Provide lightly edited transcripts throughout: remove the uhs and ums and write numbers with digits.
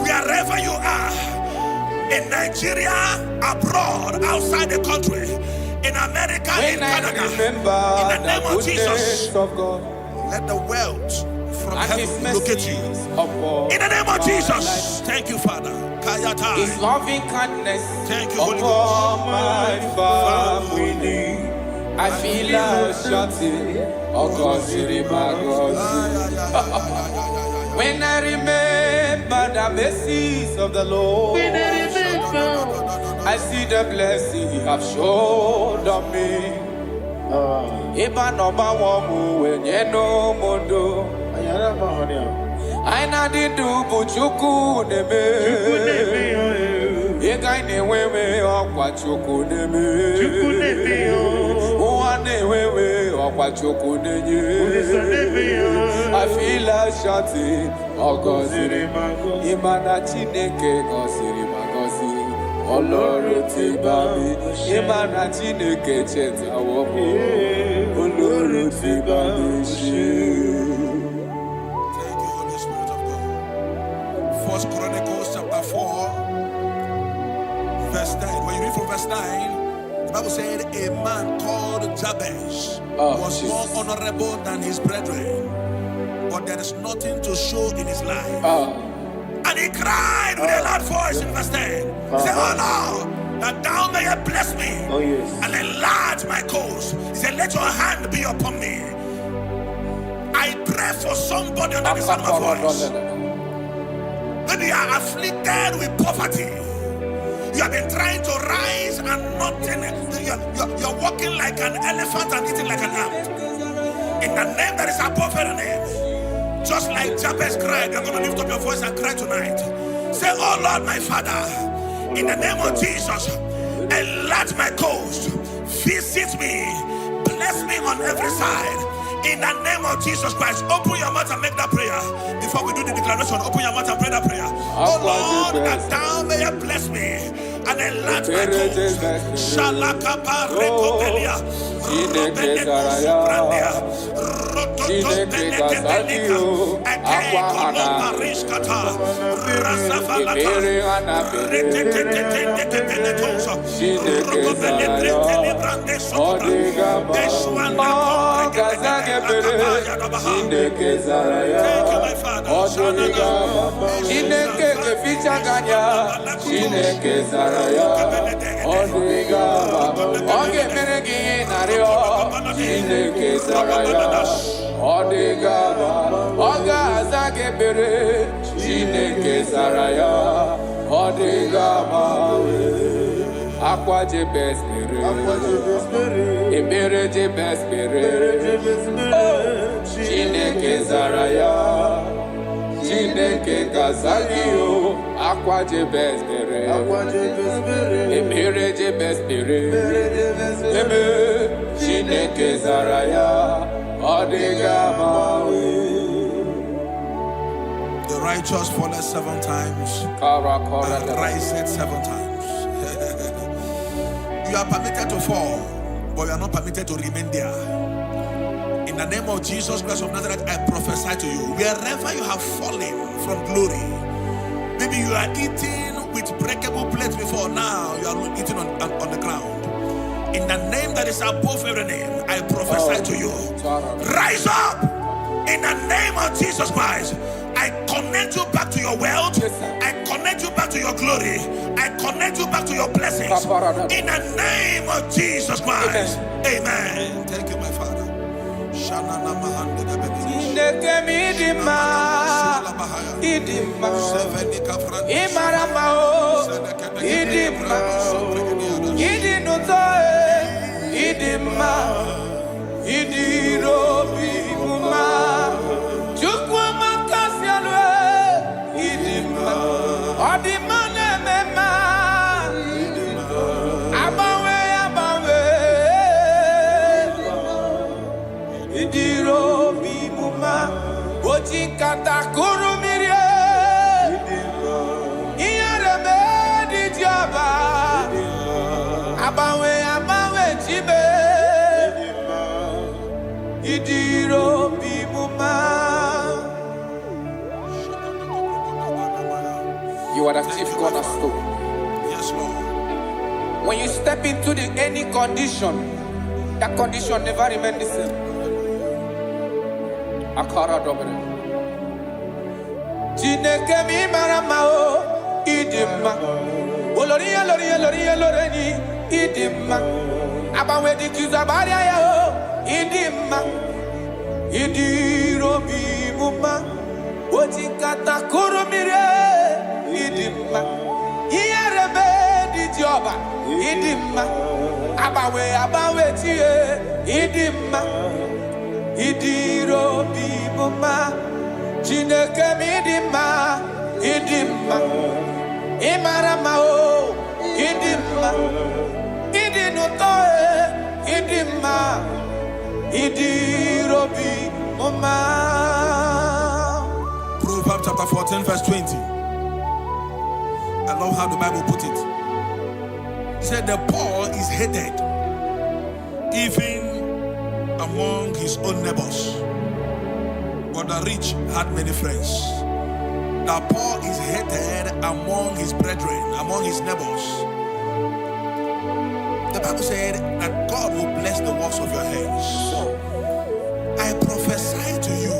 Wherever you are, in Nigeria, abroad, outside the country, in America, in Canada, in the name of Jesus, let the wealth from heaven locate you. In the name of Jesus. Thank you, Father. His loving kindness. Thank you, Holy Ghost. My family. I feel like shouting. When I remember the mercies of the Lord, I see the blessing He has shown on me. Eba no ba wamu wenye no modo. Aina di du buchuku neme. Ega ne wewe okwa chuku neme. Uwane wewe okwa chuku nenye. I feel like shouting, oh Gosiri Mago. Imana Chineke Gosiri Magosi. Oloro ti babi. Imana Chineke cheta womo. Oloro ti babi shi. Thank you, Holy Spirit of God. 1 Chronicles chapter 4, verse 9. When you read from verse 9, the Bible said a man called Jabez was more honorable than his brethren, but there is nothing to show in his life. And he cried with a loud voice in verse 10. He said, oh Lord, that thou mayest bless me and enlarge my cause. He said, let your hand be upon me. I pray for somebody under the sound of my voice. Maybe you are afflicted with poverty. You have been trying to rise and nothing. You're walking like an elephant and eating like an ant. In the name that is above every name. Just like Jabez cried, you're going to lift up your voice and cry tonight. Say, oh Lord, my Father, in the name of Jesus, enlarge my coast, visit me, bless me on every side. In the name of Jesus Christ, open your mouth and make that prayer. Before we do the declaration, open your mouth and pray that prayer. Oh Lord, that thou mayest bless me and enlarge my coast. Shalakapa rekobelia. Thank you, my Father. Aqua de best Ibere de best Chineke Zaraya Chineke Gazalio Aqua de best Ibere de best Chineke Zaraya Odigamawe. The righteous falleth 7 times and riseth 7 times. You are permitted to fall, but you are not permitted to remain there. In the name of Jesus Christ of Nazareth, I prophesy to you, wherever you have fallen from glory, maybe you are eating with breakable plates before, now you are eating on the ground. In the name that is above every name, I prophesy to you, rise up in the name of Jesus Christ. I connect you back to your wealth. I connect you back to your glory. I connect you back to your blessings. In the name of Jesus Christ. Amen. Thank you, my Father. Idiro bimuma. You are the chief cornerstone. Yes, Lord. When you step into any condition, that condition never remains the same. Akara dobre. Jineke mi maramao idimma. Oloria loria loria loreni idimma. Abawe di kuzabaria ya idimma. Idiro bimuma. Otikata kurumire idimma. Iyarebe di joba idimma. Abawe tie idimma. Idiro bimuma. Jineke midimma. Idimma. Imaramao idimma. Idinutoe idimma. Idiro bimuma. Proverbs chapter 14 verse 20. I love how the Bible put it. It said the poor is hated even among his own neighbors, but the rich had many friends. The poor is hated among his brethren, among his neighbors. The Bible said that God will bless the works of your hands. I prophesy to you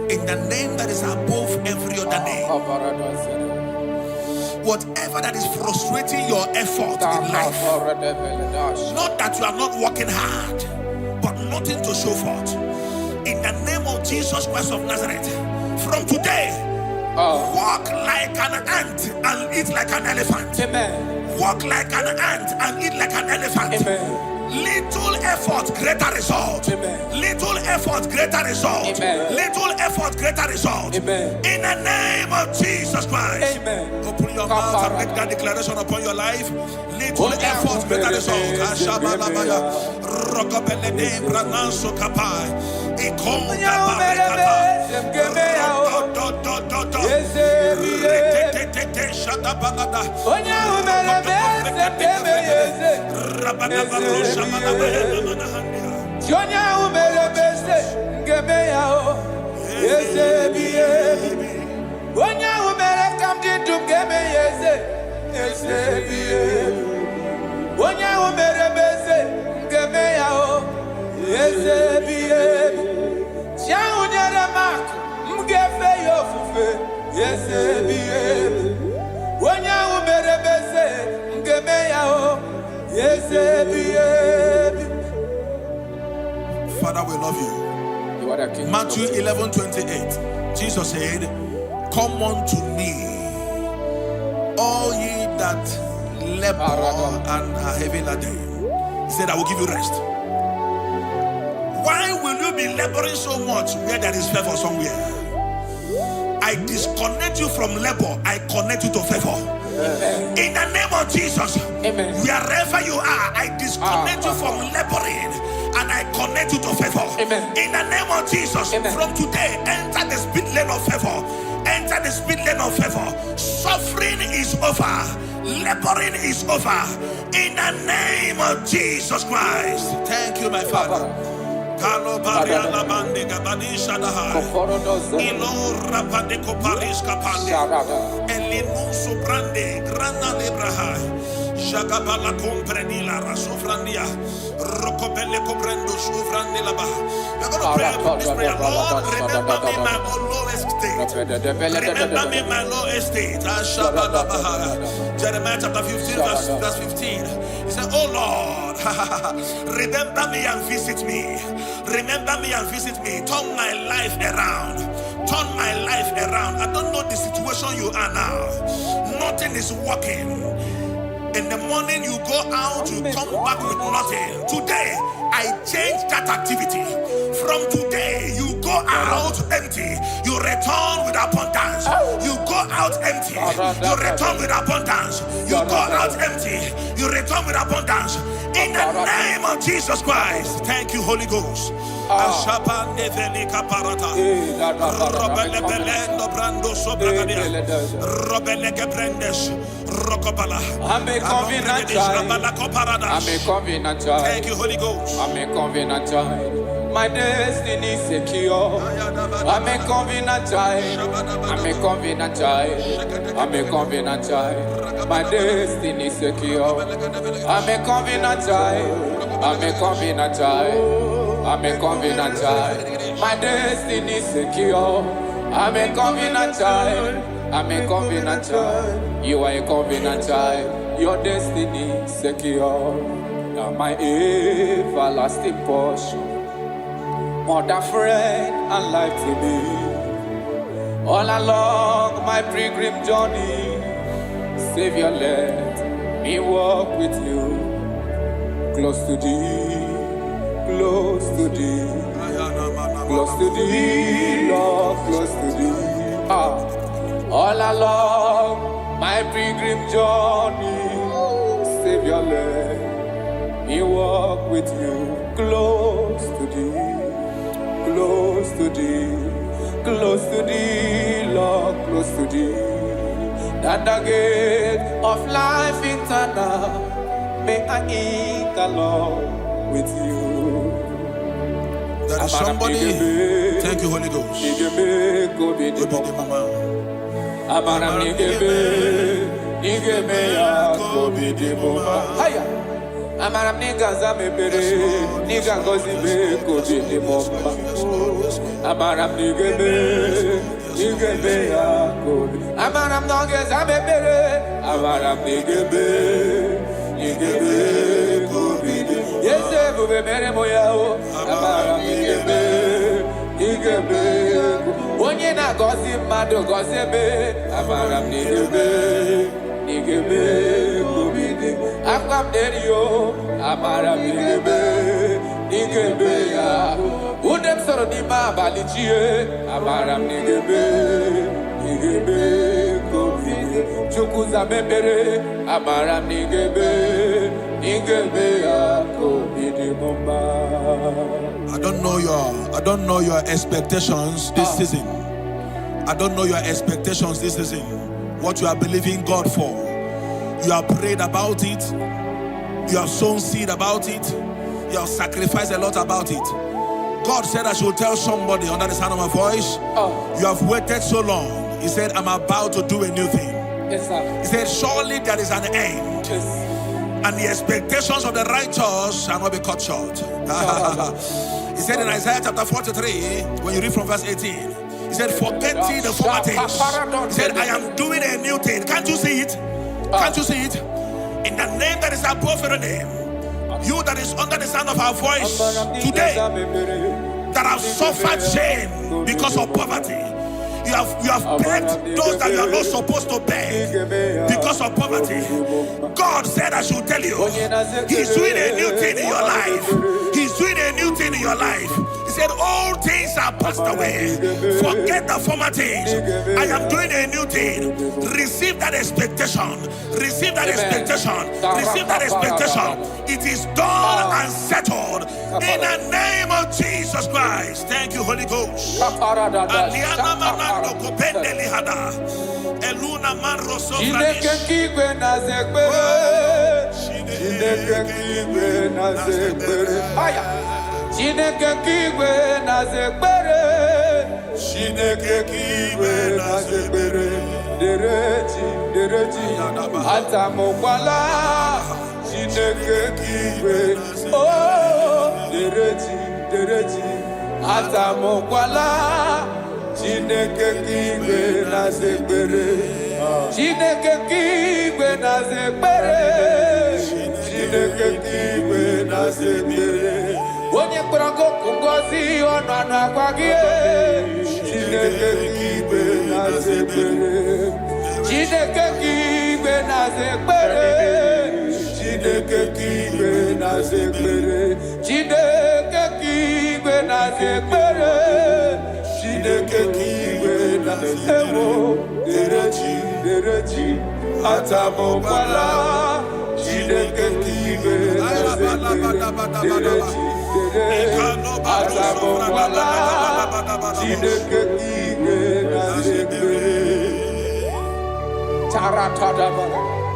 in the name that is above every other name. Whatever that is frustrating your effort in life, not that you are not working hard, but nothing to show forth. In the name of Jesus Christ of Nazareth, from today, walk like an ant and eat like an elephant. Amen. Walk like an ant and eat like an elephant. Amen. Little effort, greater result. Amen. Little effort, greater result. Amen. Little effort, greater result. Amen. In the name of Jesus Christ. Amen. Open your mouth and make that declaration upon your life. Little effort, greater result. Ashabalabaya. Rokobelede brananso kapai. Ikonga babekata. Retetete shatabalada. Jonya umele bese ngemeyao yesebiye. Wonya umele kamdi dumgeme yesebiye. Wonya umele bese ngemeyao yesebiye. Chaunyere mak mgefe yofufe yesebiye. Wonya umele bese ngemeyao yesebiye. Father, we love you. You are the King. Matthew 11:28. Jesus said, come unto me, all ye that labor and are heavy laden. He said, I will give you rest. Why will you be laboring so much where there is favor somewhere? I disconnect you from labor. I connect you to favor. Amen. In the name of Jesus. Amen. Wherever you are, I disconnect you from laboring and I connect you to favor. Amen. In the name of Jesus. Amen. From today, enter the speed lane of favor. Enter the speed lane of favor. Suffering is over. Laboring is over. In the name of Jesus Christ. Thank you, my Father. Kalo Bariala Bande Gabadi Shadahai. Ilo Rapadico Paris Capande. Elinu Subrande Grana Lebrahai. Jagabala Comprenila Rasofrandia. Rocopelle Coprendo Sufrandila Bah. We're going to pray this prayer. Lord, remember me my lowest state. Remember me my lowest state. Jeremiah chapter 15 verse 15. He said, oh Lord, remember me and visit me. Remember me and visit me. Turn my life around. Turn my life around. I don't know the situation you are now. Nothing is working. In the morning you go out, you come back with nothing. Today, I change that activity. From today, you go out empty. You return with abundance. You go out empty. You return with abundance. You go out empty. You return with abundance. In the name of Jesus Christ. Thank you, Holy Ghost. Ashabande velika parata. Robele belendo brando sobragadia. Robele gebrendes rokobala. I'm a covenant child. I'm a covenant child. Thank you, Holy Ghost. I'm a covenant child. My destiny is secure. I'm a covenant child. I'm a covenant child. I'm a covenant child. My destiny is secure. I'm a covenant child. I'm a covenant child. I'm a covenant child. My destiny is secure. I'm a covenant child. I'm a covenant child. You are a covenant child. Your destiny is secure. Now my everlasting portion. Mother, friend, and life to me. All along my pilgrim journey, Savior, let me walk with you. Close to thee, close to thee, close to thee, Lord, close to thee. All along my pilgrim journey, Savior, let me walk with you. Close to thee. Close to thee, Lord, close to thee. That the gate of life eternal, may I enter, Lord, with you. There is somebody, thank you, Holy Ghost. Amaram nigga zame bere, nigga gozi be kobi di bomba. Amaram nigga be ya kobi. Amaram nigga zame bere, amaram nigga be kobi di. Yese bube bere moya o, amaram nigga be. Onye na gozi mado gozi be, amaram nigga be kobi di. I'm come there, yo. Amara nigebe ya. Udem soro di ma balichie. Amara nigebe kobi. Chukuza membere. Amara nigebe ya kobi di bomba. I don't know your expectations this season. I don't know your expectations this season. What you are believing God for. You have prayed about it. You have sown seed about it. You have sacrificed a lot about it. God said I should tell somebody under the sound of my voice, you have waited so long. He said, I'm about to do a new thing. Yes, sir. He said, surely there is an end. Yes. And the expectations of the righteous shall not be cut short. He said in Isaiah chapter 43, when you read from verse 18, he said, forget ye the former things. He said, I am doing a new thing. Can't you see it? Can't you see it? In the name that is above every name, you that is under the sound of our voice today, that have suffered shame because of poverty, you have begged those that you are not supposed to beg because of poverty. God said I should tell you, He's doing a new thing in your life. He's doing a new thing in your life. He said, all things are passed away. Forget the former things. I am doing a new thing. Receive that expectation. Receive that expectation. Receive that expectation. It is done and settled in the name of Jesus Christ. Thank you, Holy Ghost. Chineke kigwe na zekbere, Chineke kigwe na zekbere, dereji, atamokwala, Chineke kigwe, oh, dereji, atamokwala, Chineke kigwe na zekbere, Chineke kigwe na zekbere, Chineke kigwe na zekbere. Onye kpọrọ ngozi ọnụ anụ akwa gị Chineke kigwe na-aza ekpere Chineke kigwe na-aza ekpere Chineke kigwe na-aza ekpere Chineke kigwe na-aza ekpere Chineke kigwe na-aza ekpere Dereji atamokwala Chineke kigwe na-aza ekpere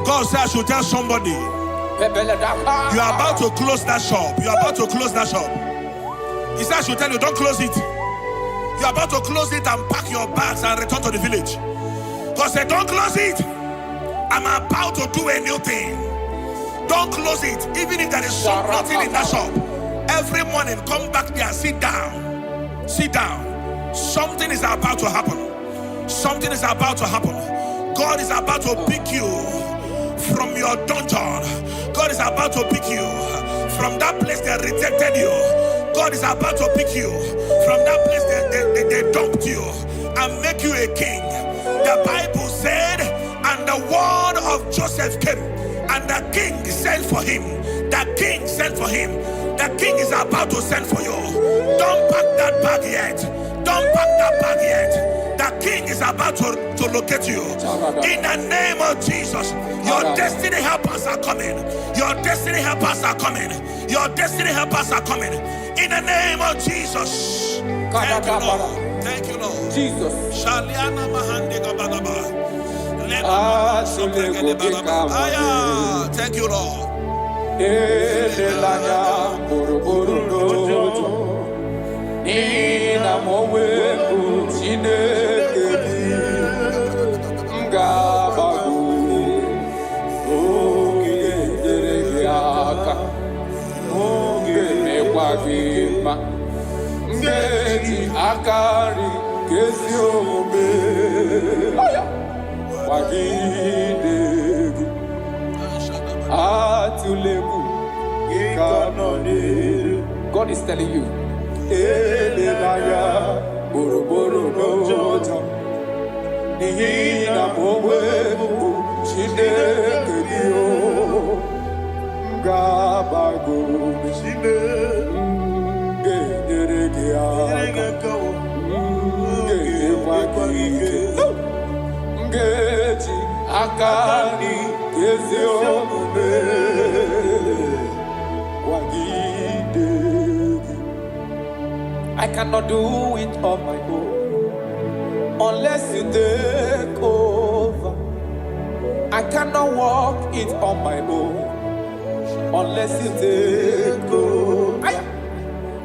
God says I should tell somebody, you are about to close that shop. You are about to close that shop. He said I should tell you, don't close it. You're about to close it and pack your bags and return to the village. God said, don't close it. I'm about to do a new thing. Don't close it. Even if there is nothing in that shop. Every morning, come back there, sit down. Sit down. Something is about to happen. Something is about to happen. God is about to pick you from your dungeon. God is about to pick you from that place that rejected you. God is about to pick you from that place that they dumped you and make you a king. The Bible said, and the word of Joseph came, and the king sent for him. The king sent for him. The king is about to send for you. Don't pack that bag yet. Don't pack that bag yet. The king is about to locate you. In the name of Jesus, your destiny helpers are coming. Your destiny helpers are coming. Your destiny helpers are coming. In the name of Jesus. Thank you, Lord. Thank you, Lord. Jesus. Thank you, Lord. Akari keziome wagidegi atulebu ikanoni. God is telling you, elelaya boroboro noja nihina mowebu chineke dio gabago I cannot do it on my own unless you take over. I cannot walk it on my own unless you take over.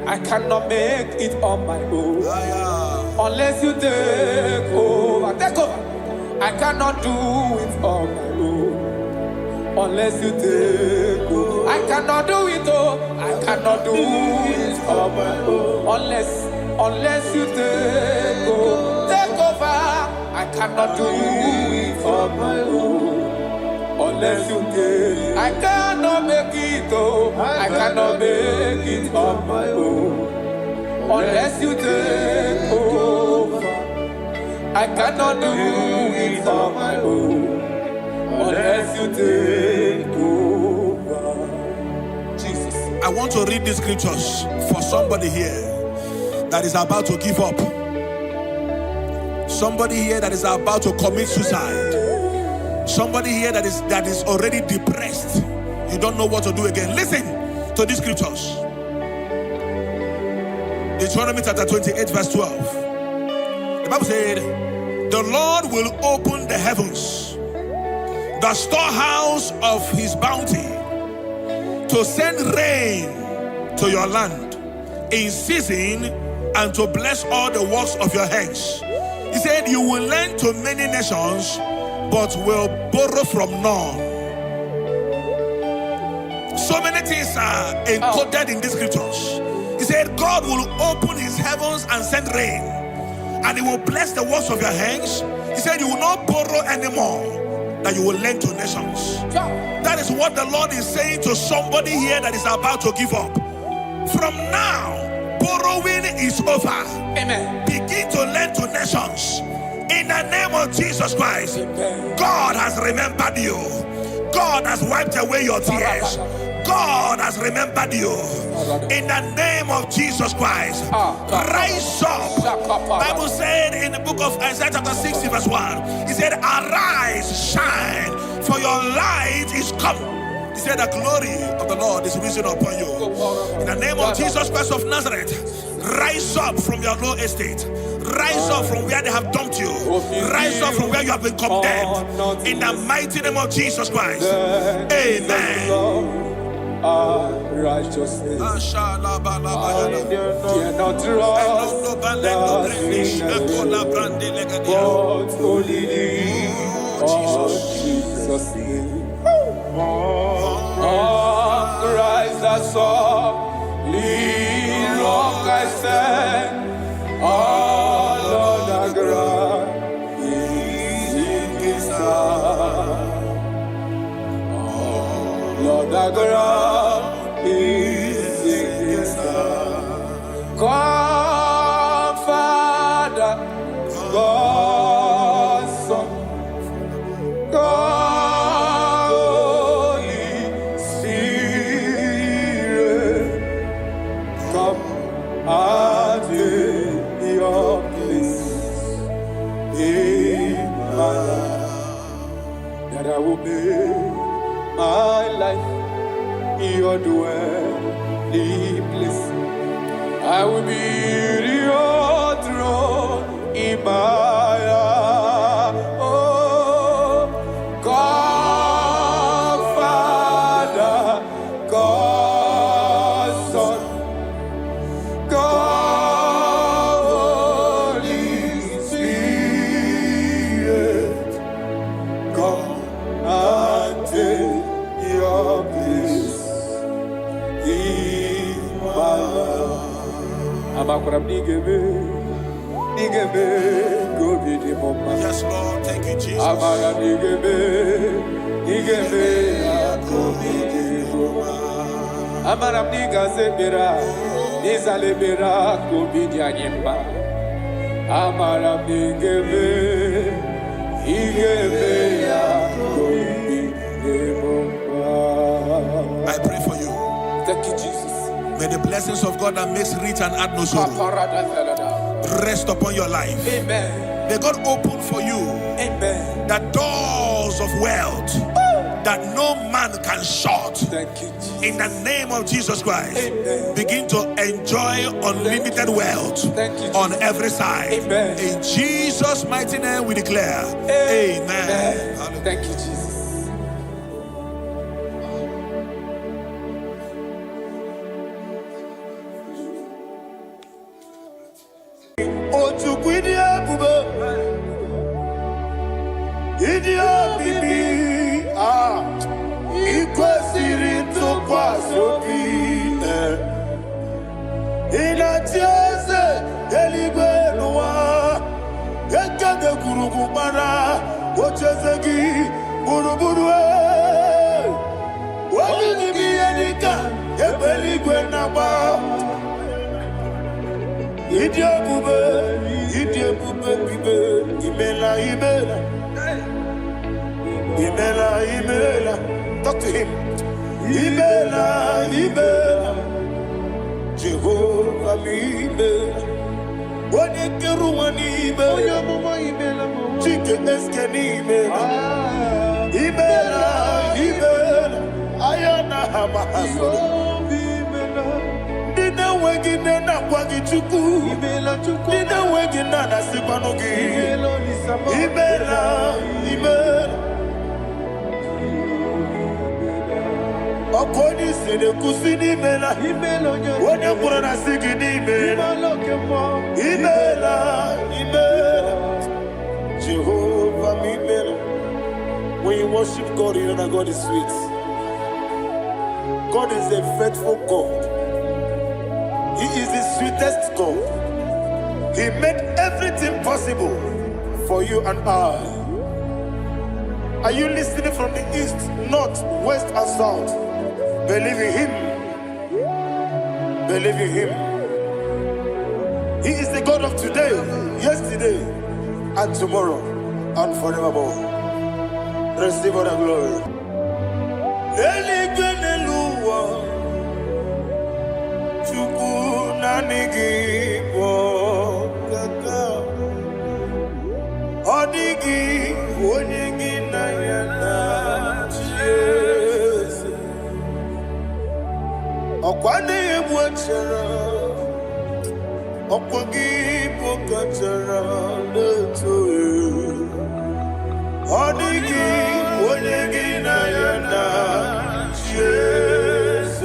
I cannot make it on my own unless you take over. Take over. I cannot do it on my own unless you take over. I cannot do it, oh. I cannot do it on my own unless you take over. Take over. I cannot do it on my own unless you take. I cannot make it, oh. I cannot make it on my own unless you take over. I cannot do it on my own unless you take over. Jesus. I want to read these scriptures for somebody here that is about to give up. Somebody here that is about to commit suicide. Somebody here that is already depressed. You don't know what to do again. Listen to these scriptures. Deuteronomy chapter 28 verse 12. The Bible said, the Lord will open the heavens, the storehouse of his bounty, to send rain to your land in season and to bless all the works of your hands. He said, you will lend to many nations, but will borrow from none. So many things are encoded in these scriptures. He said, God will open his heavens and send rain, and he will bless the works of your hands. He said, you will not borrow anymore, that you will lend to nations. That is what the Lord is saying to somebody here that is about to give up. From now, borrowing is over. Amen. Begin to lend to nations. In the name of Jesus Christ. Amen. God has remembered you. God has wiped away your tears. God has remembered you. In the name of Jesus Christ. Rise up. Bible said in the book of Isaiah chapter 60 verse 1, he said, arise, shine, for your light is come. He said, the glory of the Lord is risen upon you. In the name of Jesus Christ of Nazareth, rise up from your low estate. Rise up from where they have dumped you. Rise up from where you have been condemned. In the mighty name of Jesus Christ. Amen. righteousness. I dare not trust the sinners, but only thee, oh Jesus' name. Oh, Christ the solid rock I stand. Oh, Lord, the ground is sinking sand. Lord, the ground is sinking sand. God, Father, God, Son, God, Holy Spirit, come and take your place in my life, that I will make my life your dwelling place. I will be your throne in my heart. Oh, God, Father, God, Son, God, Holy Spirit, come and take your place in my life. Yes, Lord. Thank you, Jesus. I pray for you. Thank you, Jesus. May the blessings of God that makes rich and add no sorrow rest upon your life. Amen. May God open for you, amen, the doors of wealth that no man can shut. Thank you, Jesus. In the name of Jesus Christ, amen, begin to enjoy unlimited wealth. Thank you, on every side. Amen. In Jesus' mighty name we declare. Amen. Amen. Thank you, Jesus. Talk to him. Ibela, Ibela, Jehovah, Ibela. What you do, Ibela, chicken Ibela, Ibela, Ibela, Ayana Hamahaso. Dina wegina na kwagichuku, Dina wegina na sipanogi, Ibela, Ibela. Okoni sede kusini mela, Wonya kurana sigini mela, Ibela, Ibela, Jehovah Ibela. When you worship God, you know that God is sweet. God is a faithful God. He is the sweetest God. He made everything possible for you and I. Are you listening from the east, north, west, and south? Believe in him. Believe in him. He is the God of today, yesterday, and tomorrow, and forevermore. Receive all the glory. Okwane ebwachara, okwagi pokachara letoe. Odigi onyegi na yana Jesus.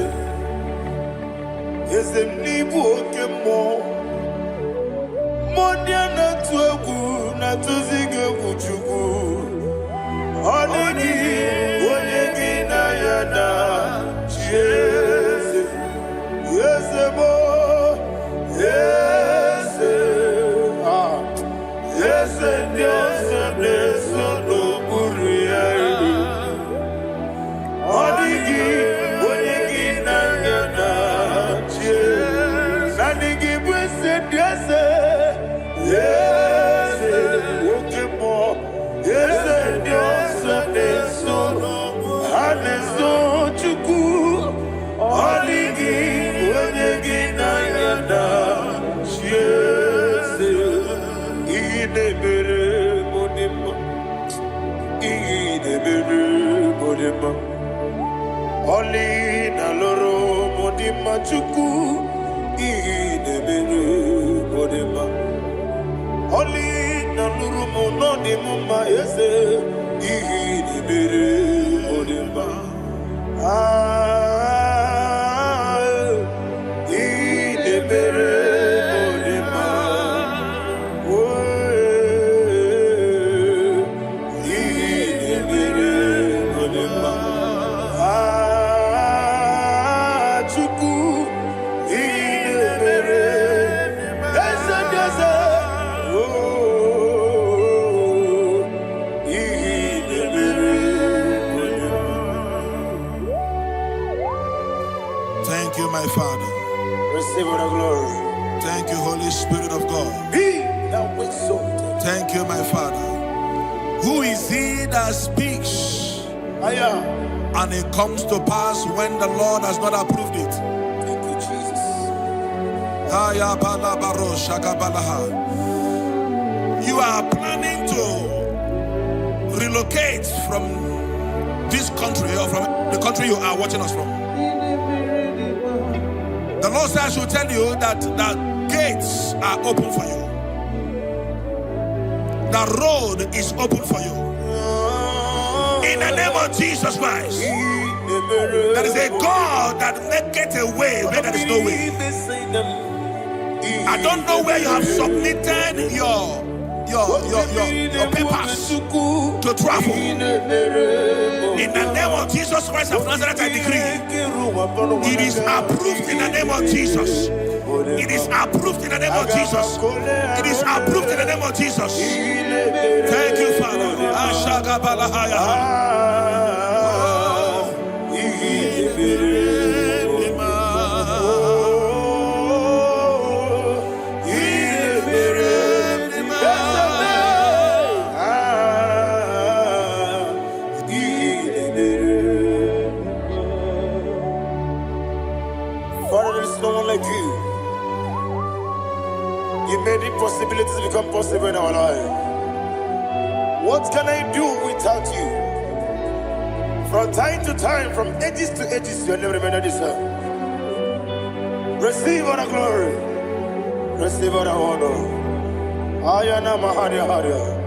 Oli na loro modima chuku idebere modima. Oli na luru monodima ma yese idebere modima. Idebere modima. Idebere modima. Thank you, my Father. Receive all the glory. Thank you, Holy Spirit of God. Thank you, my Father. Who is he that speaks and it comes to pass when the Lord has not approved it? Thank you, Jesus. You are planning to relocate from this country or from the country you are watching us from. The Lord says I should tell you that the gates are open for you. The road is open for you. In the name of Jesus Christ. There is a God that maketh a way where there is no way. I don't know where you have submitted your papers to travel. In the name of Jesus Christ of Nazareth, I decree it is approved in the name of Jesus. It is approved in the name of Jesus. It is approved in the name of Jesus. Thank you, Father. Father, there is no one like you. You made impossibilities become possible in our life. What can I do without you? From time to time, from ages to ages, you have never remained the same. Receive all the glory. Receive all the honor. Ayana Maharia Haria.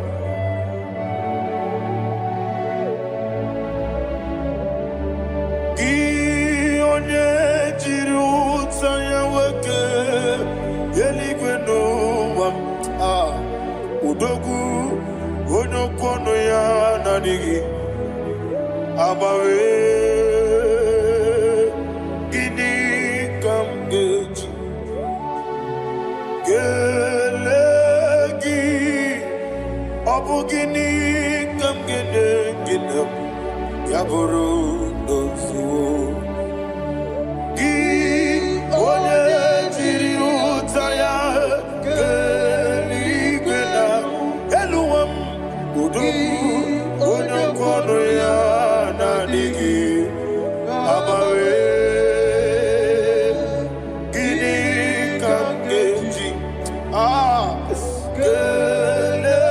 Udogu onokono ya nadigi abawe ini kamgeji gelegi abugini kamgene ginam yaburu dosuo gi one jiri utaya onokono ya nadigi abawe gini kamgeji gelegi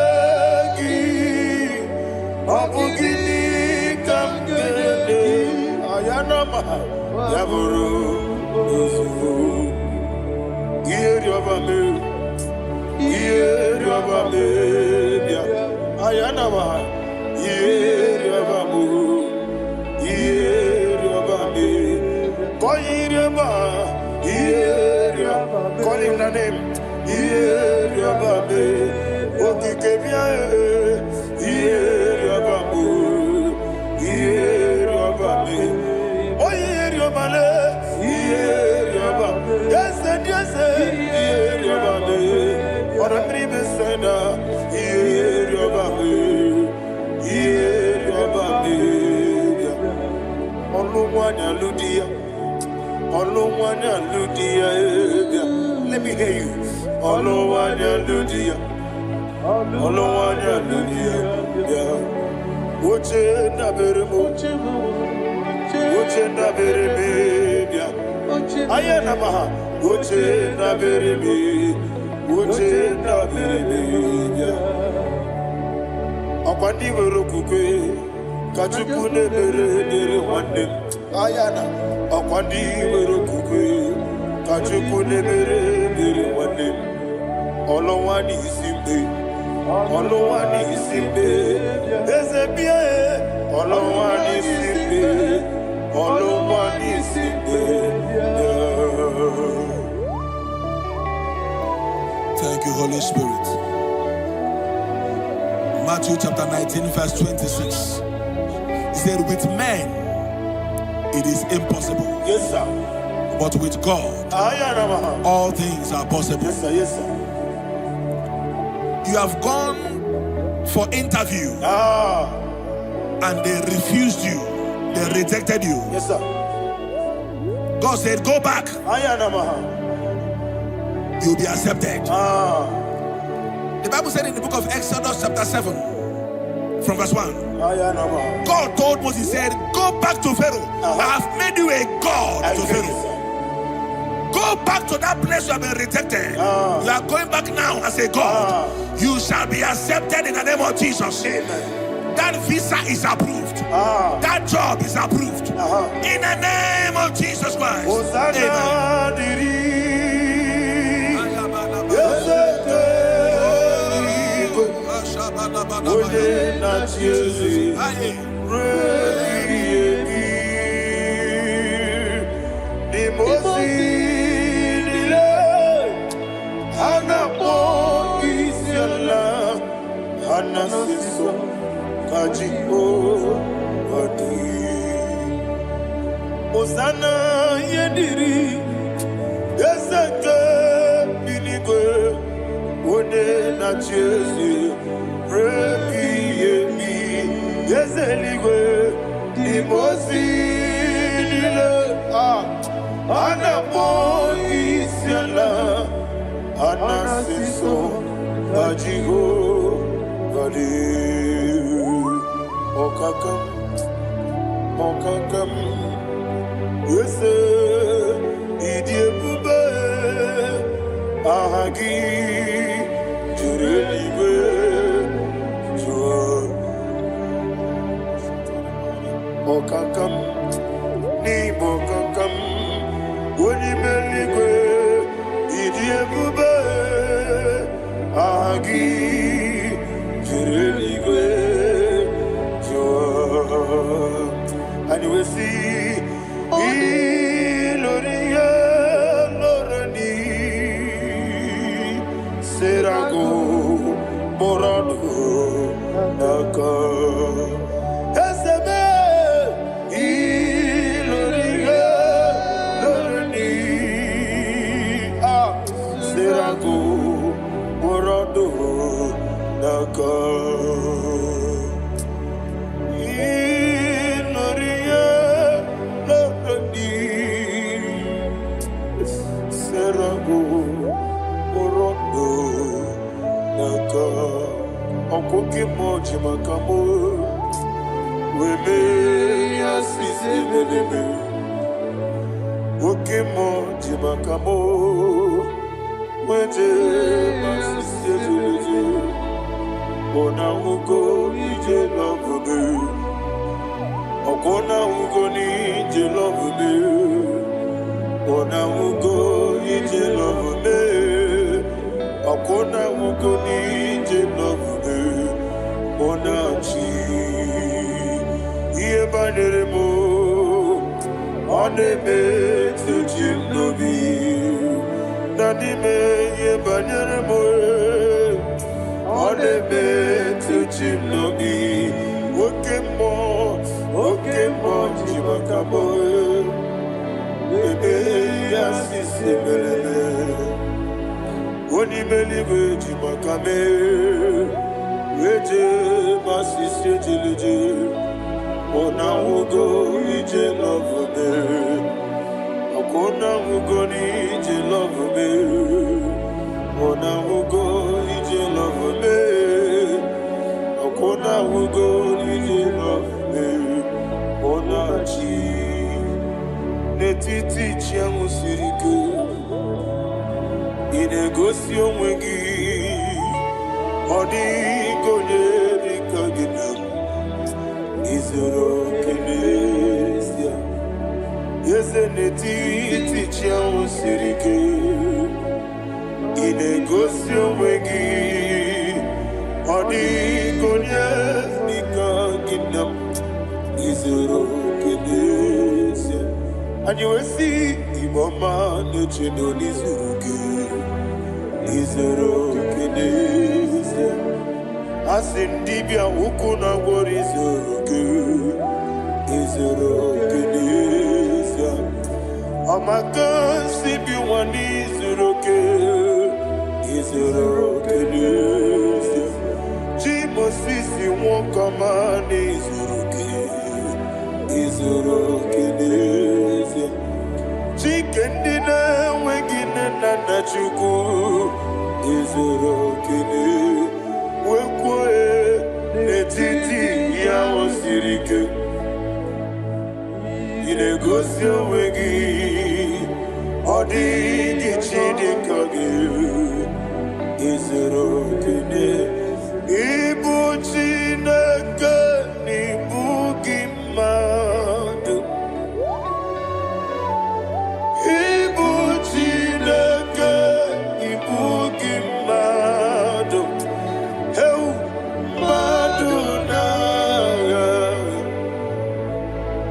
abugini kamgene ayanama yaburu uzufu yeri obame bia ayanama yeri obamu yeri obame koyirema yeri Let me hear you. Hallelujah. Hallelujah. Uche na berebe. Ayana maha. Uche na berebe. Akwandi werokukwe. Kachuku ne berebe wande. Ayana. Akwandi werokukwe. Kachuku ne berebe wande. Olowani isimbe. Olowani isimbe. Ezebie. Olowani isimbe. Olowani isimbe. Thank you, Holy Spirit. Matthew chapter 19, verse 26. He said, with men it is impossible. Yes, sir. But with God, all things are possible. Yes, sir. Yes, sir. You have gone for interview and they refused you. They rejected you. Yes, sir. God said, go back. You'll be accepted. The Bible said in the book of Exodus chapter 7 from verse 1. God told Moses, he said, go back to Pharaoh. I have made you a God to Pharaoh. Go back to that place you have been rejected. You are going back now as a God. You shall be accepted in the name of Jesus. Amen. That visa is approved. That job is approved. In the name of Jesus Christ. Amen. Osana yediri ezeke binigwe one na chezi rebi yemi ezeligwe imosi nile anapo isiala anasiso ajigo gadi okakam Wese idiebube ahagi jurelibe jua okakam ni bokakam wonimeligwe idiebube ahagi jurelibe jua and we see Iloria Lorani Serago Borado Naka Esebe Iloria Lorani Serago Borado Naka Okoke moji makamo Weme yasisi meleme Oke moji makamo Weje masisi jeleje Ona ugo ije lovebe Okona ugo ni ije lovebe Ona ugo ije lovebe Okona ugo ni ije lovebe Ona chi Iye baneremo Onebe tujim nobi Nanime iye baneremo Onebe tujim nobi Okemo jimakamo Ebe yasisi melele Onimeliwe jimakame Weje masisi jileje Ona ugo ije lovebe Okona ugo ije love me. Okona ugo ije love me. Okona ugo ije love me. Ona chi netiti chiamu sirike. Inegosi onwe gị. Odi gonye dika gina. Izoro kenesia. Yeze netiti chiamu sirike. Inegosi onwe gị. Odi gonye dika gina. Izoro kenesia. And you will see Imama Nechino Nizuruke. Izoro kenesia. Asindibia ukuna worizuruke. Izoro kenesia. Amaka sibi wanizuruke. Izoro kenesia. Chimo sisi wokama nizuruke. Izoro kenesia. Chicken dinner wegina nana chuku. Izoro kenesia. Wekwe netiti ya osirike. Inegosi wegi. Odi gichidika gi. Izoro kenesia. Ibu Chineke n'ibu gị mmadụ. Ibu Chineke n'ibu gị mmadụ. Heu mmadụ n'agha.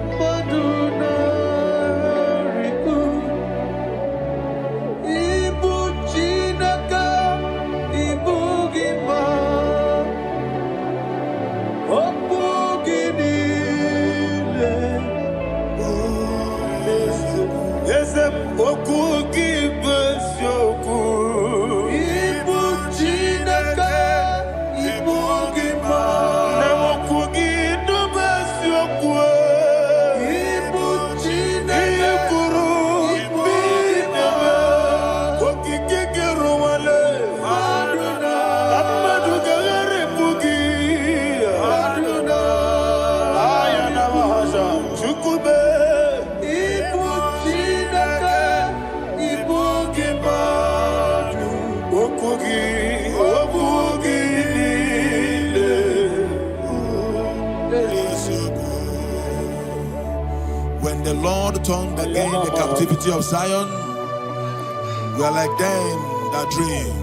Mmadụ n'arịkụ. Ibu Chineke n'ibu gị mmadụ. When the Lord turned again the captivity of Zion, we are like them that dream.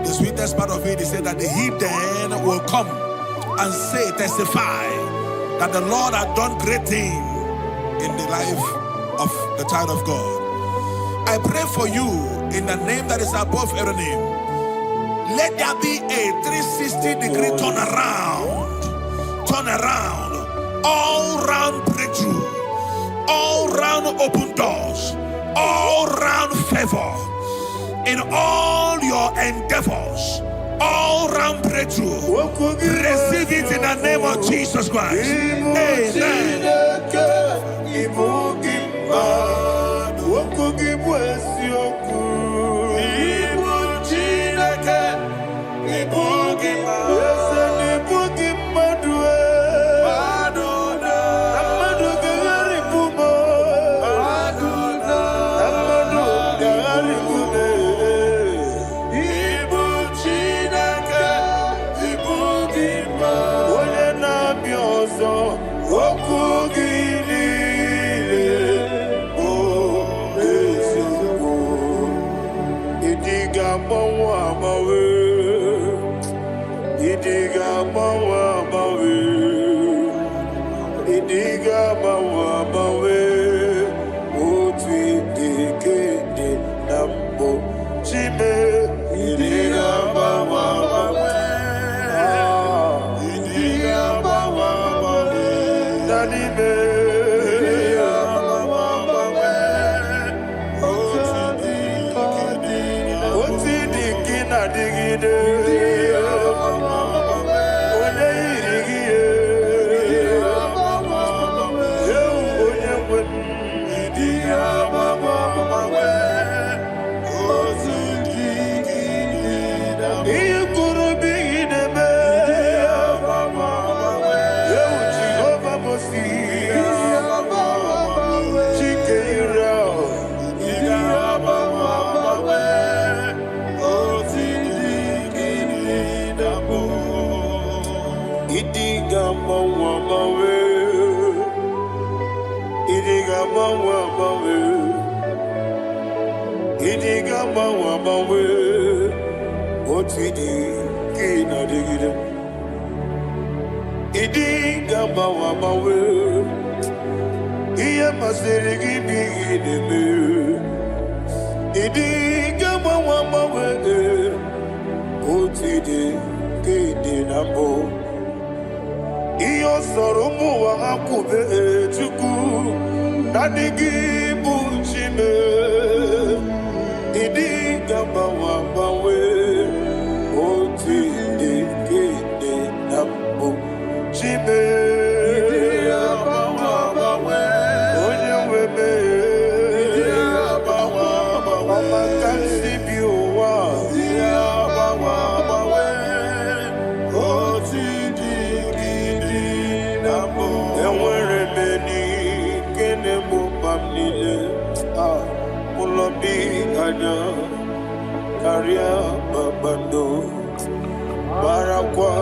The sweetest part of it is said that the heathen will come and say, testify, that the Lord had done great things in the life of the child of God. I pray for you in the name that is above every name. Let there be a 360-degree turn around, all round breakthrough, all round open doors, all round favor in all your endeavors, all round breakthrough. Receive it in the name of Jesus Christ. Amen. Otidi kina digida. Idi gamba wamawe. Iya masiri gibi ideme. Idi gamba wamawe. Otidi kidi nambo. Iyo soromu wa akube chuku. Nadigi bunchime. Idi gamba wamawe. Otidi kidi nambo. Chime. Karia babando barakwa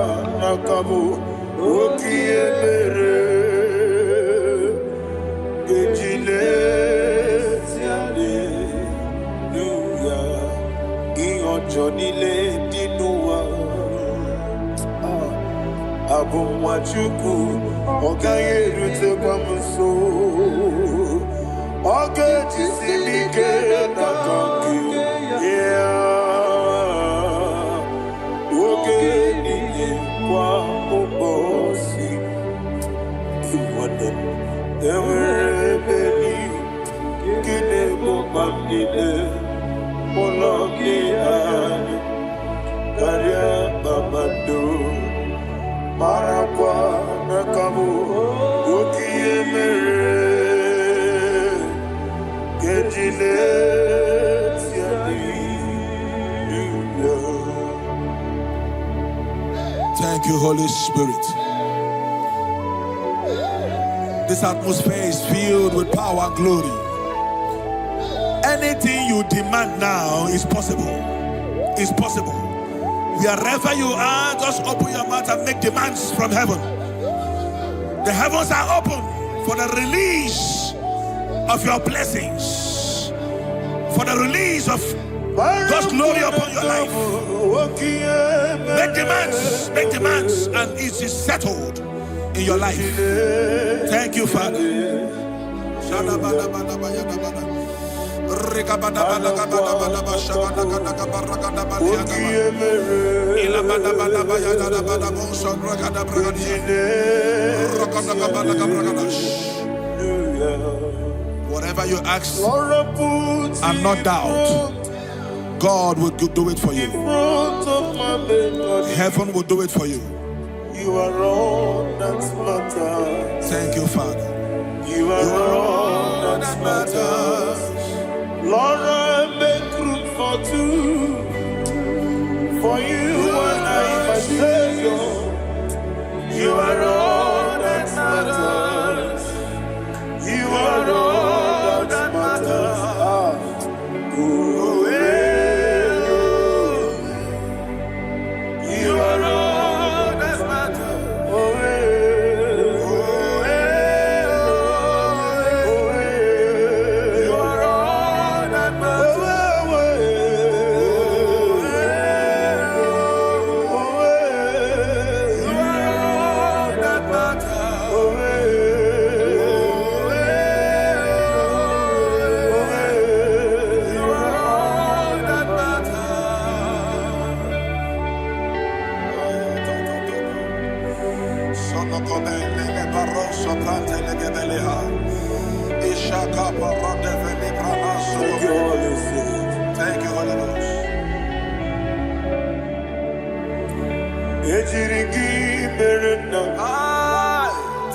nakabu okiemere gejile tiale luya ionjonile dinuwa abumwachuku okaye rute kwamuso ogejisimike nakanki Thank you, Holy Spirit. This atmosphere is filled with power and glory. Anything you demand now is possible. It's possible. Wherever you are, just open your mouth and make demands from heaven. The heavens are open for the release of your blessings, for the release of God's glory upon your life. Make demands, and it is settled in your life. Thank you, Father. Whatever you ask and not doubt, God will do it for you. Heaven will do it for you. You are all that matters. Thank you, Father. You are all that matters. Lord, I make room for two. For you and I myself. You are all that matters. You are all that matters. You are all that matters. You are all that matters. You are all that Thank you, Holy Ghost.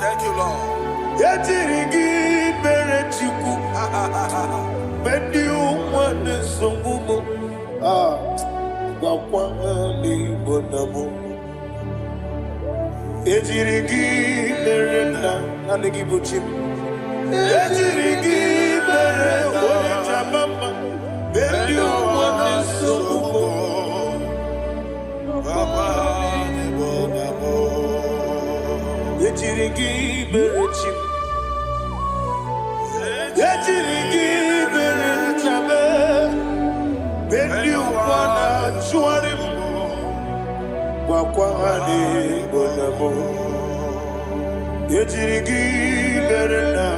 Thank you, Lord. Wakwani bonamo Ejirigi berena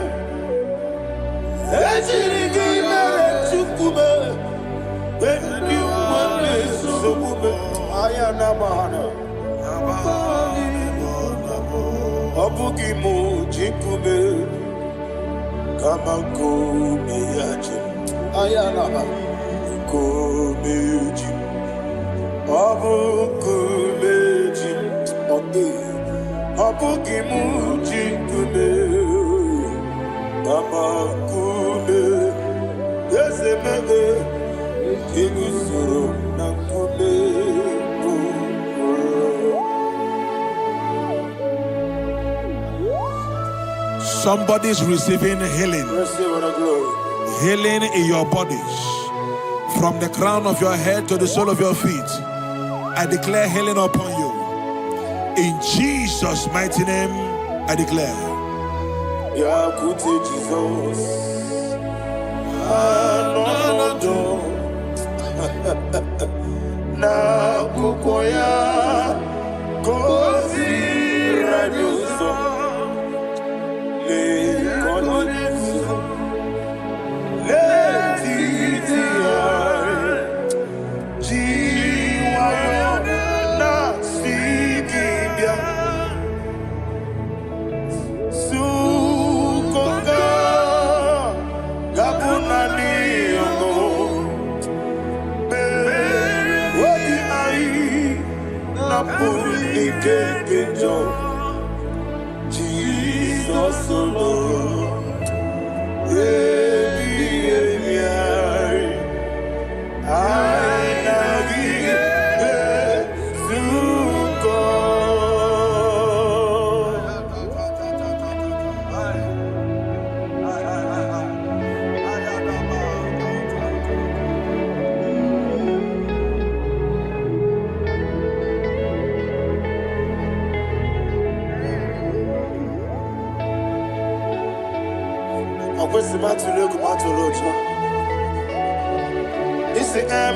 Ejirigi berechukube Bendi umane sokube Ayana mahana Obugi mujikube Kamako miyaji Ayana kumeji Abukumeji, Abukimuji kume, Abakume, Yesemebe, Kigusuru nakume. Somebody's receiving healing. Healing in your bodies, from the crown of your head to the sole of your feet. I declare healing upon you. In Jesus' mighty name, I declare. Yakute Jesus. Na kukoya kozi rajuso le koniso le titia jiwayo na sikibia sukonga gabuna niongo wadi ai na puli kekejo Jesus alone.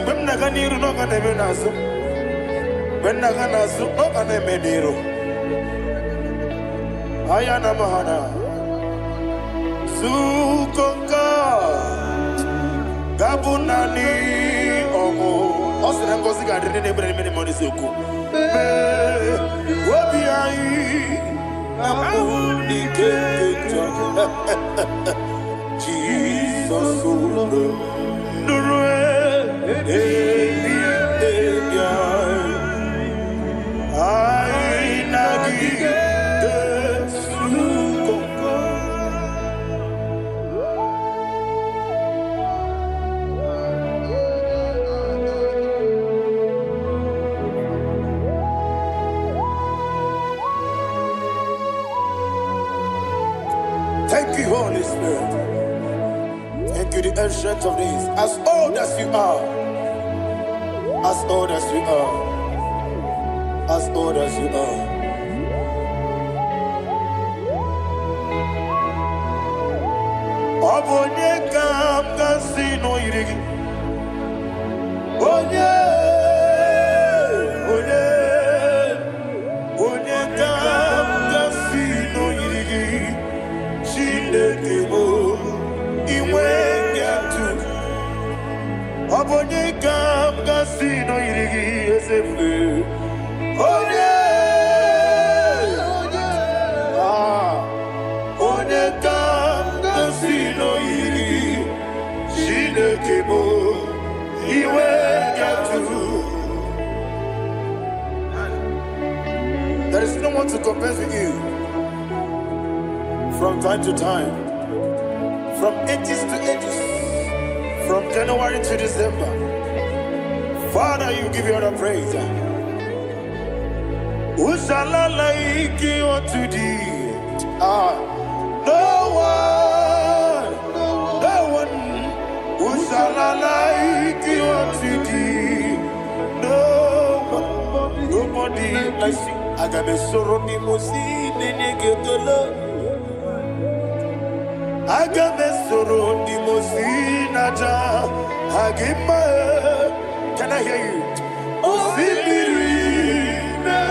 When Nagani no can even answer. When Naganasu no can even do. Ayana Mahana Sukonga Gabunani Omo Osina Kosika didn't bring many money Suku. What be I? Jesus, thank you, Holy Spirit. Thank you, the ancient of days. As old as you are, as old as you are, as old as you are. Abonye kam kasino irigi. Onye kam kasino irigi. Shindekebo iwe yatu. Abonye kam kasino irigi esefu. Onye kam kasino irigi. Shindekebo iwe yatu. There is no one to compare with you. From time to time, from ages to ages, from January to December, Father, you give you all the praise. Who shall I like you unto thee? No one. Who shall I like you unto thee? No one, nobody like you. I got a sorrow, the most Agame soro di mosinaja agima. Can I hear you? Osibiri na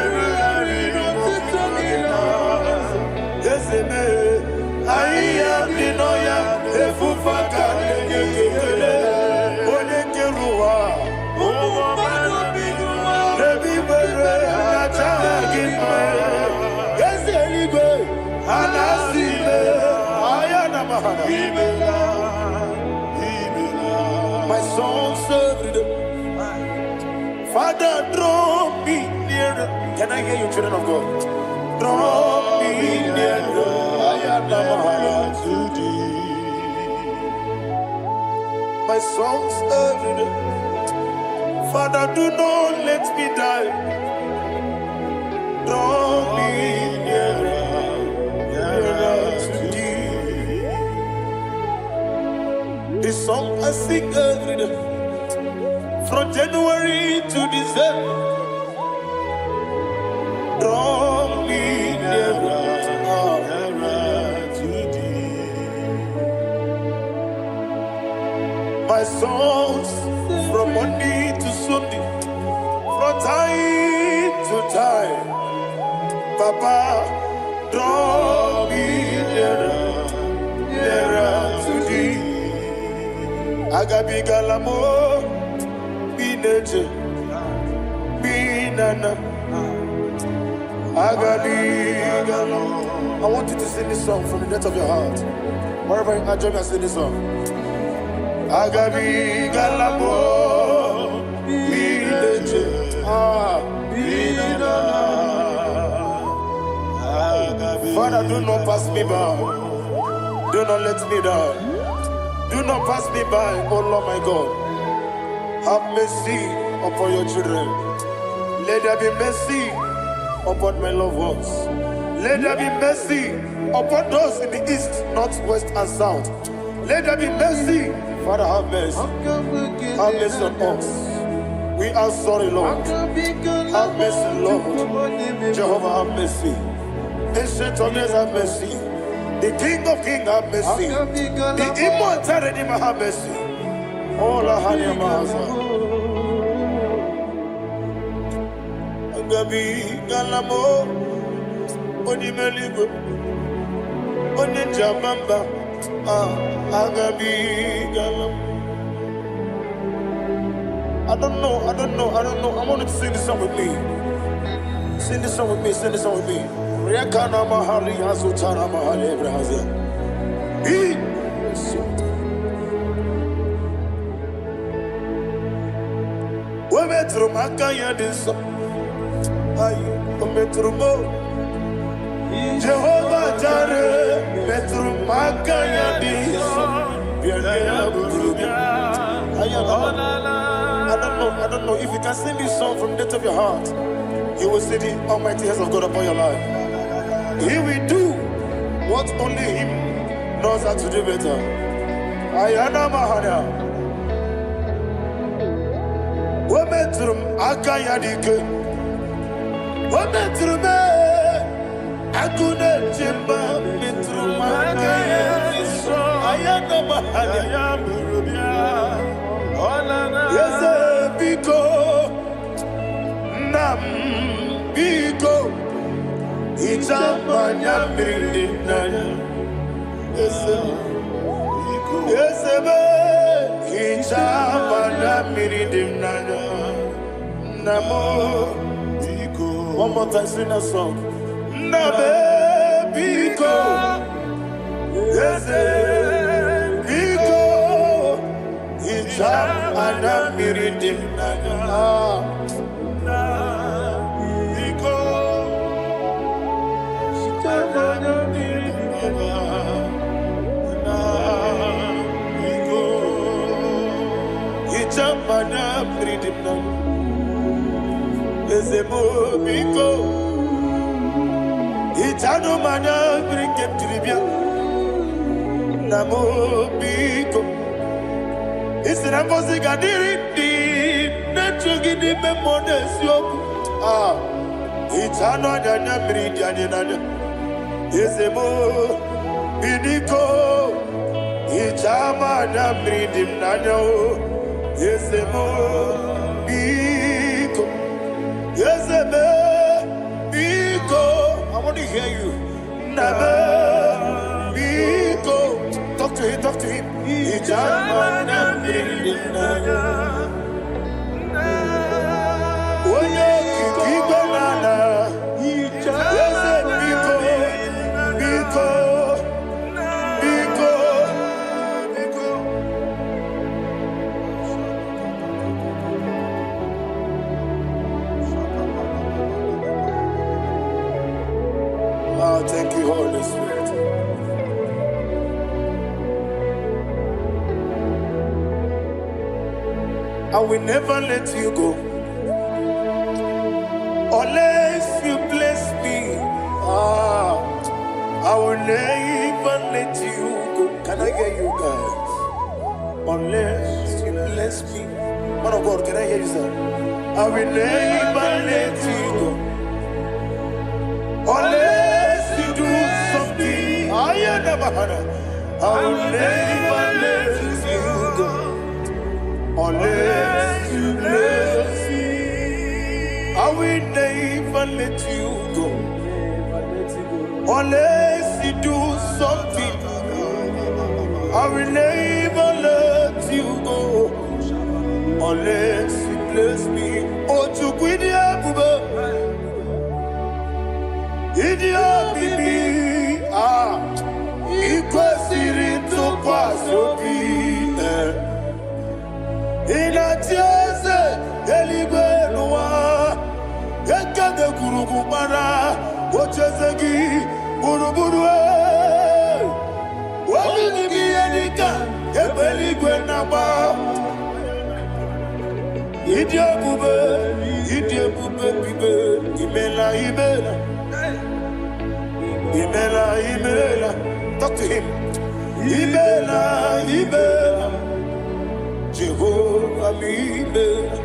My soul served. Father, draw me nearer. Can I hear you, children of God? Draw me nearer. I am to thee. My soul served. Father, do not let me die. Draw me nearer to thee. This song I sing every day, from January to December. Draw me nearer to thee. My songs from Monday to Sunday, from time to time. Papa, draw me nearer to thee. Agabi galamo, bineje, binana. Agabi galamo. I want you to sing this song from the depth of your heart. Wherever you are, join me and sing this song. Agabi galamo, bineje, binana. Father, do not pass me by. Do not let me die. Do not pass me by, oh Lord my God. Have mercy upon your children. Let there be mercy upon my loved ones. Let there be mercy upon those in the east, north, west, and south. Let there be mercy. Father, have mercy. Have mercy on us. We are sorry, Lord. Have mercy, Lord. Jehovah, have mercy. Ancient of days, have mercy. The King of Kings, have mercy. The immortal Redeemer, have mercy. All I had in my house. Agabi galamo, oni melibo, oni jamamba. Agabi galamo. I don't know. I want you to sing this song with me. Sing this song with me. Sing this song with me. Rekana mahali azutana mahali Brazil. We metro makanya diso. Ayi, we metro mo. Jehovah Jireh, metro makanya diso. I don't know if you can sing this song from the depth of your heart. You will see the almighty hands of God upon your life. He will do what only Him knows how to do better. Ayana Mahana. Wometrum Akayadike. Wometrum Akune Jimba. Metrum Akayadike. Ayana Mahana. Yes, Biko. Nam Biko. Itamanya Mirinaya. Yes, Itamanya Mirinaya. Namo Biko. One more time, sing a song. Nabe Biko. Yes, Biko. Itamanya Mirinaya. Mana freedom now. Ezemo biko. Itano mana bring him to Libya. Namo biko. Isra musica diriti. Nechugi di memones yo. Itano dana bring dana. Ezemo biko. Itama na bring him nano. Yesemo biko, yeseme biko. I want to hear you. Nabe biko. Talk to him. Talk to him. Ijama na brinana. Oye kiki banana. Yese biko, biko, biko, Thank you, Holy Spirit. I will never let you go unless you bless me. I will never let you go. Can I hear you guys? Unless you bless me. Man of God, can I hear you, sir? I will never let you go unless you do something. I will never let you go unless you bless me. I will never let you go unless you do something. I will never let you go unless you bless me. Oh, to Guidia Buba, Idia Bibi, Equasiri to Quasopi, in a Tiasa, Elibenua, Yakada Gurugumara, Ochazagi, Buruburu. What will be any gun? Ebeli Gwenaba. Idia Bube, Imela. Talk to him. Imela. Jehovah Ibela.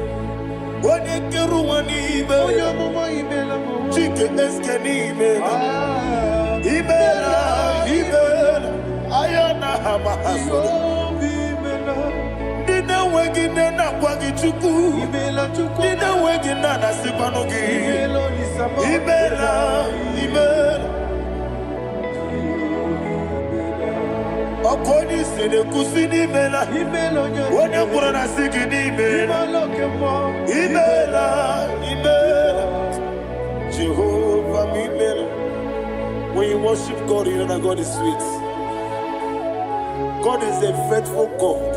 Wanekeruani Ibela. Chicken Eskeni Ibela. Ayana Hamahaso. Dina wegina na kwagi chuku. Dina wegina na sipanogi. Ibela. Okoni sede kusini Ibela. Wone kurana sigini Ibela. Ibela. Jehovah Ibela. When you worship God, you know that God is sweet. God is a faithful God.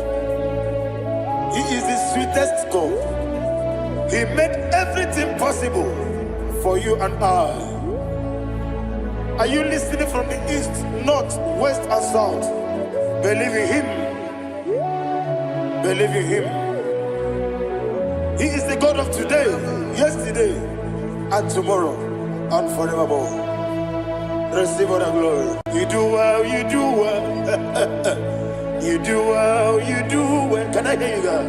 He is the sweetest God. He made everything possible for you and I. Are you listening from the east, north, west, and south? Believe in Him. Believe in Him. He is the God of today, yesterday, and tomorrow, and forevermore. Receive all the glory. You do well, you do well. You do well, you do well. Can I hear you guys?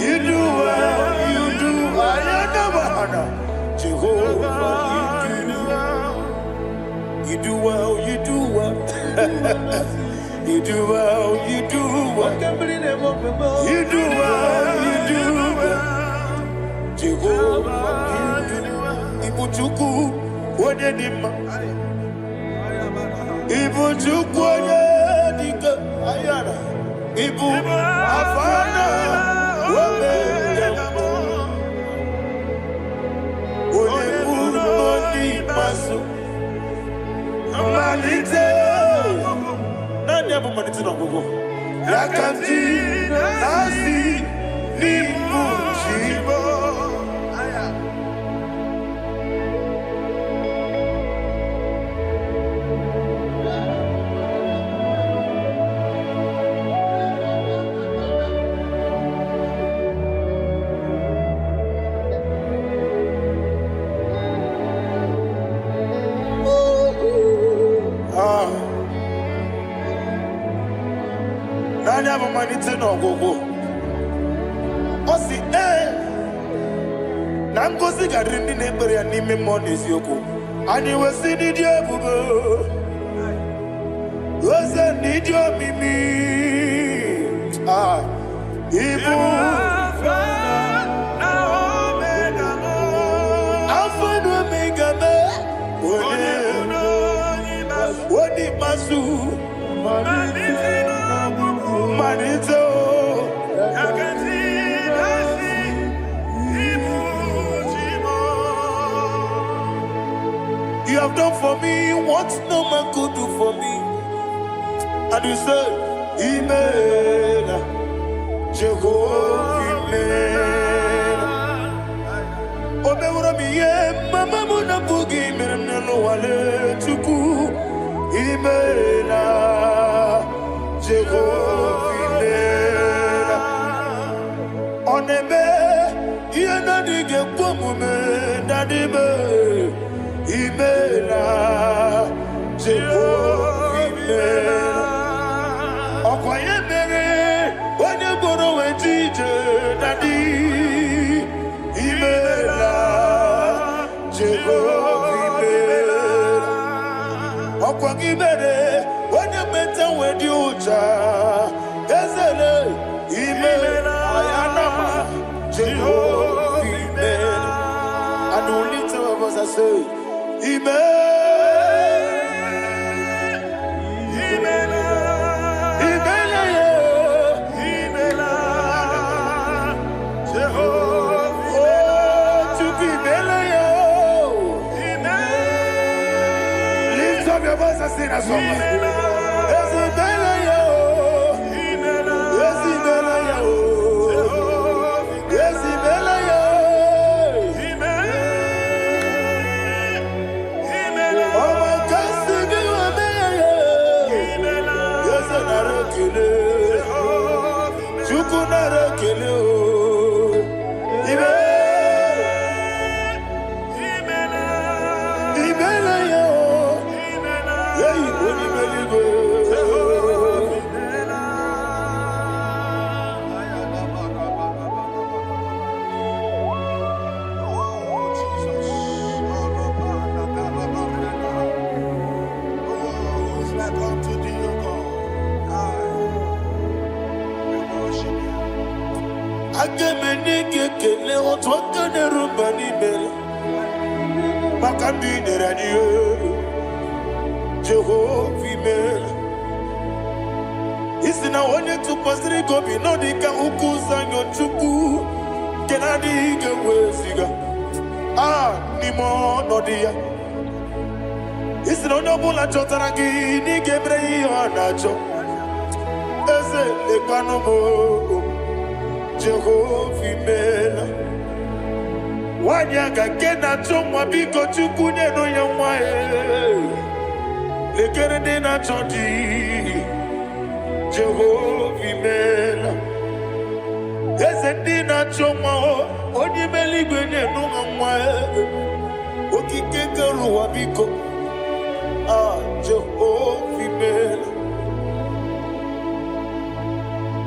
You do well, you do well. Jehovah, you do well, you do well. You do well, you do well. You do well, you do well. Jehovah, you do well. Ibuchuku, what did him? Ibu chukwoye dika ayana Ibu afana wame yambo Onebu noni masu Manite Nani abu manite na gogo Yakanti nasi Nibu chibo Nani abu manite na gogo Osi Nangozi garini nebere ya nime monezi yoko Ani wesi nidio bubo Wese nidio mimi Ibu Alpha and Omega Wodi masu Manito You have done for me what no man could do for me. And you said, Amen. Jehovah, Amen. Obe ura miye, mama muna bugi, miremne no wale tuku. imela Jehovah imela onebe yena dige kwomume dadibe imela Jehovah imela okoye mere onye gboro wetije dadi imela Jehovah imela okwagi mere onye meta wedi uja ezele imela ayanama Jehovah imela and only two of us are say imela Sing a song. Jehovah imela isina onye tupasiri gobi no dika ukuza nyochuku kenadi gewesiga nimo nodia isina onye bula chotara gi ni gebre ihe nacho eze lekano mo Jehovah imela wanyaga kena chomwa biko chukunye no ya mwae lekere de na chodi Jehovah imela eze na chomwa oni meligwenye no mwae okike keruwa biko Jehovah imela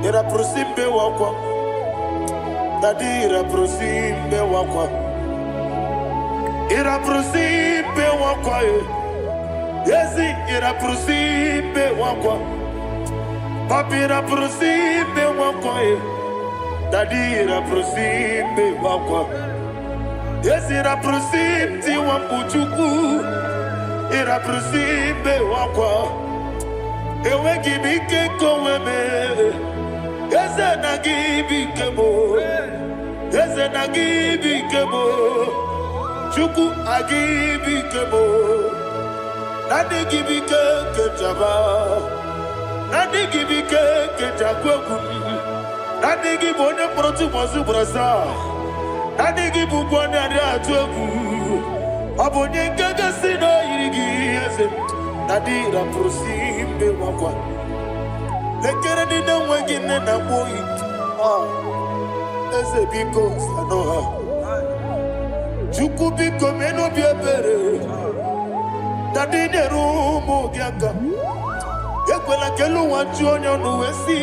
era prosimbe wakwa dadira prosimbe wakwa era prosimbe wakwa yesi era prosimbe wakwa papi era prosimbe wakwa dadira prosimbe wakwa yesi era prosimti wambuchuku era prosimbe wakwa ewe gibike koweme yese na gibike mo yese na gibike mo chuku agibike mo nadi gibike kejaba nadi gibike kejakweku nadi gibone protu mozu brasa nadi gibugwane ade atweku abonye ngege sino yirigi yese nadi ra prosimbe wakwa lekere di na wegine na boyi ese biko sanoha chuku biko meno biebere dadi neru mo giaka ekwela kelu wanchi onyo nuwesi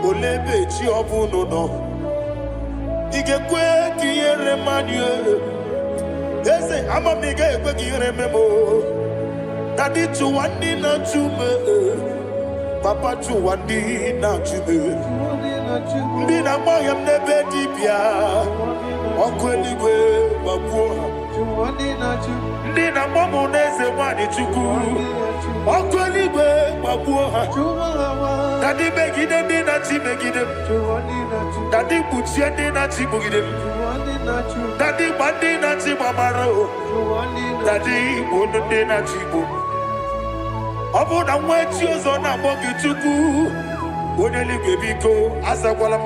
olebe chi obuno no igekwe kiyere manye ese amamiga ekwe kiyere memo dadi chuwandi na chume papa chuwandi na chume ndi na moyam nebe dibia okweligwe babuha ndi na momo neze wani chuku okweligwe babuha dadi megide ndi na chi megide dadi kuchie ndi na chi bugide dadi bandi na chi mamaro dadi bono ndi na chi bo obu na mwechi ozo na mogi chuku oneligwe biko azakwala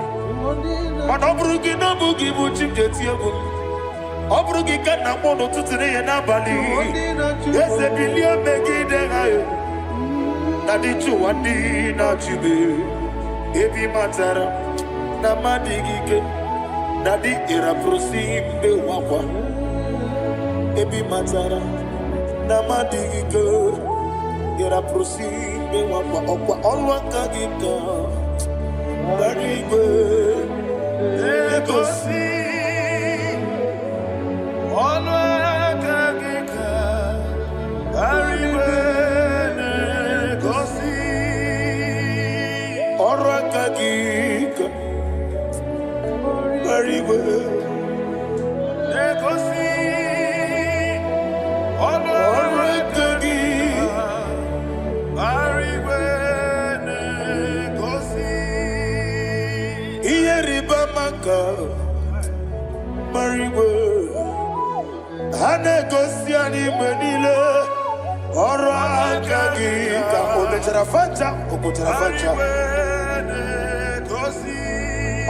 mana oburu gi no bugi bu chimjeti egwu oburu gi ka na mono tutire ye na bali ese bilie megide ha Nadi chuwandi na chibe. Ebi matara na madigike. Nadi ira prosimbe wakwa. Ebi matara na madigike. Ira prosimbe wakwa. Okwa olwa kagika. Barigwe. Egosi. Olwa kagika. Barigwe. Orakagika, very good. Negosi, Orakagika, very good. Negosi, Ieribamaka, very good. Hanegosi animenile, Orakagika, Okoterafata.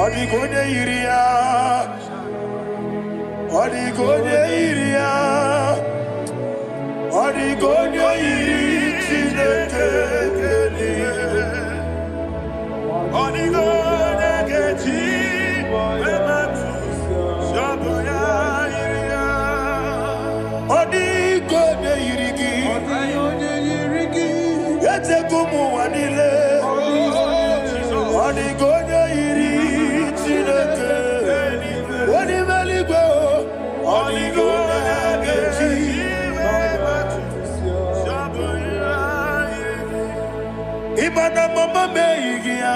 Odigone iria, Odigone iria, Odigone irineke, Odigone keji, Shaboya iria, Odigone irigi, Yetekumu wanile, Odigone Ibana mama meigia,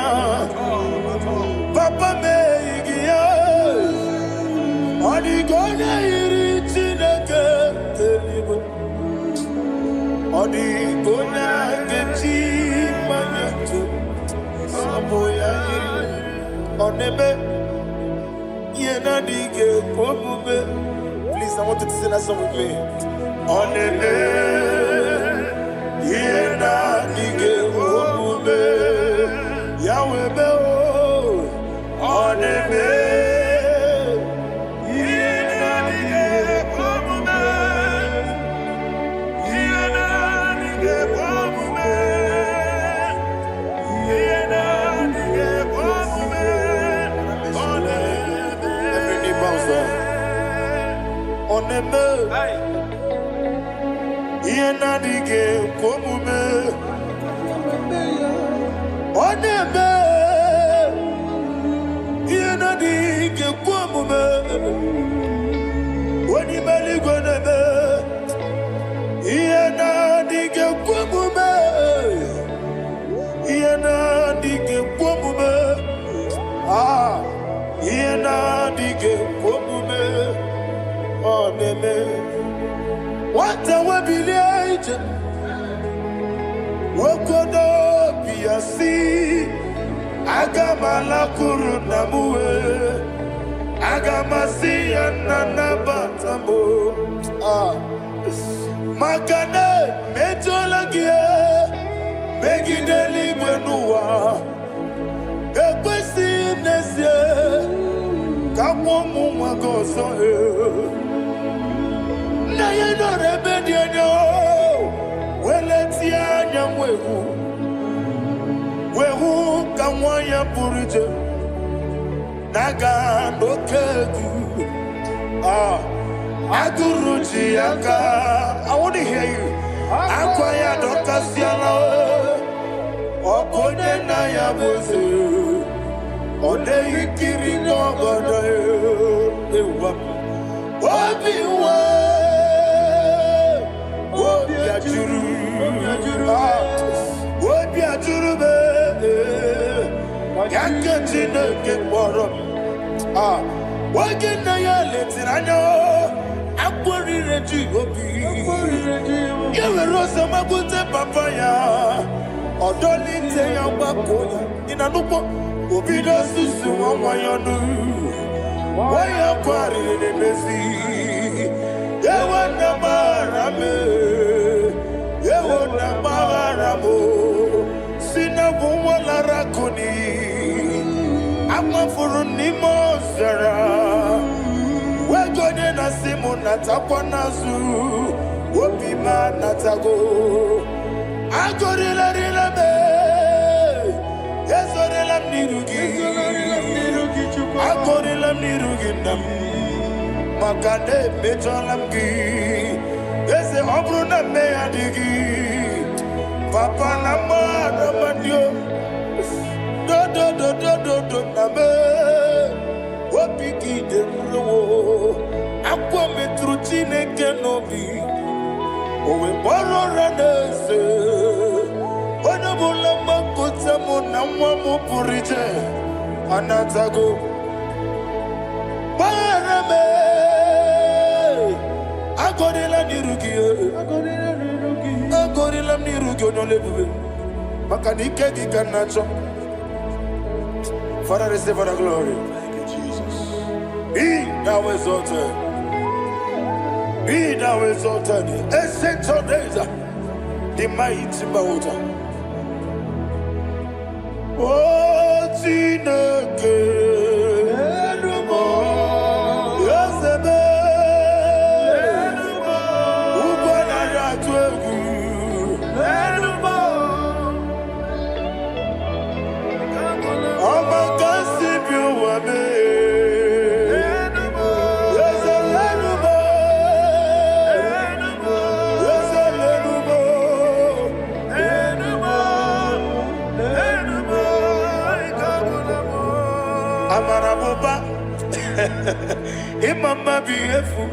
papa meigia, Odigone iritineke, Odigone geti manyetu, Saboya onebe, yenadige komube. Please, I want you to sing that song with me. Onebe, yenadige komube, Yahweh be o, onebe, yenadige komube, yenadige komube, yenadige komube, onebe. Every knee bows down. Onebe, yenadige komube, onebe, yenadige komube, onibeli gonebe, yenadige komube, yenadige komube, yenadige komube. Oneme, what a webillage, Wokodo Piasi, Agamala Kurunamue, Agamasi and Nanabatamo, Makane, Metolagia, Megideli Benua, Equesi Nesia, Kamomu Magoso. Na yeno rebediano, weletia nyamwehu, wehu kamwaya purije, naga nokegu, aguruji aka. I want to hear you. Akwaya dokasiana, okone na yabuze, one ikiri nogoda ewa, obiwa. Sina bumwala rakuni, ama furuni mozara. Wegode na simu natakwa nazu, wopima natago. Agorila rila me. Yesorila nirugi. Agorila nirugi nam. Makane metolamgi. Yese obruna me adigi. Papa nama namadio. Do name. Wapiki de mlo. Akwa metruchine kenobi. Owe boro ranese. Onabula makota mo namwa mo purite. Anatago. Barame. Agorila nirugi. Agorila nirugi onolebube. Makanike di kanacho. Father, receive the glory. Thank you, Jesus. Be thou exalted. Be thou exalted. Ancient of days, the mighty mountain. Oh, Tineke. Imama beautiful.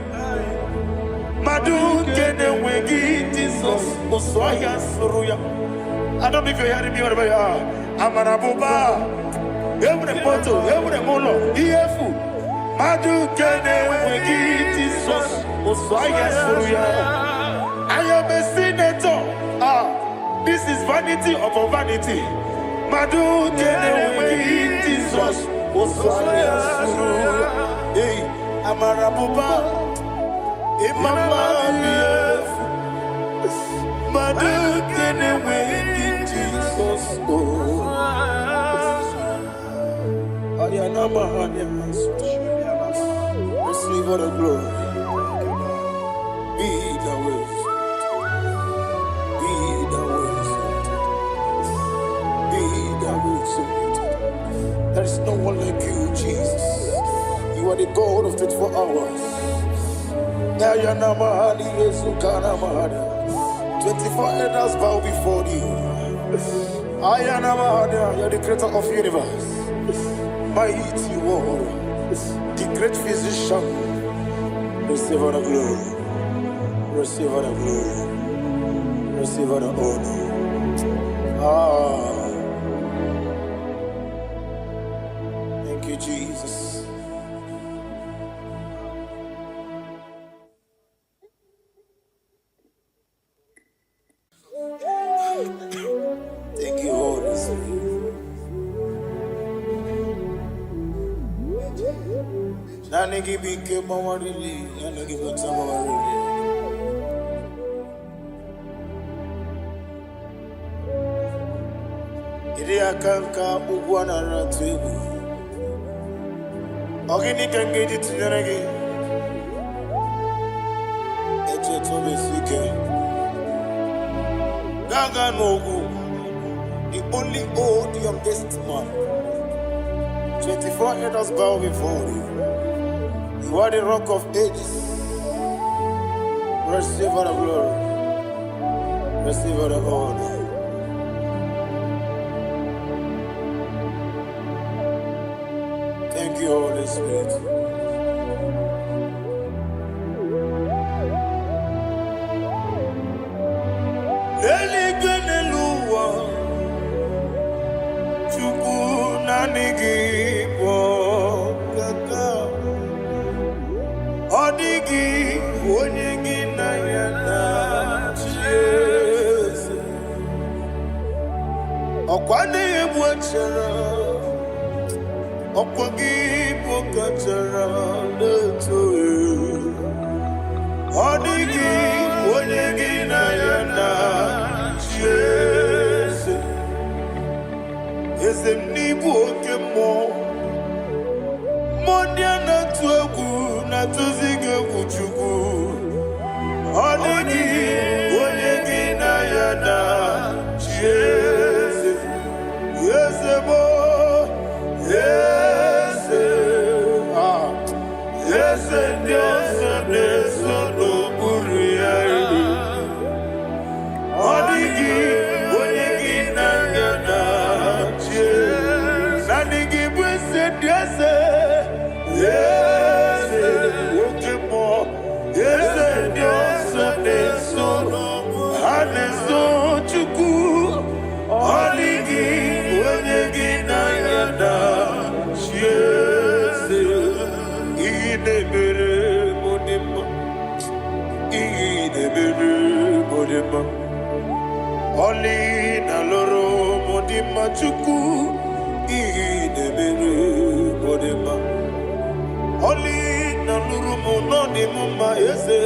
Madu kene wengi Jesus Osoya Suruya. I don't know if you're hearing me wherever you are. Amarabuba. Every photo, every molo. Beautiful. Madu kene wengi Jesus Osoya Suruya. I am a senator. This is vanity upon vanity. Madu kene wengi Jesus Osoya Suruya. Hey, Amarabuba, Imama, Madu, can away Jesus. Ayanama, receive all the glory. Be the way. Be the way. Be the way. There is no one like you, Jesus. You are the God of 24 hours. 24 elders bow before you. You are the creator of the universe. Mighty warrior, the great physician. Receive all the glory. Receive all the glory. Receive all the honor. Thank you, Jesus. Thank you, Holy Spirit. Nanigi bike mawarili, nanigi bata mawarili. Iri akanka ugwana ratubu. Ogini kangeji tinaragi. Eche tobe sike. Gaga Nogu, the only old youngest man. 24 elders bow before you. You are the rock of ages. Receive all the glory. Receive all the honor. Thank you, Holy Spirit. Odigi, Onyegi na yana Jesu. Okwani ebwachara, okwagi pokachara letoe. Odigi, Onyegi na yana Jesu. Ezemnibu okemo. Mondiana tuegu na tuzige kuchugu. Odigi, Onyegi na yana Oli na loro modima chuku idebere modima. Oli na loro mononi mama ese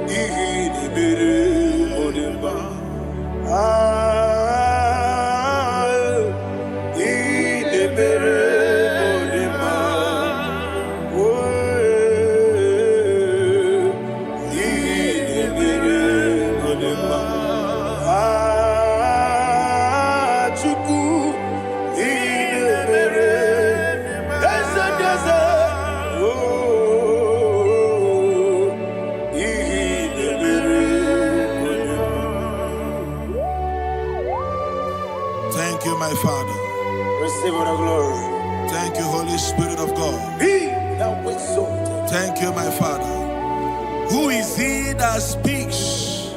idebere modima. Idebere modima. Idebere modima. Thank you, my Father. Receive the glory. Thank you, Holy Spirit of God. Thank you, my Father. Who is he that speaks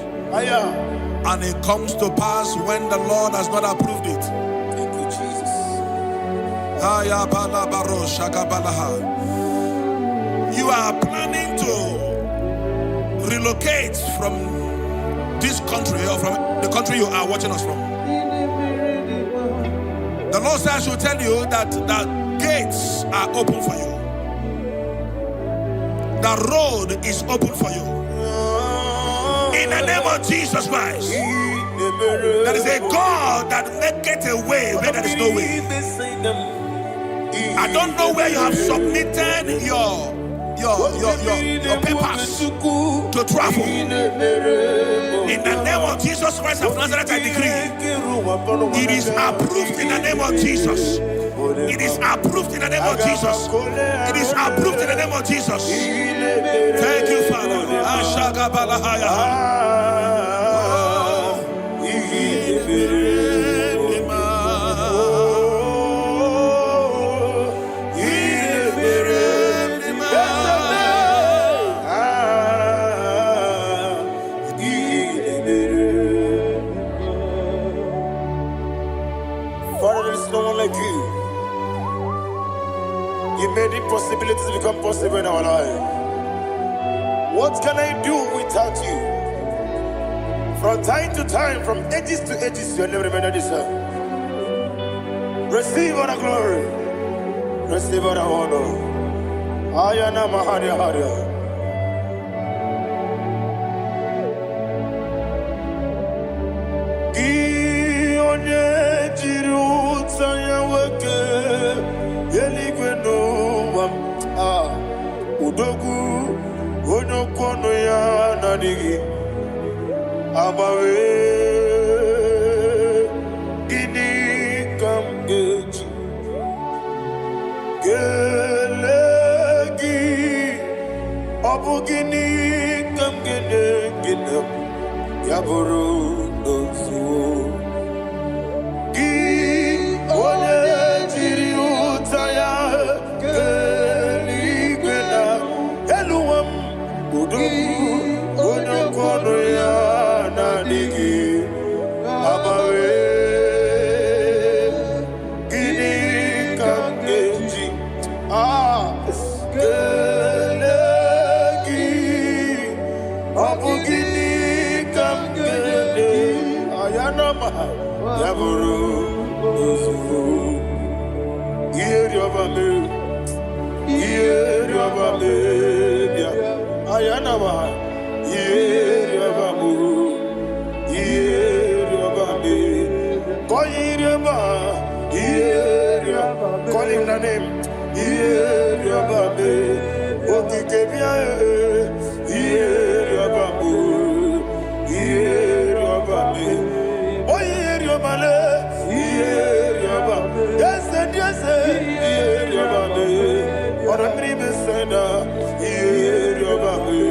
and it comes to pass when the Lord has not approved it? Thank you, Jesus. You are planning to relocate from this country or from the country you are watching us from. The Lord says I should tell you that the gates are open for you. The road is open for you. In the name of Jesus Christ. There is a God that maketh a way where there is no way. I don't know where you have submitted your papers to travel. In the name of Jesus Christ of Nazareth, I decree it is approved in the name of Jesus. It is approved in the name of Jesus. It is approved in the name of Jesus. Thank you, Father. Father, there is no one like you. You made impossibilities become possible in our life. What can I do without you? From time to time, from ages to ages, you never remain the same. Receive all the glory. Receive all the honor. Ayana Maharia Haria. Udogu onokono ya nadigi abawe ini kamgeji gelegi abugini kamgene ginam yaburu dosu gi ole jiri utaya onokono ya nadigi abawe gini kamgeji gelegi abugini kamgene ayanama yaburu ozufu yeri obame ayanama yeriabamu yeriabame koyiriaba yeriaba call him the name yeriabame okikebia yeriabamu yeriabame oyeriabale yeriaba yes yeriabame oramri besenda yeriabame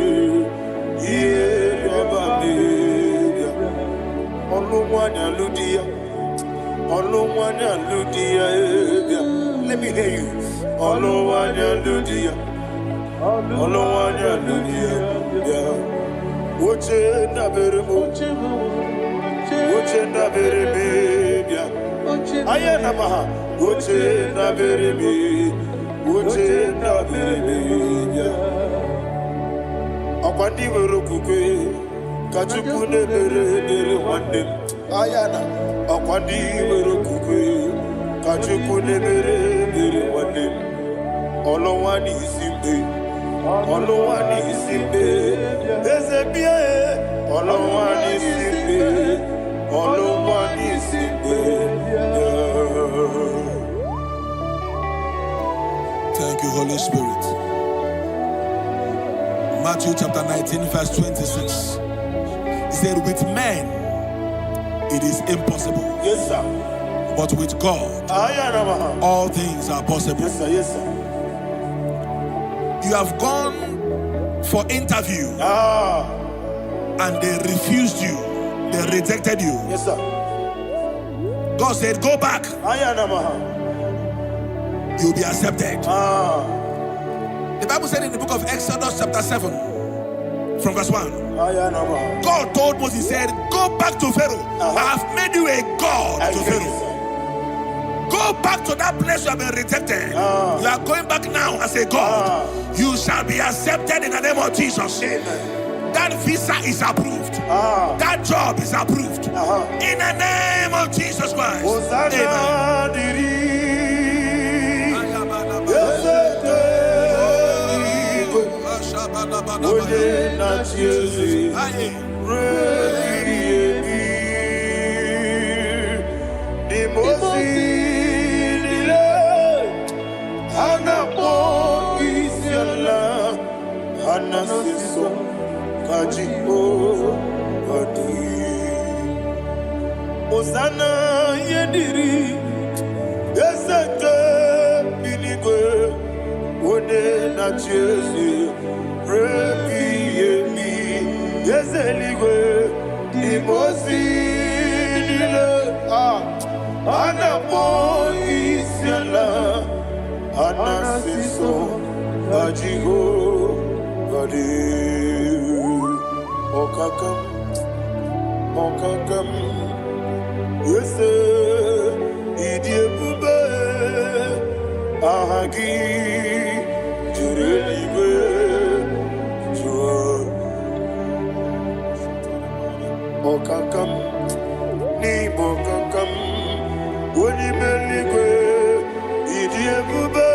let me hear you. Okwadi werokukwe kachukune bere wande ayana okwadi werokukwe kachukune bere wande olowani isimbe ezebie olowani isimbe Thank you, Holy Spirit. Matthew chapter 19, verse 26. He said, with men, it is impossible. Yes, sir. But with God, all things are possible. Yes, sir. Yes, sir. You have gone for interview and they refused you. They rejected you. Yes, sir. God said, go back. You'll be accepted. The Bible said in the book of Exodus chapter 7 from verse 1, God told Moses, he said, go back to Pharaoh. I have made you a God to Pharaoh. Go back to that place you have been rejected. You are going back now as a God. You shall be accepted in the name of Jesus. That visa is approved. That job is approved. In the name of Jesus Christ. Osana yediri Yesete binigwe One na Jesu Rebi yemi Yeseligwe Nimosi nile Anamo isyala Anasiso Ajigo Gadi Okakam Yes, idie bube ahagi jurelibe jua okakam ni bokakam woni meligwe idie bube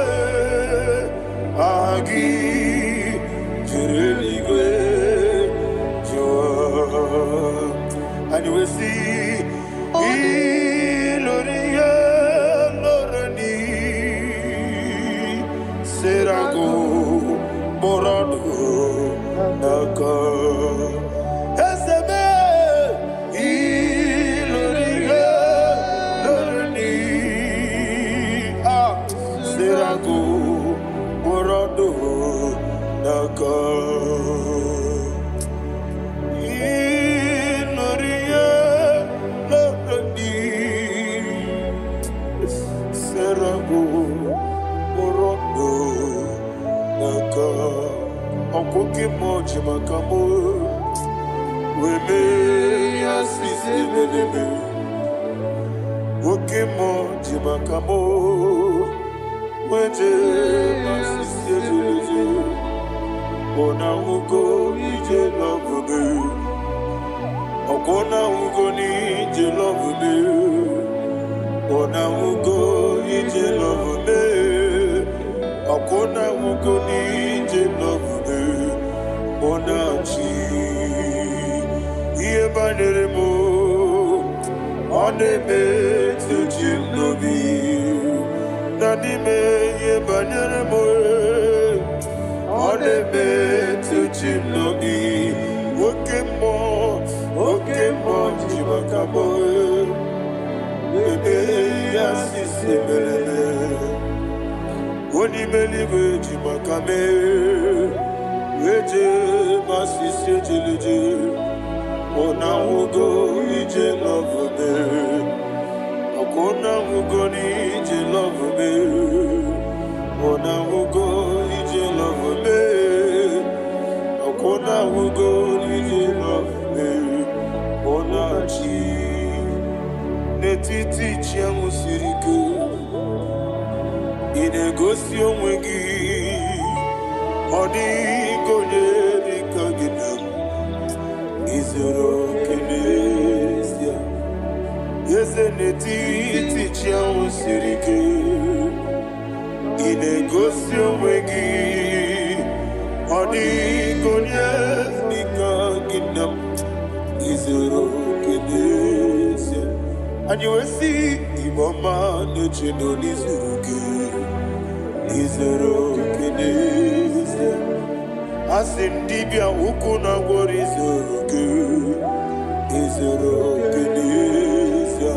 ahagi jurelibe jua and you will see Iloria Lorani Serago Borado Naka Esebe Iloria Lorani Serago Borado Naka Okoke moji makamo Weme yasisi meneme Oke moji makamo Weje masisi ejeje Ona ugo ije love me Okona ugo ni ije love me Ona ugo ije love me Okona ugo ni ije love me Onachi Iye banere mo Oneme tujim nobi Nanime iye banere mo Oneme tujim nobi Oke mo jimakamo Bebe yasisi melele Oni meliwe jimakame Weje masisi ejeleje Ona ugo ije love me Okona ugo ni ije love me Ona ugo ije love me Okona ugo ije love me Ona chi Netiti chiamu sirike Inegosi onwegi Odi konye dikagina And you will see Imama Nechino Nizuruke. Izuruke Nise. Asin Dibia Ukuna Warizuruke. Izuruke Nise.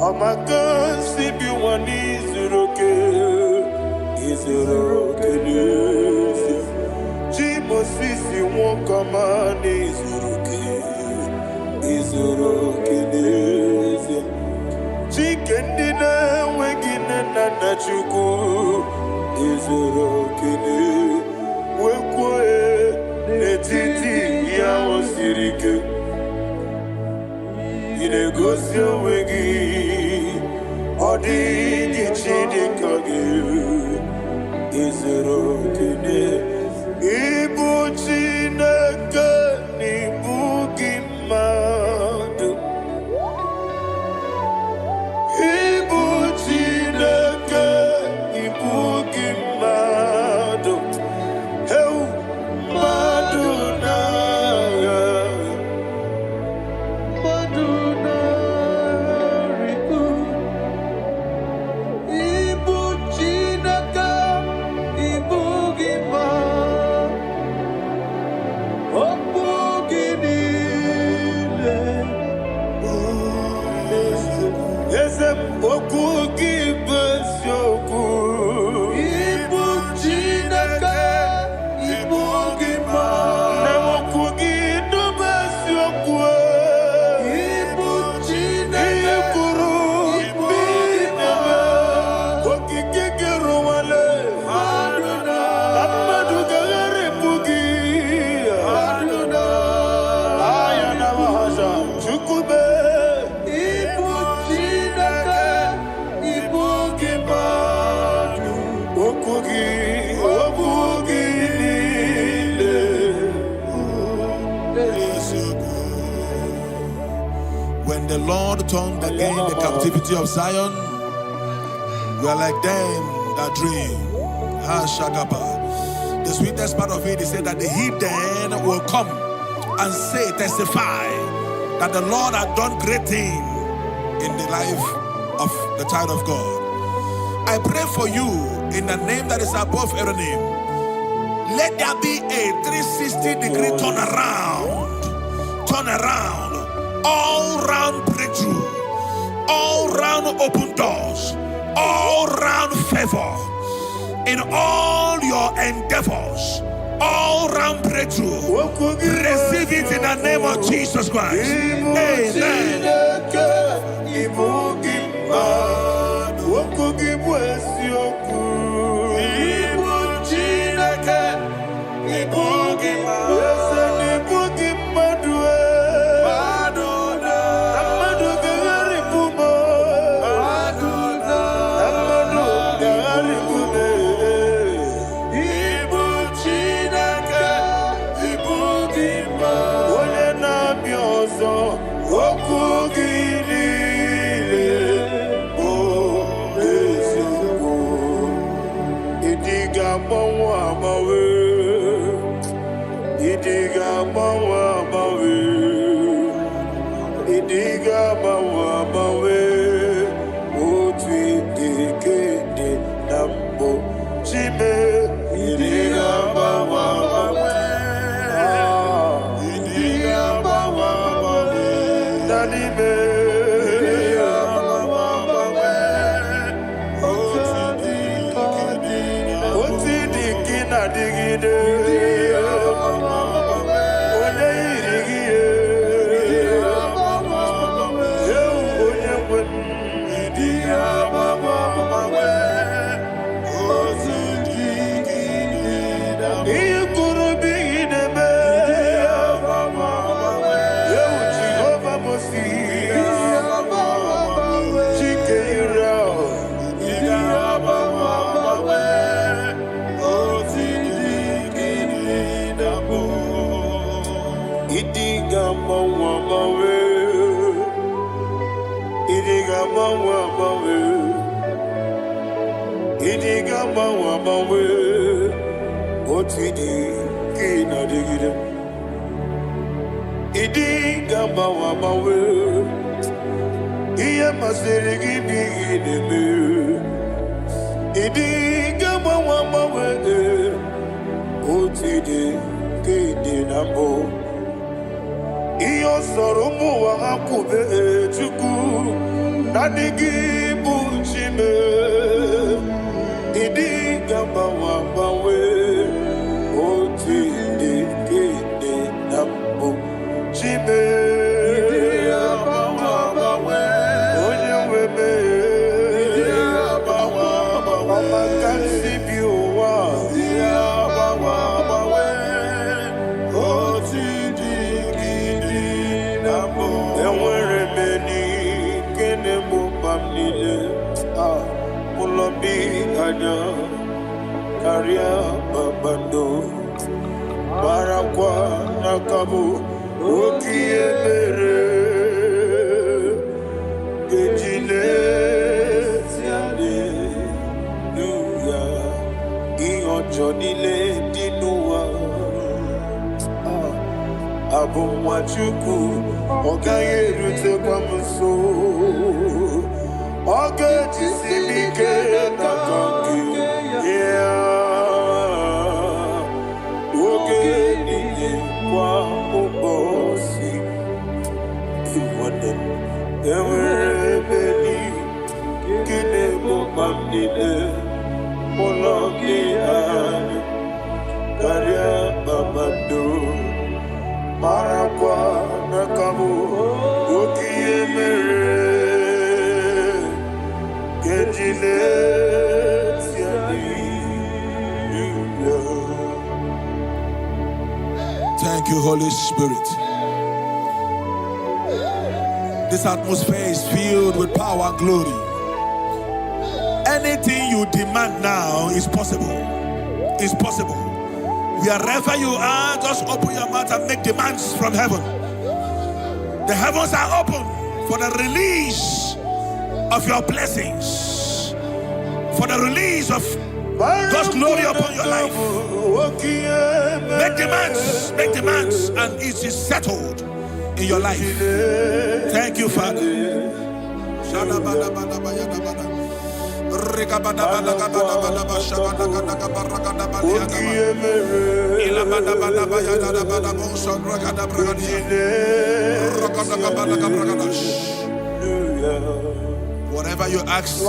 Amaka Sibi Wanizuruke. Izuruke Nise. Jimosisi Wokama Nizuruke. Izuruke Nise. Chikendina wegina na chuku Izuruke Nise. Wekwe netiti ya osirike. Inegosio wegi odi gichidikage. Izuruke Nise. Ibu Chineke n'ibu gị mmadụ. Ibu Chineke n'ibu gị mmadụ. Heu mmadụ n'agha. Mmadụ n'arịkụ. Ibu Chineke n'ibu gị mmadụ. When the Lord turned again the captivity of Zion, we are like them that dream. The sweetest part of it is said that the heathen will come and say, testify, that the Lord had done great things in the life of the child of God. I pray for you in the name that is above every name. Let there be a 360-degree turnaround, all-round breakthrough, all-round open doors, all-round favor in all your endeavors, all-round breakthrough. Receive it in the name of Jesus Christ. Amen. Iya masirigi bi ideme. Idi gama wama wede. Otide kede nambo. Iyo soromu wa akube chuku. Nadigi buchime. Idi gama wama we. Otide kede nambo. Chime. Karia babando barakwa nakabu okiemere gejile siale nuya ionjonile dinuwa abumwachuku ogayerute kwamso ogejisimike nakangi Thank you, Holy Spirit. This atmosphere is filled with power and glory. Anything you demand now is possible. It's possible. Wherever you are, just open your mouth and make demands from heaven. The heavens are open for the release of your blessings, for the release of God's glory upon your life. Make demands, and it is settled in your life. Thank you, Father. Whatever you ask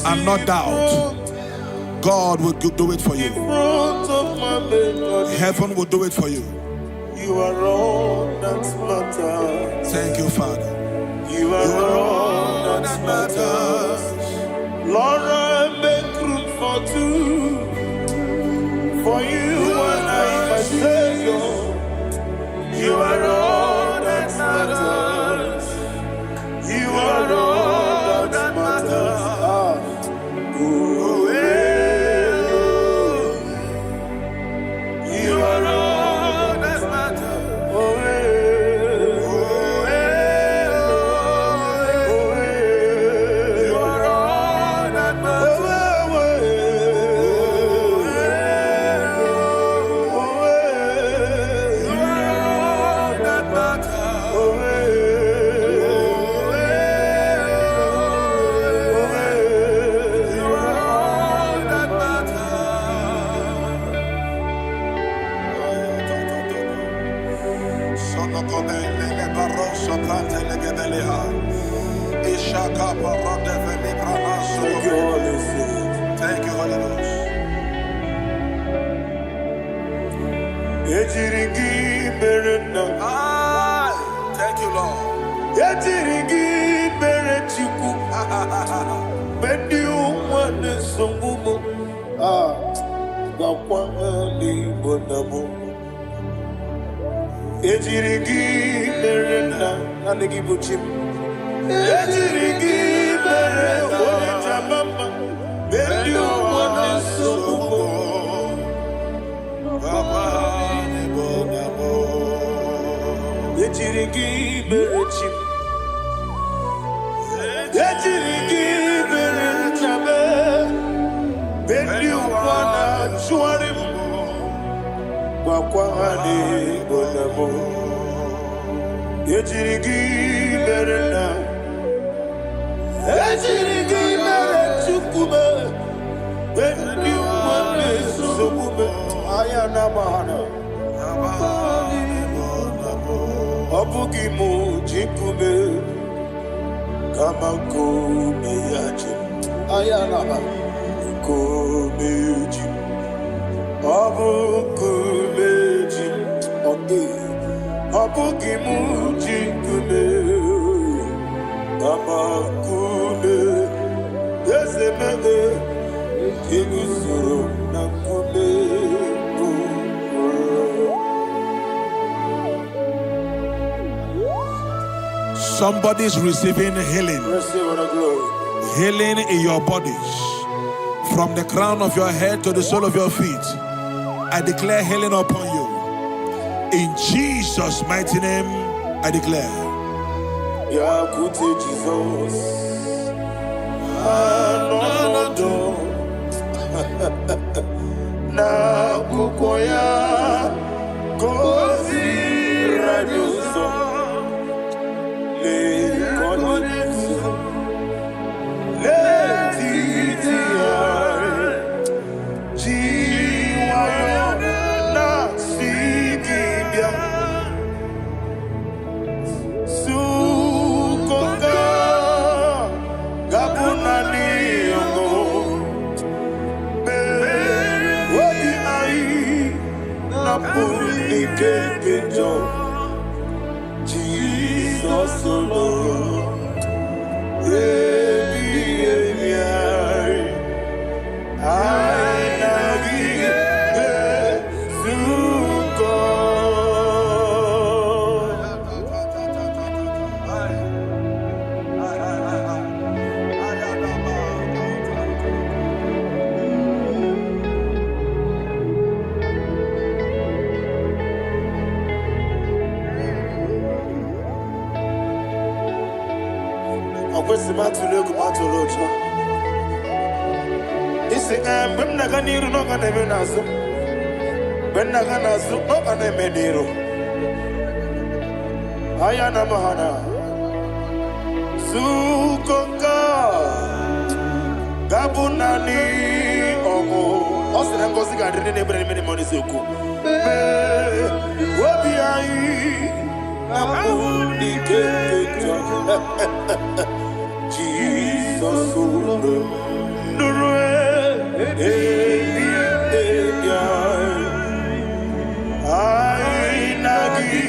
and not doubt, God will do it for you. Heaven will do it for you. You are all that matters. Thank you, Father. You are all that matters. Lord, I make room for two. For you and I, my Savior. You are all that matters. You are all that matters. You are all that matters. Thank you, Holy Ghost. Thank you, Lord. Obugimu jikume kama kumeyaji ayana kumeji obukumeji obugimu jikume kama kume ezemebe igusoro na kume. Somebody's receiving healing. Healing in your bodies. From the crown of your head to the sole of your feet. I declare healing upon you. In Jesus' mighty name, I declare. Jesus. Na kukoya kozi radioso. Jesus alone, Ayana mahana sukoka gabunani omo osere ngozi gadiri ne bre mini money soku obi ai amuni kekejo Jesus nurwe ai nagi.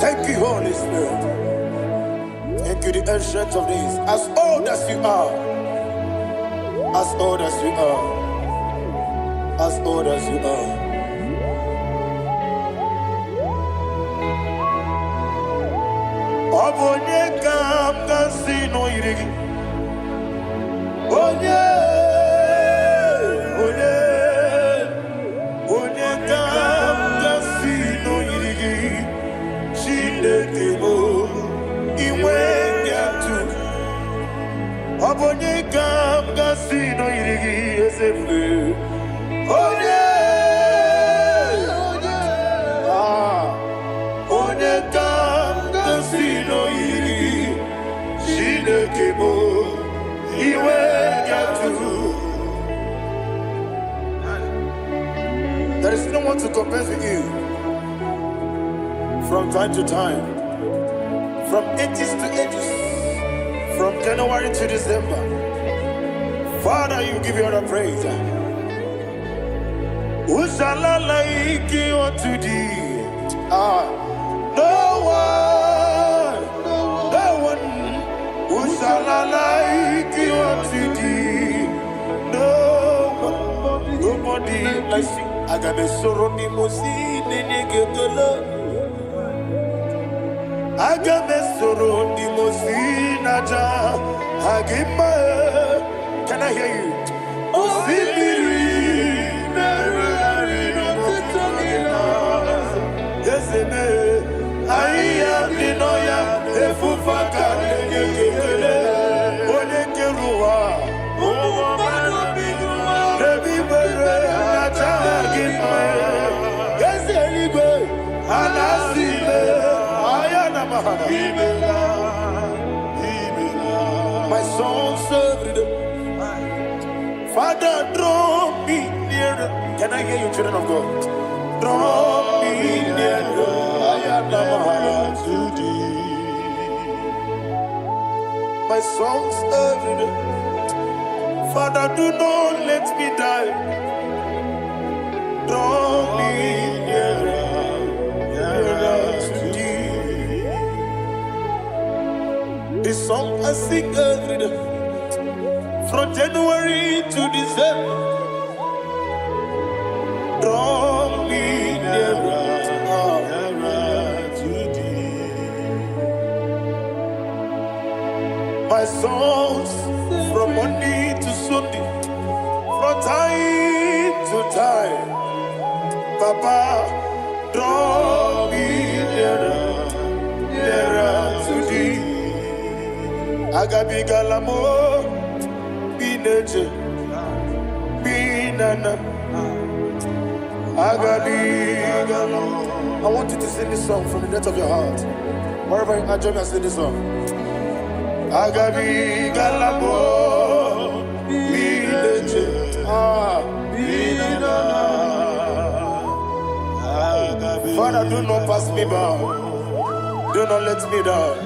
Thank you, Holy Spirit. Thank you, the ancient of days. As old as you are, as old as you are, as old as you are. Obonye kam kasino irigi. Onye kam kasino irigi. Shindekimo iwe nyatu. Obonye kam kasino irigi esefu. Onye kam kasino irigi. Shindekimo iwe nyatu. There is no one to compare with you. From time to time, from ages to ages, from January to December, Father, you give you all the praise. Who shall I like you unto thee? No one. Who shall I like you unto thee? Nobody like you. I got a sorrow, Agamesoro di Mosinaja Agima. Can I hear you? Osibiri Yes, I am the Noya, the Fufa My songs every day. Father, draw me nearer. Can I hear you, children of God? Draw me nearer. I am to thee. My songs every day. Father, do not let me die. Draw me nearer, nearer to thee. This song I sing every day. From January to December, draw me nearer, nearer to thee. My songs from Monday to Sunday, from time to time, Papa, draw me nearer, nearer to thee. Agabi galamo. I want you to sing this song from the depth of your heart. Wherever you are, join me and sing this song. Agabi galabo, Father, do not pass me by. Do not let me die.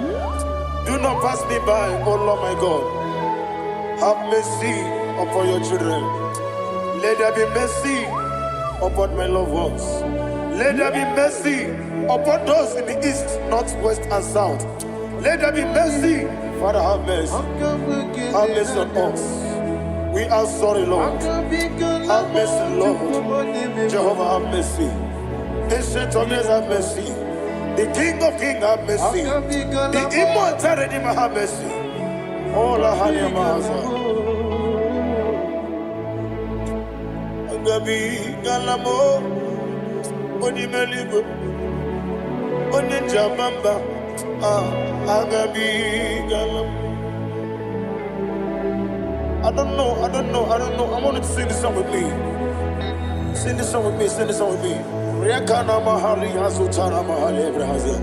Do not pass me by, oh Lord my God. Have mercy upon your children. Let there be mercy upon my loved ones. Let there be mercy upon those in the east, north, west, and south. Let there be mercy. Father, have mercy. Have mercy on us. We are sorry, Lord. Have mercy, Lord. Jehovah, have mercy. Ancient of days, have mercy. The King of Kings, have mercy. The immortal Redeemer, have mercy. Oh, la hania maza. Agabi galamo, oni melibo, oni jamamba. Agabi galamo. I don't know. I want you to sing this song with me. Sing this song with me. Riakana mahali azutana mahali ebrahazia.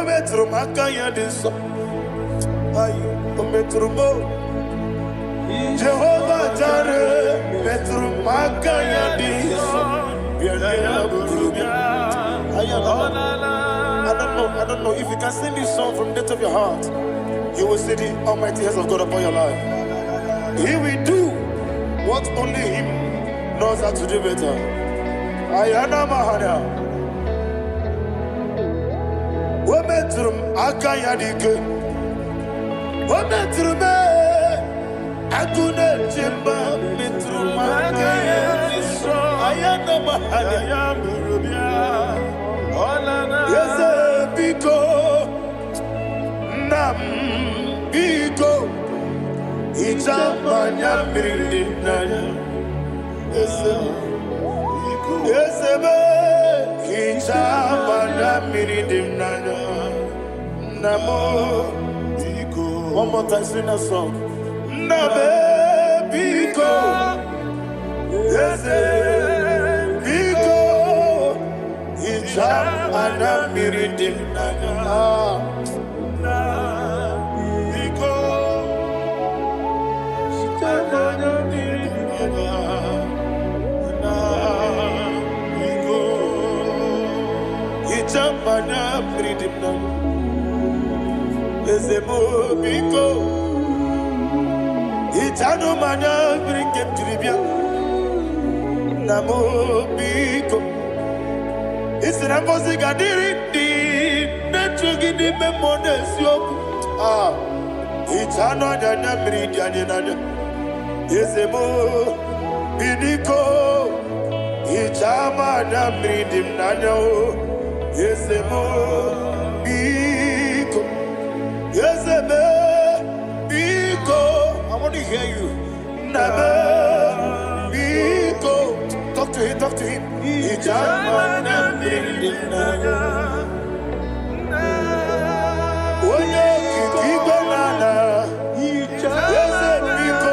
Metro makaya diso, ayo metro mo. Jehovah Jireh, metro makaya diso. I don't know if you can sing this song from the depth of your heart. You will see the almighty hands of God upon your life. He will do what only Him knows how to do better. Ayana mahana. Wometrum akayadike. Wometrum akune chimba metrum akayadiso. Ayana mahana. Yese biko nam biko. Ichamanya mirinaya. Yese be. Ichamanya mirinaya. Namo biko. One more time, sing that song. Nabe biko. Yese biko. Ichamanya mirinaya. Mana pridimna ezemo biko itano mana brinkem tribia namo biko isina ngozi gadiri di netugi di memodesio itano dana bridia nana ezemo bidiko itama na bridimna no. Yesemo biko, yeseme biko. I want to hear you. Nabe biko. Talk to him. Ijamana bindinaya. Oye kikibanana. Yese biko.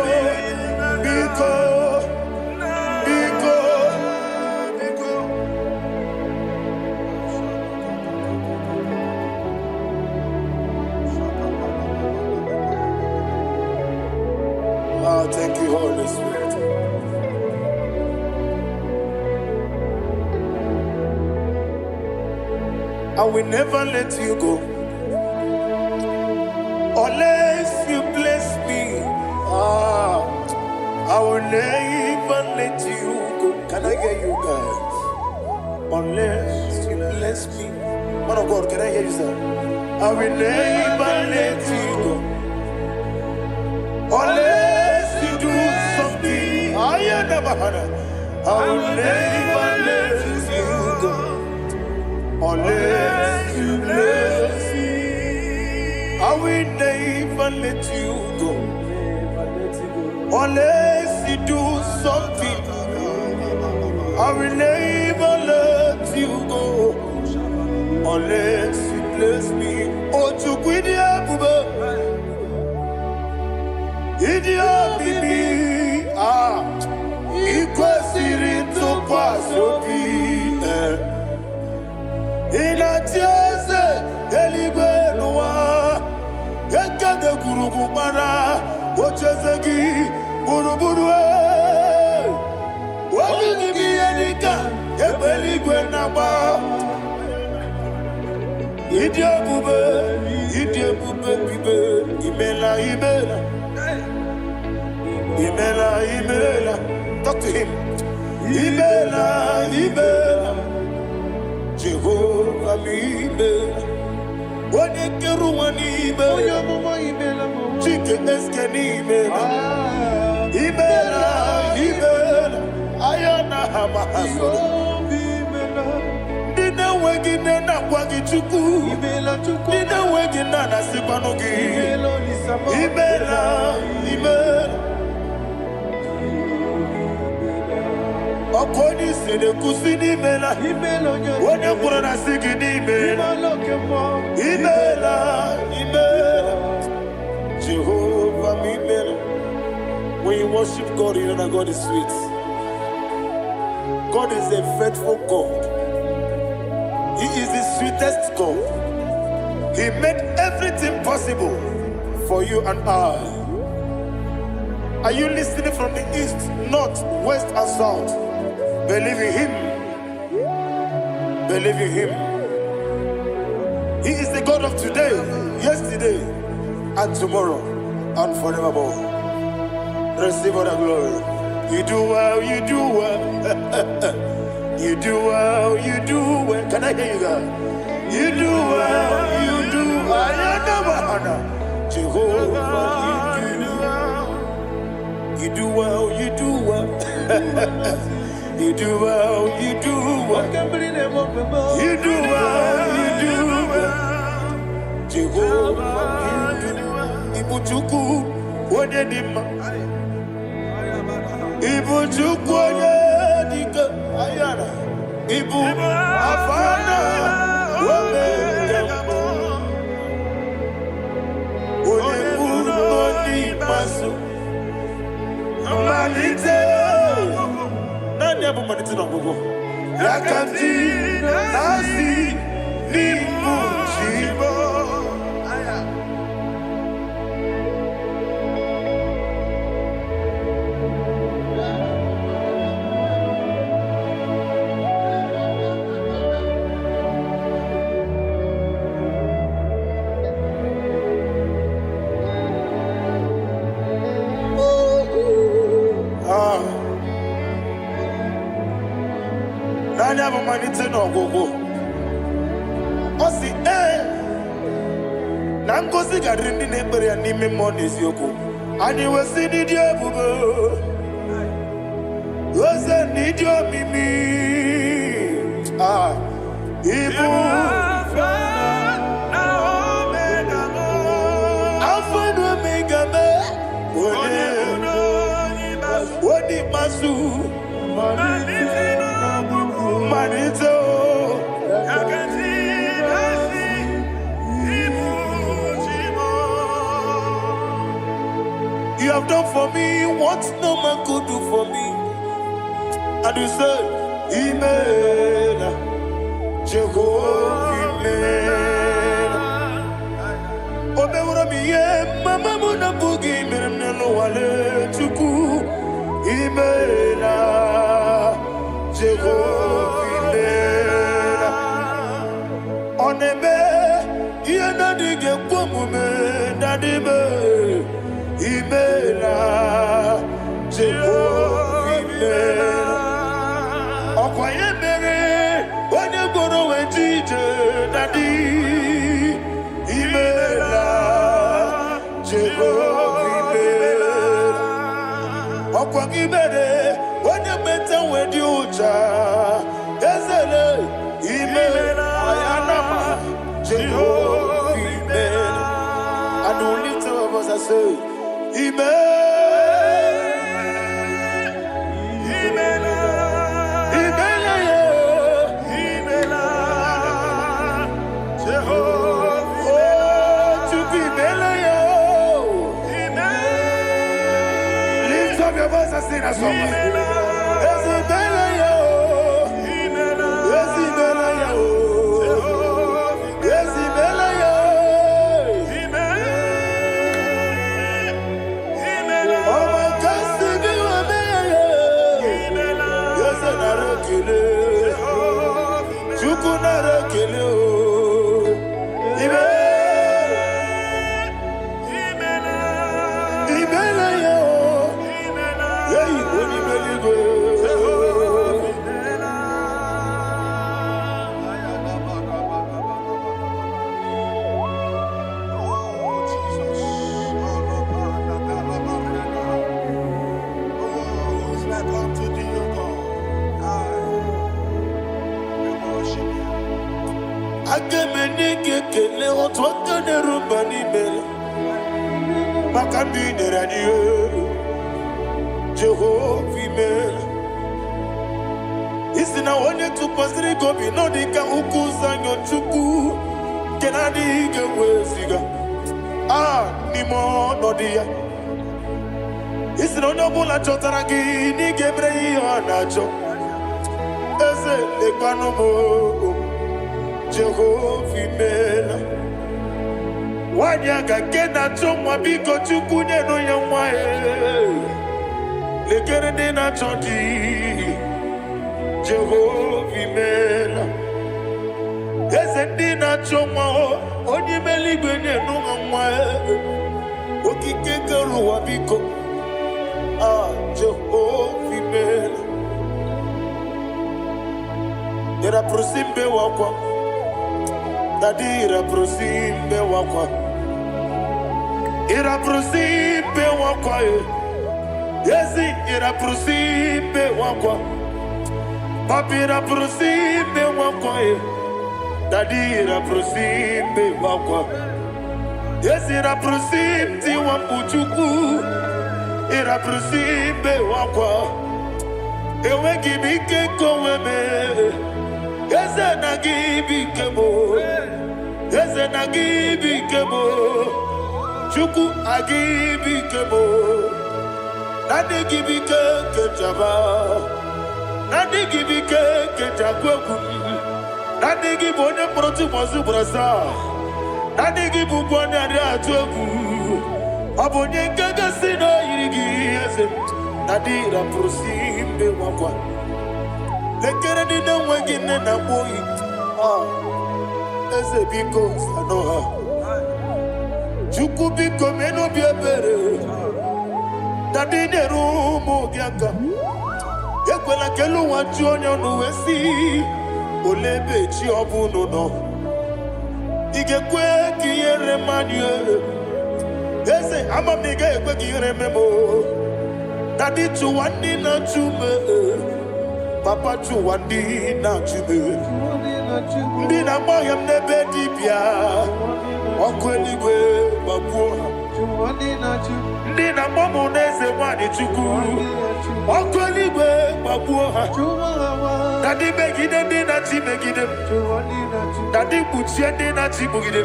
Oh, thank you, Holy Spirit. I will never let you go unless you bless me. I will never let you go. Can I hear you guys? Unless you bless me. Man of God, can I hear you, sir? I will never let you go unless you do something. I will never let you go unless you bless me. I will never let you go unless you do something. I will never let you go unless you bless me. Oh, to Guidia Buba, Idia Bibi, Equasirin to Passopi, Inatiase, Elibenua, Yakada Gurubumara, Ochazagi, Buruburu. What will you be any gun? Ebeligwenaba. Idia Bube, Bibe, Imela. Talk to him. Imela. Jehovah Ibela. What a Kerumani Ibela. Chicken Eskani Ibela. Ayana Hamahaso. Dina Wagina Wagichuku. Dina Wagina Nasipanogi. Ibela. Okoni Sede Kusini Mela. When you put on a Sigini Mela. Ibela. Jehovah Ibela. When you worship God, you know that God is sweet. God is a faithful God. He is the sweetest God. He made everything possible for you and I. Are you listening from the east, north, west, and south? Believe in Him. Believe in Him. He is the God of today, yesterday, and tomorrow, and forevermore. Receive all the glory. You do well, you do well. You do well, you do well. Can I hear you guys? You do well, you do well. Jehovah, you do well, you do well. You do well, you do well. You do well, you do well. Jehovah, you do well. Ibuchuku, what did him? Ibu chukwoye dika ayana. Ibu afana wame yambo. Oyebu noni masu. Manite. Nani abu manite na gogo. Yakanti nasi nibu chibo. Nani abu manite na gogo. Osi na ngozi gadrindi n'ekpere ya n'ime mmụọ n'eziokwu. Anyị wesi n'ịdị ebube. Wese n'ịdị omimi. Ibu Alpha na Omega me. Wodi masu. Manito. You have done for me what no man could do for me. And you said, Imela, Jehovah, Imela. Obe ura miye, mama muna bugi, mirem nelo wale, tu Imela, Jehovah Imela. Oneme, Iena dige kumume, Nadime, Imela, Jehovah Imela. Okwaye mere, onye goro wejije, Nadi, Imela, Jehovah Imela. Okwangi mere, onye meta wedi uja, Ezele, Imela, Ayanama, Jehovah Imela. And we lift up us and say, Imela. Sing a song. Jehovah Imela. Isina onye tupasiri gobi no dika ukuza nyochuku kenadi gewesiga nimo no dia. Isina onye bula chotara gi ni gebre iyo nacho eze lekwano mo Jehovah Imela. Wanyaga kena chomwa biko chukunye no ya mwae lekere de na choti Jehovah Imela. Eze na chomwa onye meligwe ne no mwae okike keruwa biko Jehovah Imela. Era prosimbe wakwa Dadira prosimbe wakwa Ira prosimbe wakwa Yesi ira prosimbe wakwa Papi ira prosimbe wakwa Dadira prosimbe wakwa Yesi ira prosimti wambuchuku Ira prosimbe wakwa Ewe gibike koweme Yese na gibike mo Yese na gibike mo Chuku agibike mo Nadi gibike kejaba Nadi gibike kejakweku Nadi gibone proti mozu brasa Nadi gibubone ade atweku Abonye ngega sino yirigi yese Nadi ra prosimbe wakwa Lekere di na wengine na boyi Eze biko sanoha Chuku biko meno biebere Dadi neru mugiaka Yekwela kelu wanchonyo nuwesi Olebe chi obuno no Igekwe kiyere manye Eze amamige ekwe kiyere memo Dadi chuwandi na chume Papa chuwandi na chume Ndi na mayam nebe dibia Okweligwe babuha Ndi na momo neze wani chuku Okweligwe babuha Dadi megide ndi na chi megide Dadi kuchie ndi na chi mugide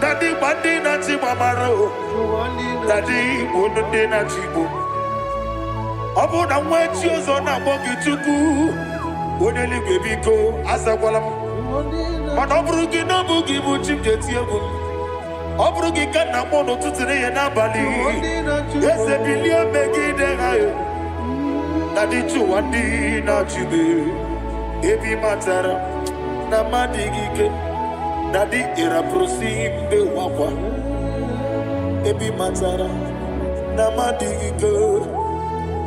Dadi bandi na chi mamaro Dadi bono ndi na chi bo Obu na mwechi ozo na mogi chuku Oneligwe biko asagwalam Mana oburu gi no bugi bu chimjeti egwu Oburu gi kana mono tutire ye na bali Eze bilie megide hayo Nadi chuwandi na chibe. Ebi matara na madigike. Nadi ira prosimbe wakwa. Ebi matara na madigike.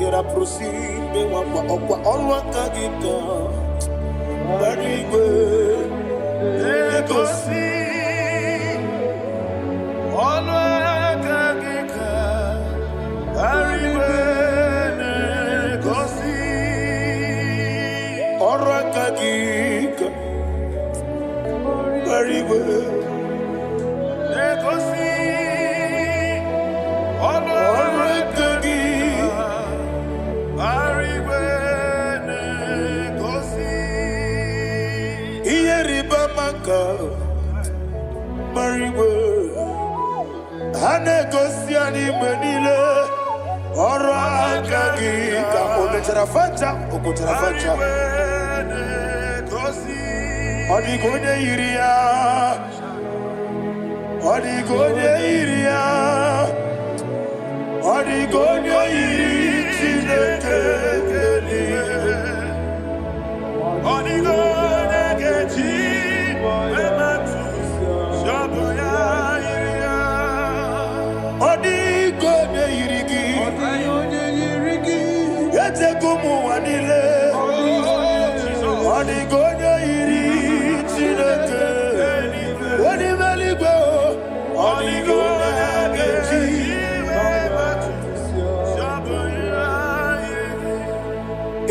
Ira prosimbe wakwa. Okwa olwa kagika. Barigwe. Egosi. Olwa kagika. Barigwe. Egosi. Olwa kagika. Barigwe. Egosi. Olwa kagika. Barigwe. Egosi. Iyeriba maka. Barigwe. Hane gosi animenile. Ora kagika. Okotarafanja. Odigonye iria. Odigonye iria. Odigonye iri chineke. Odigonye geji. Shaboya iria. Odigonye irigi. Yete kumu wanile. Odigonye iri chineke. Odimeligwe. Odigonye geji.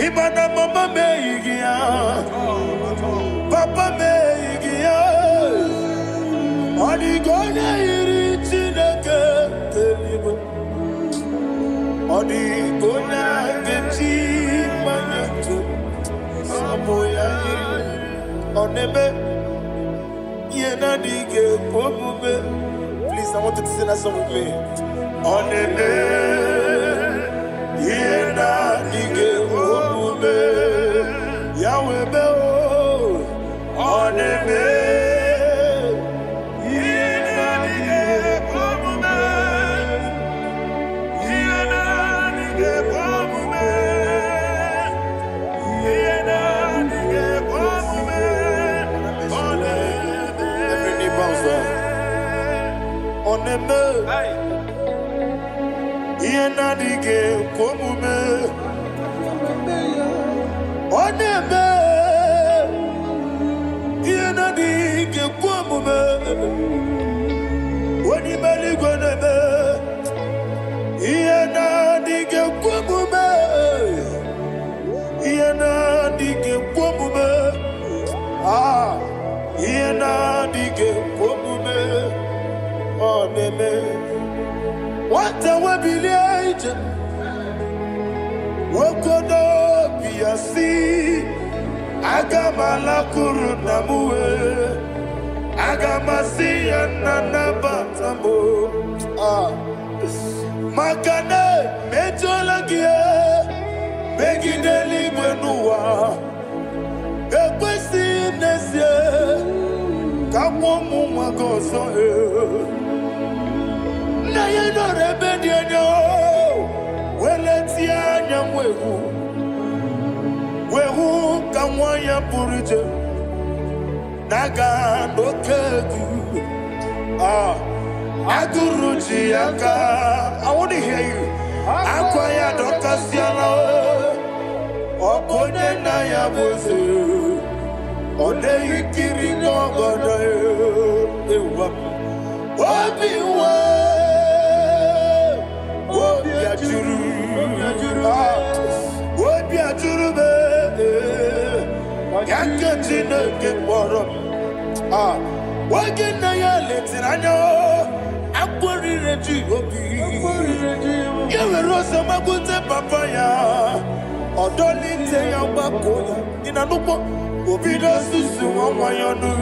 Ibana mama meigia. Papa meigia. Odigonye iri chineke. Odigonye geji manyetu. Samoya iri. Onebe. Yena dige pomube. Please, I want you to sing that song with me. Onebe. Yena dige pomube. Yahweh be o. Onebe. Yena dige pomube. Yena dige pomube. Yena dige pomube. Onebe. Every knee bows down. Onebe. Yena dige pomube. Onebe. Yena dige pomube. Onimeligwe nebe. Yena dige pomube. Yena dige pomube. Ah. Yena dige pomube. Onebe. What a webillage. Wokodo biasi. Agamala kurunamue. Agamasi ananabatamo. Ah. Makane mejolagie. Begideli benua. Ekwesi nesie. Kamomu magozo. Na yeno rebedienyo. Weletia nyamwehu. Wehu kamwaya purije. Naga nokegu. Ah. Aguruji yaka. I want to hear you. Akwaya dokasiala. Okonye na ya boze. Ode yikiri ngogoda. Ewa. Obiwa. Obiajuru. Obiajuru be. Yakajina gekwaram. Ah. Wagina ya letiranya. Akwari reji obi. Yewe rosa magute papaya. Odolite ya bakoya. Inanupo. Obido susu wanyanu.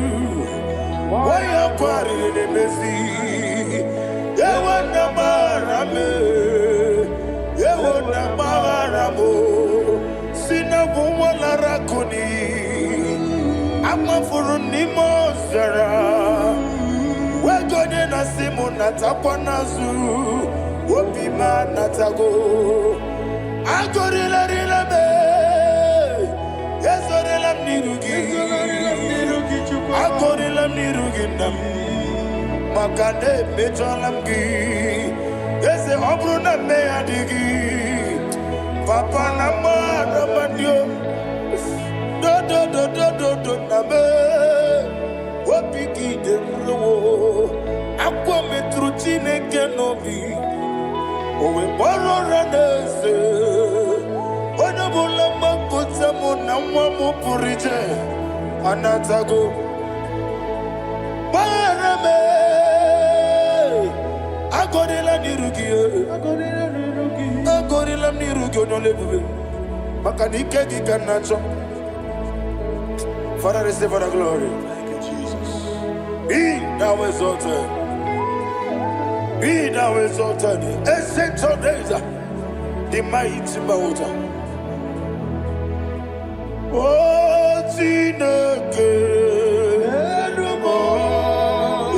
Waya kwari nemezi. Yewe namarame. Yewe namaramo. Sina bumwala rakoni. Amafuru nimo zara. Wegode na simu natakwa nazu. Obima natago. Agorila rila me. Yesorila nirugi. Agorila nirugi nam. Makane mecholamgi. Yese obruna me adigi. Papa nama namadio. Do name. Wapiki de mlo. Akwa metruchine kenobi. Owe boro ranese. Onabola makota mona mwamu purije. Anatago. Barame. Agorila nirugi. Agorila nirugi onolebube. Makanike gikanacho. Father, receive the glory. Thank you, Jesus. Be thou exalted. Be thou exalted. Ancient of days, the mighty mountain. Oh, Tineke.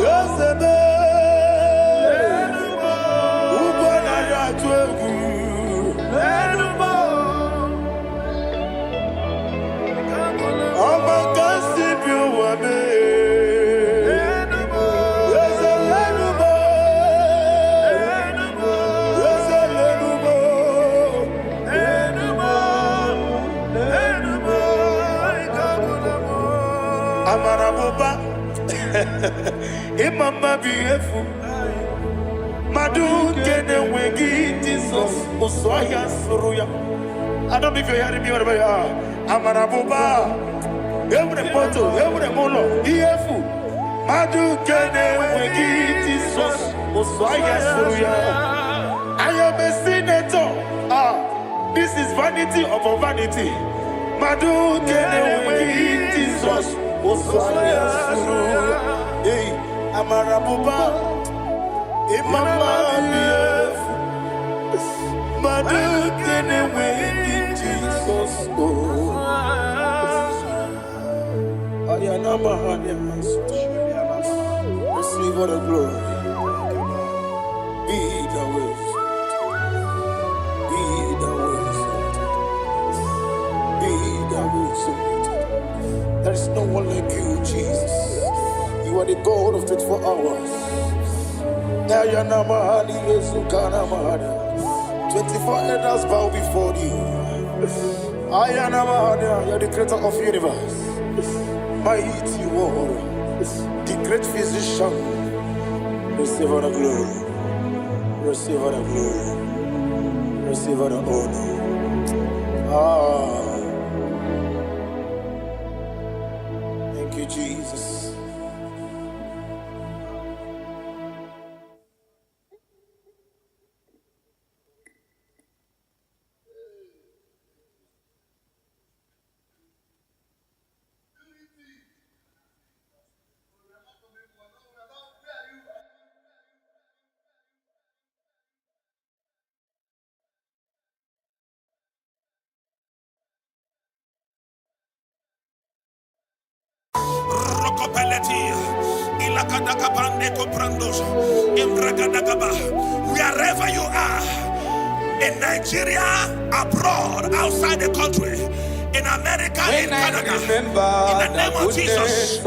Yes, Amaraboba, Imama beautiful. Madu kene wegi Jesus, Osoya Suruya. I don't know if you're hearing me wherever you are. Amaraboba, every photo, every molo, beautiful. Madu kene wegi Jesus, Osoya Suruya. I am a senator. This is vanity of vanity. Madu kene wegi Jesus. Hey, Amarabuba, Imama, Madu kene wegi Jesus. Ayana mahanya, receive all the glory. Be the way, be the way, be the way. There is no one like you, Jesus. You are the God of 24 hours. 24 elders bow before you. You are the creator of the universe. Mighty warrior, the great physician. Receive all the glory. Receive all the glory. Receive all the honor. Thank you, Jesus. Wherever you are, in Nigeria, abroad, outside the country, in America, in Canada, in the name of Jesus,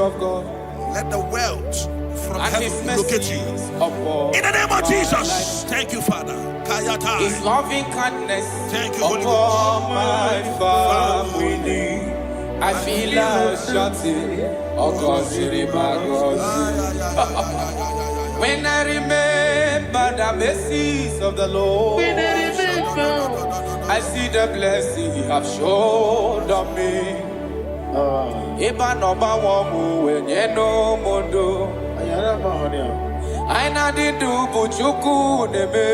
let the wealth from heaven locate you. In the name of Jesus, thank you, Father. His loving kindness, thank you, Holy Ghost. My family. I feel like shouting, when I remember the mercies of the Lord, I see the blessing He has shown on me. I na di do buchuku neme.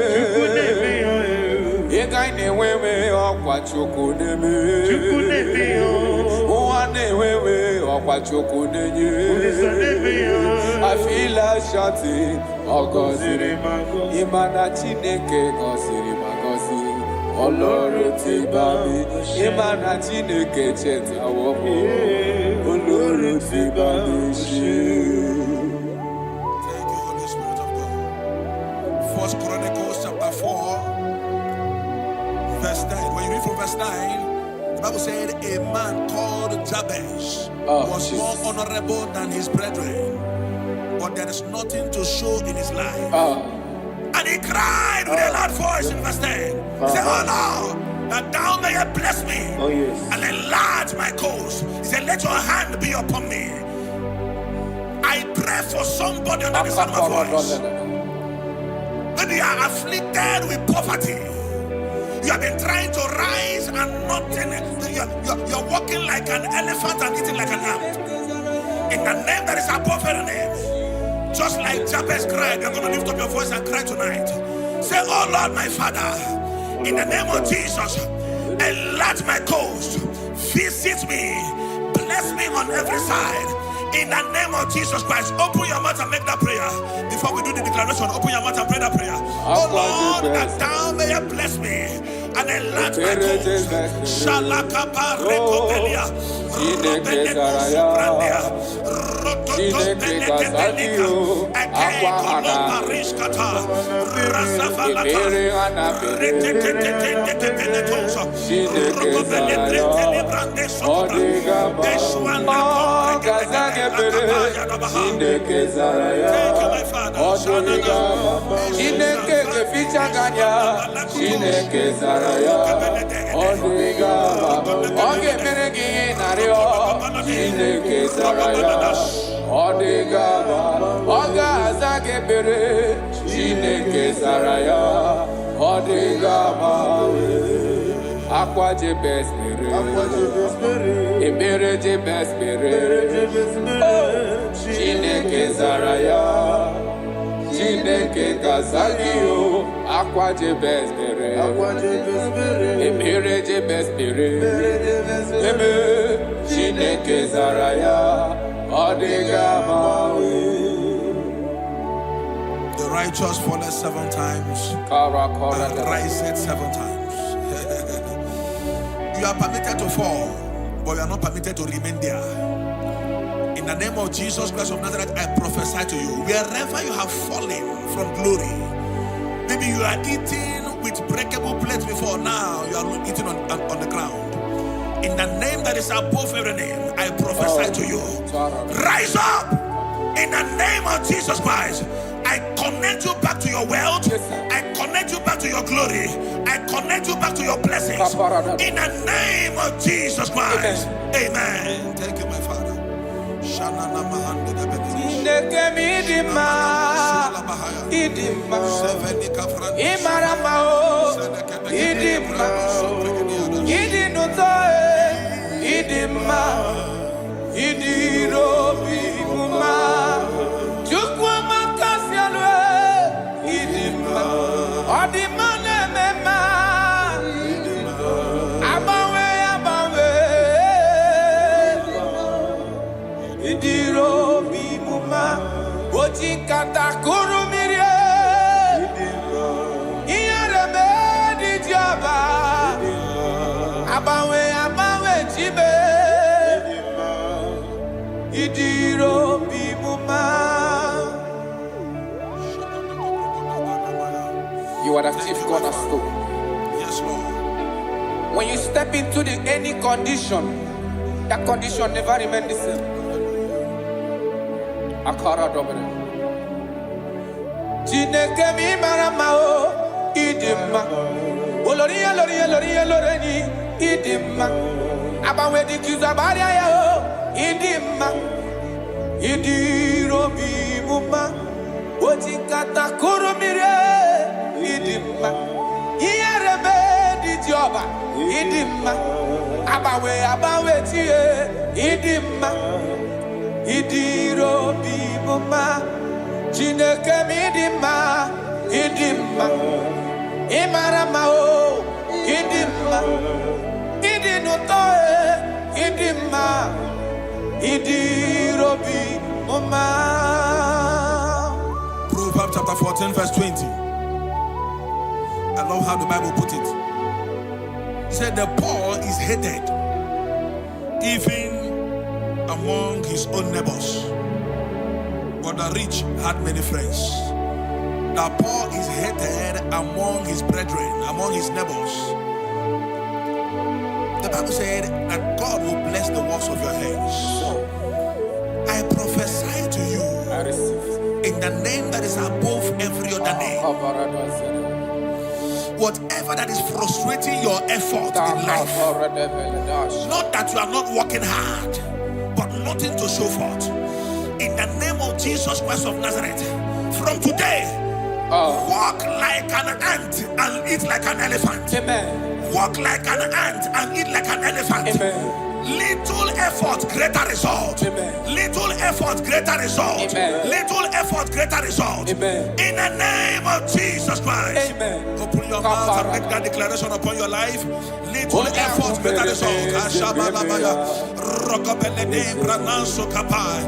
Ega ne wewe okwa chuku neme. Uwa ne wewe okwa chuku nenye. I feel like shouting, oh Gosiri Mago. Imana Chineke Gosiri Magosi. Oloro ti babi. Imana Chineke cheta womo. Oloro ti babi shi. Chronicles chapter 4, verse 9. read from verse 9, the Bible said a man called Jabez was more honorable than his brethren, but there is nothing to show in his life. And he cried with a loud voice in verse 10. He said, oh Lord, that thou mayest bless me and enlarge my cause. He said, let your hand be upon me. I pray for somebody under the sound of my voice. Maybe you are afflicted with poverty. You have been trying to rise and nothing. You're walking like an elephant and eating like an ant. In the name that is above every name. Just like Jabez cried, you're going to lift up your voice and cry tonight. Say, oh Lord, my Father, in the name of Jesus, enlarge my coast, visit me, bless me on every side. In the name of Jesus Christ, open your mouth and make that prayer. Before we do the declaration, open your mouth and pray that prayer. Oh Lord, that thou mayest bless me and enlarge my coast. Shalakapa rekobelia. Thank you, my Father. Aqua de best Ebere de best Chineke Zaraya Chineke Kazagio Aqua de best Ebere de best Chineke Zaraya Odigamawe. The righteous falleth 7 times and riseth 7 times. You are permitted to fall, but you are not permitted to remain there. In the name of Jesus Christ of Nazareth, I prophesy to you, wherever you have fallen from glory, maybe you are eating with breakable plates before, now you are eating on the ground. In the name that is above every name, I prophesy to you, rise up in the name of Jesus Christ. I connect you back to your wealth. I connect you back to your glory. I connect you back to your blessings. In the name of Jesus Christ. Amen. Thank you, my Father. You are the chief cornerstone. Yes, Lord. When you step into any condition, that condition never remains the same. Akara dobre. Chineke mi maramao idima. Oloria loreni idima. Abawe di kizabaria ya idima. Idiro bi muma. Oti kata kurumire idima. Iyarebe di joba idima. Abawe tie idima. Idiro bi muma. Chineke mi idima. Idima. Imarama o idima. Idinutoe idima. Idiro bi muma. Proverbs chapter 14 verse 20. I love how the Bible put it. It said the poor is hated even among his own neighbors, but the rich had many friends. The poor is hated among his brethren, among his neighbors, Bible said that God will bless the works of your hands. I prophesy to you, I receive in the name that is above every other name. Whatever that is frustrating your effort in life, not that you are not working hard, but nothing to show forth. In the name of Jesus Christ of Nazareth, from today, walk like an ant and eat like an elephant. Amen. Walk like an ant and eat like an elephant. Amen. Little effort, greater result. Amen. Little effort, greater result. Amen. Little effort, greater result. Amen. In the name of Jesus Christ. Amen. Open your mouth and make that declaration upon your life. Little effort, greater result. Ashabalabaya. Rokobelede brananso kapai.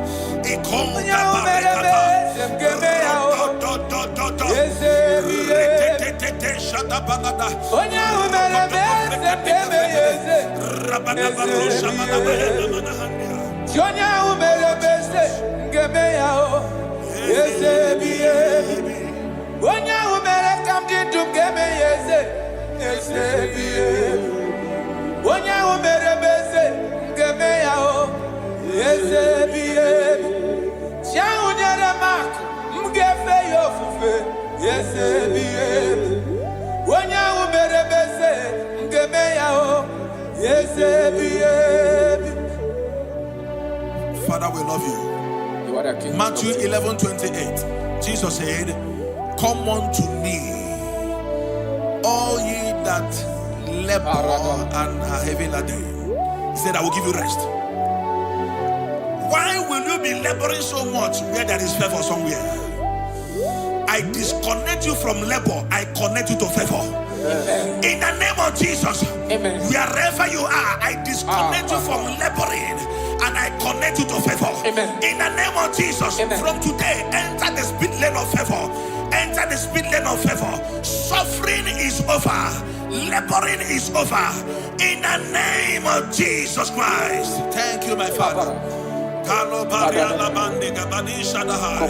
Ikonda barekata. Retetete shadabalada. Jonya umele bese ngemeyao yesebiye Wonya umele kamdi tukeme yesebiye Wonya umele bese ngemeyao yesebiye Tia unyere mak mgefe yofufe yesebiye Wonya umele bese ngemeyao yesebiye. Father, we love you. You are the King. Matthew 11:28. Jesus said, "Come unto me, all ye that labor and are heavy laden." He said, "I will give you rest." Why will you be laboring so much where there is favor somewhere? I disconnect you from labor. I connect you to favor. Amen. In the name of Jesus. Amen. Wherever you are, I disconnect you from laboring and I connect you to favor. Amen. In the name of Jesus. Amen. From today, enter the speed lane of favor. Enter the speed lane of favor. Suffering is over. Laboring is over. In the name of Jesus Christ. Thank you, my Father. Kalo Bariala Bande Gabani Shadahai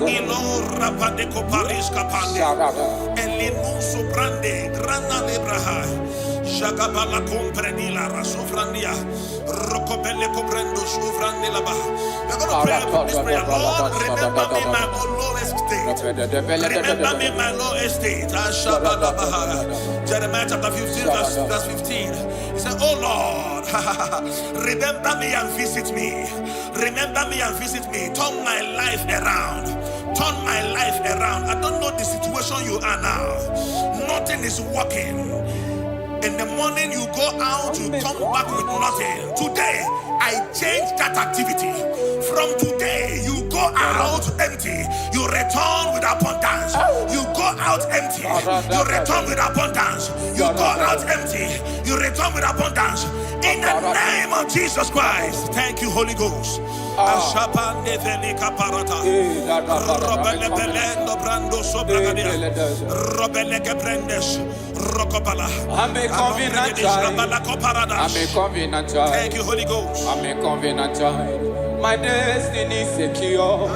Ilo Rapade Koparis Kapande Elinu Subrande Grana Lebrahai Jagabala Comprenila Rasufrandia Rocobele Cobrendo Sufrandilaba. You're going to pray this prayer. Lord, remember me my lowest state. Remember me my lowest state. Jeremiah chapter 15 verse 15. He said, "Oh Lord, remember me and visit me. Remember me and visit me. Turn my life around. Turn my life around. I don't know the situation you are now. Nothing is working. In the morning you go out, you come back with nothing. Today, I change that activity. From today, you go out empty. You return with abundance. You go out empty. You return with abundance. You go out empty. You return with abundance. In the name of Jesus Christ. Thank you, Holy Ghost. Ashabande velika parata. Robele belendo brando sobragadia. Robele gebrendes. Rokopala. I'm a covenant child. Thank you, Holy Ghost. I'm a covenant child. My destiny is secure.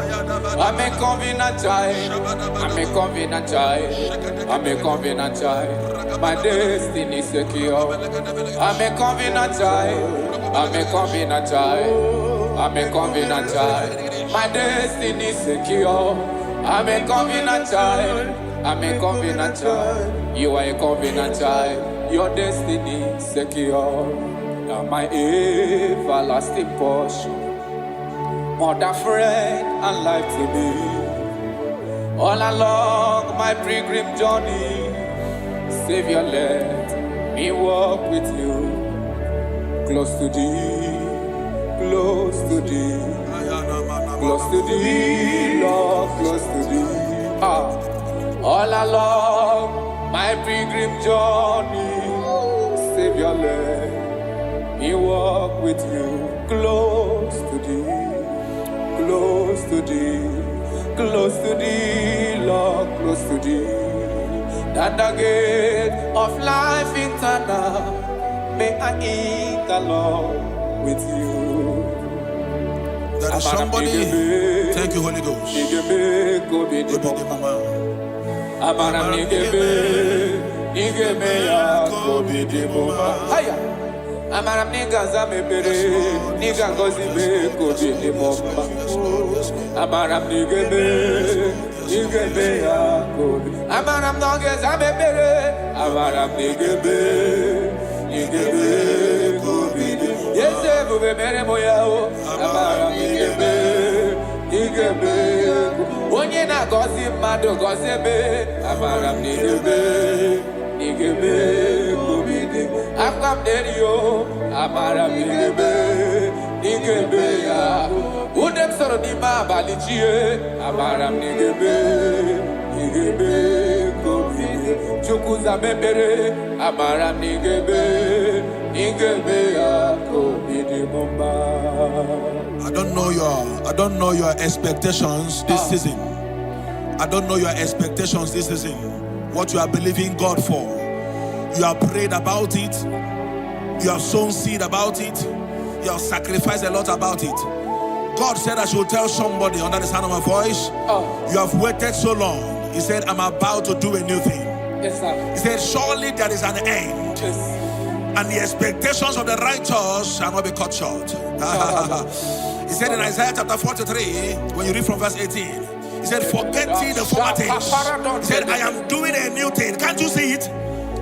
I'm a covenant child. I'm a covenant child. I'm a covenant child. My destiny is secure. I'm a covenant child. I'm a covenant child. I'm a covenant child. My destiny is secure. I'm a covenant child. I'm a covenant child. You are a covenant child. Your destiny is secure. Now my everlasting portion. Mother, friend, and life to me. All along my pilgrim journey, Savior, let me walk with you. Close to thee, close to thee, close to thee, Lord, close to thee. All along my pilgrim journey, Savior, let me walk with you. Close to thee. Close to thee, Lord, close to thee. That the gate of life eternal, may I eat along with you. There is somebody. Thank you, Holy Ghost. Amaram nigga zamebere, nigga gozi be kobi ni momba. Amaram nigga be ya kobi. Amaram nigga zamebere, amaram nigga be kobi. Yes, bube mere moya o. Amaram nigga be. Onye na gozi mado gozi be. Amaram nigga be kobi. Akam derio, amaram nigebe ya. Udem soro di ma balichie, amaram nigebe kobi. Chukuza mebere, amaram nigebe ya kobi di momba. I don't know your expectations this season. I don't know your expectations this season. What you are believing God for. You have prayed about it. You have sown seed about it. You have sacrificed a lot about it. God said I should tell somebody under the sound of my voice, you have waited so long. He said, I'm about to do a new thing. Yes, sir. He said, surely there is an end. Yes. And the expectations of the righteous shall not be cut short. He said in Isaiah chapter 43, when you read from verse 18, he said, forget ye the former things. He said, I am doing a new thing. Can't you see it?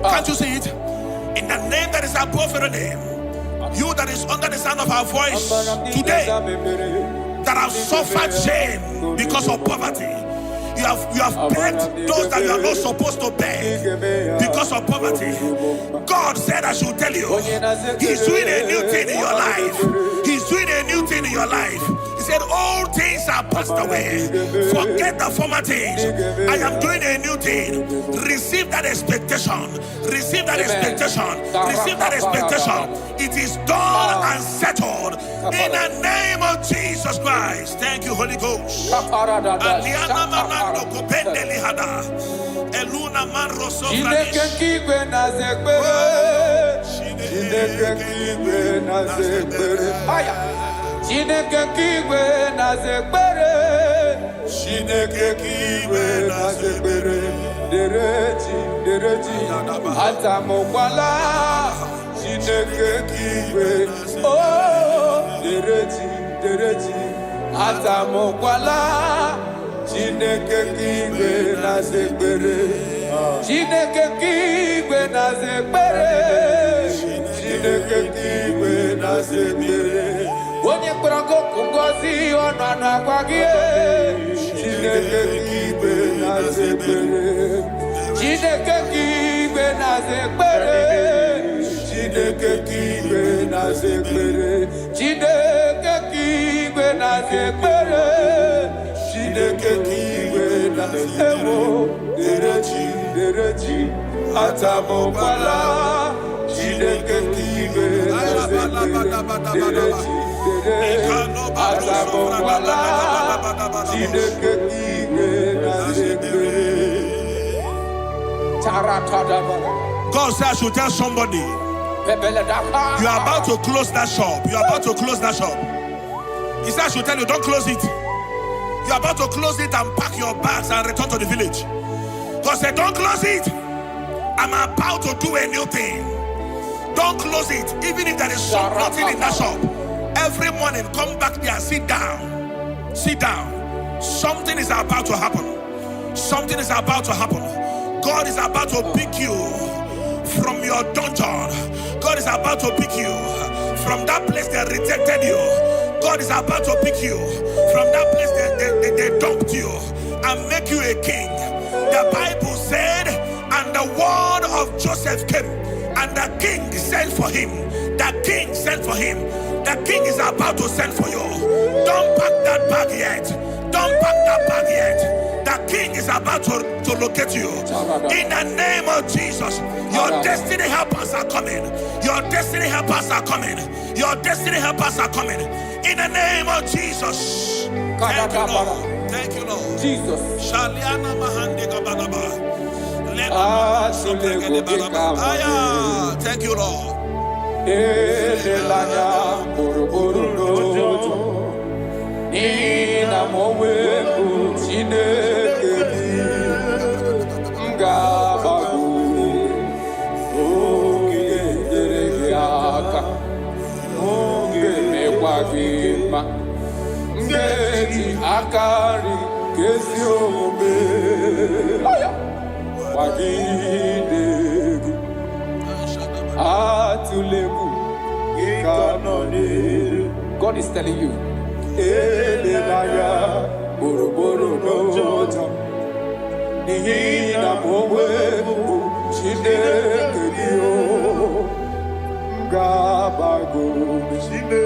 Can't you see it? In the name that is above every name, you that is under the sound of our voice today, that have suffered shame because of poverty, you have begged those that you are not supposed to beg because of poverty. God said I should tell you, He's doing a new thing in your life. He's doing a new thing in your life. He said, all things are passed away. Forget the former things. I am doing a new thing. Receive that expectation. Receive that expectation. Receive that expectation. It is done and settled in the name of Jesus Christ. Thank you, Holy Ghost. Chineke kigwe na zekbere, Chineke kigwe na zekbere, dereji, atamokwala, Chineke kigwe, oh, dereji, atamokwala, Chineke kigwe na zekbere, Chineke kigwe na zekbere, Chineke kigwe na zekbere. Onye kpọrọ ngozi ọnụ anụ akwa gị Chineke kigwe na-aza ekpere Chineke kigwe na-aza ekpere Chineke kigwe na-aza ekpere Chineke kigwe na-aza ekpere Chineke kigwe na-aza ekpere dereji atamokwala Chineke kigwe na-aza ekpere God says I should tell somebody, you are about to close that shop. You are about to close that shop. He said I should tell you, don't close it. You are about to close it and pack your bags and return to the village. God said, don't close it. I'm about to do a new thing. Don't close it, even if there is nothing in that shop. Every morning, come back there, sit down. Sit down. Something is about to happen. Something is about to happen. God is about to pick you from your dungeon. God is about to pick you from that place that rejected you. God is about to pick you from that place that they dumped you and make you a king. The Bible said, and the word of Joseph came, and the king sent for him. The king sent for him. The king is about to send for you. Don't pack that bag yet. Don't pack that bag yet. The king is about to locate you. In the name of Jesus, your destiny helpers are coming. Your destiny helpers are coming. Your destiny helpers are coming. In the name of Jesus. Thank you, Lord. Thank you, Lord. Jesus. Thank you, Lord. Elelanya buru Nina mowe Chineke Ngabagu Oge aka akari kesiobe wagidegi atuleku ikanoni. God is telling you, elelaya boroboro nota nihina mowe chineke dio gabago chine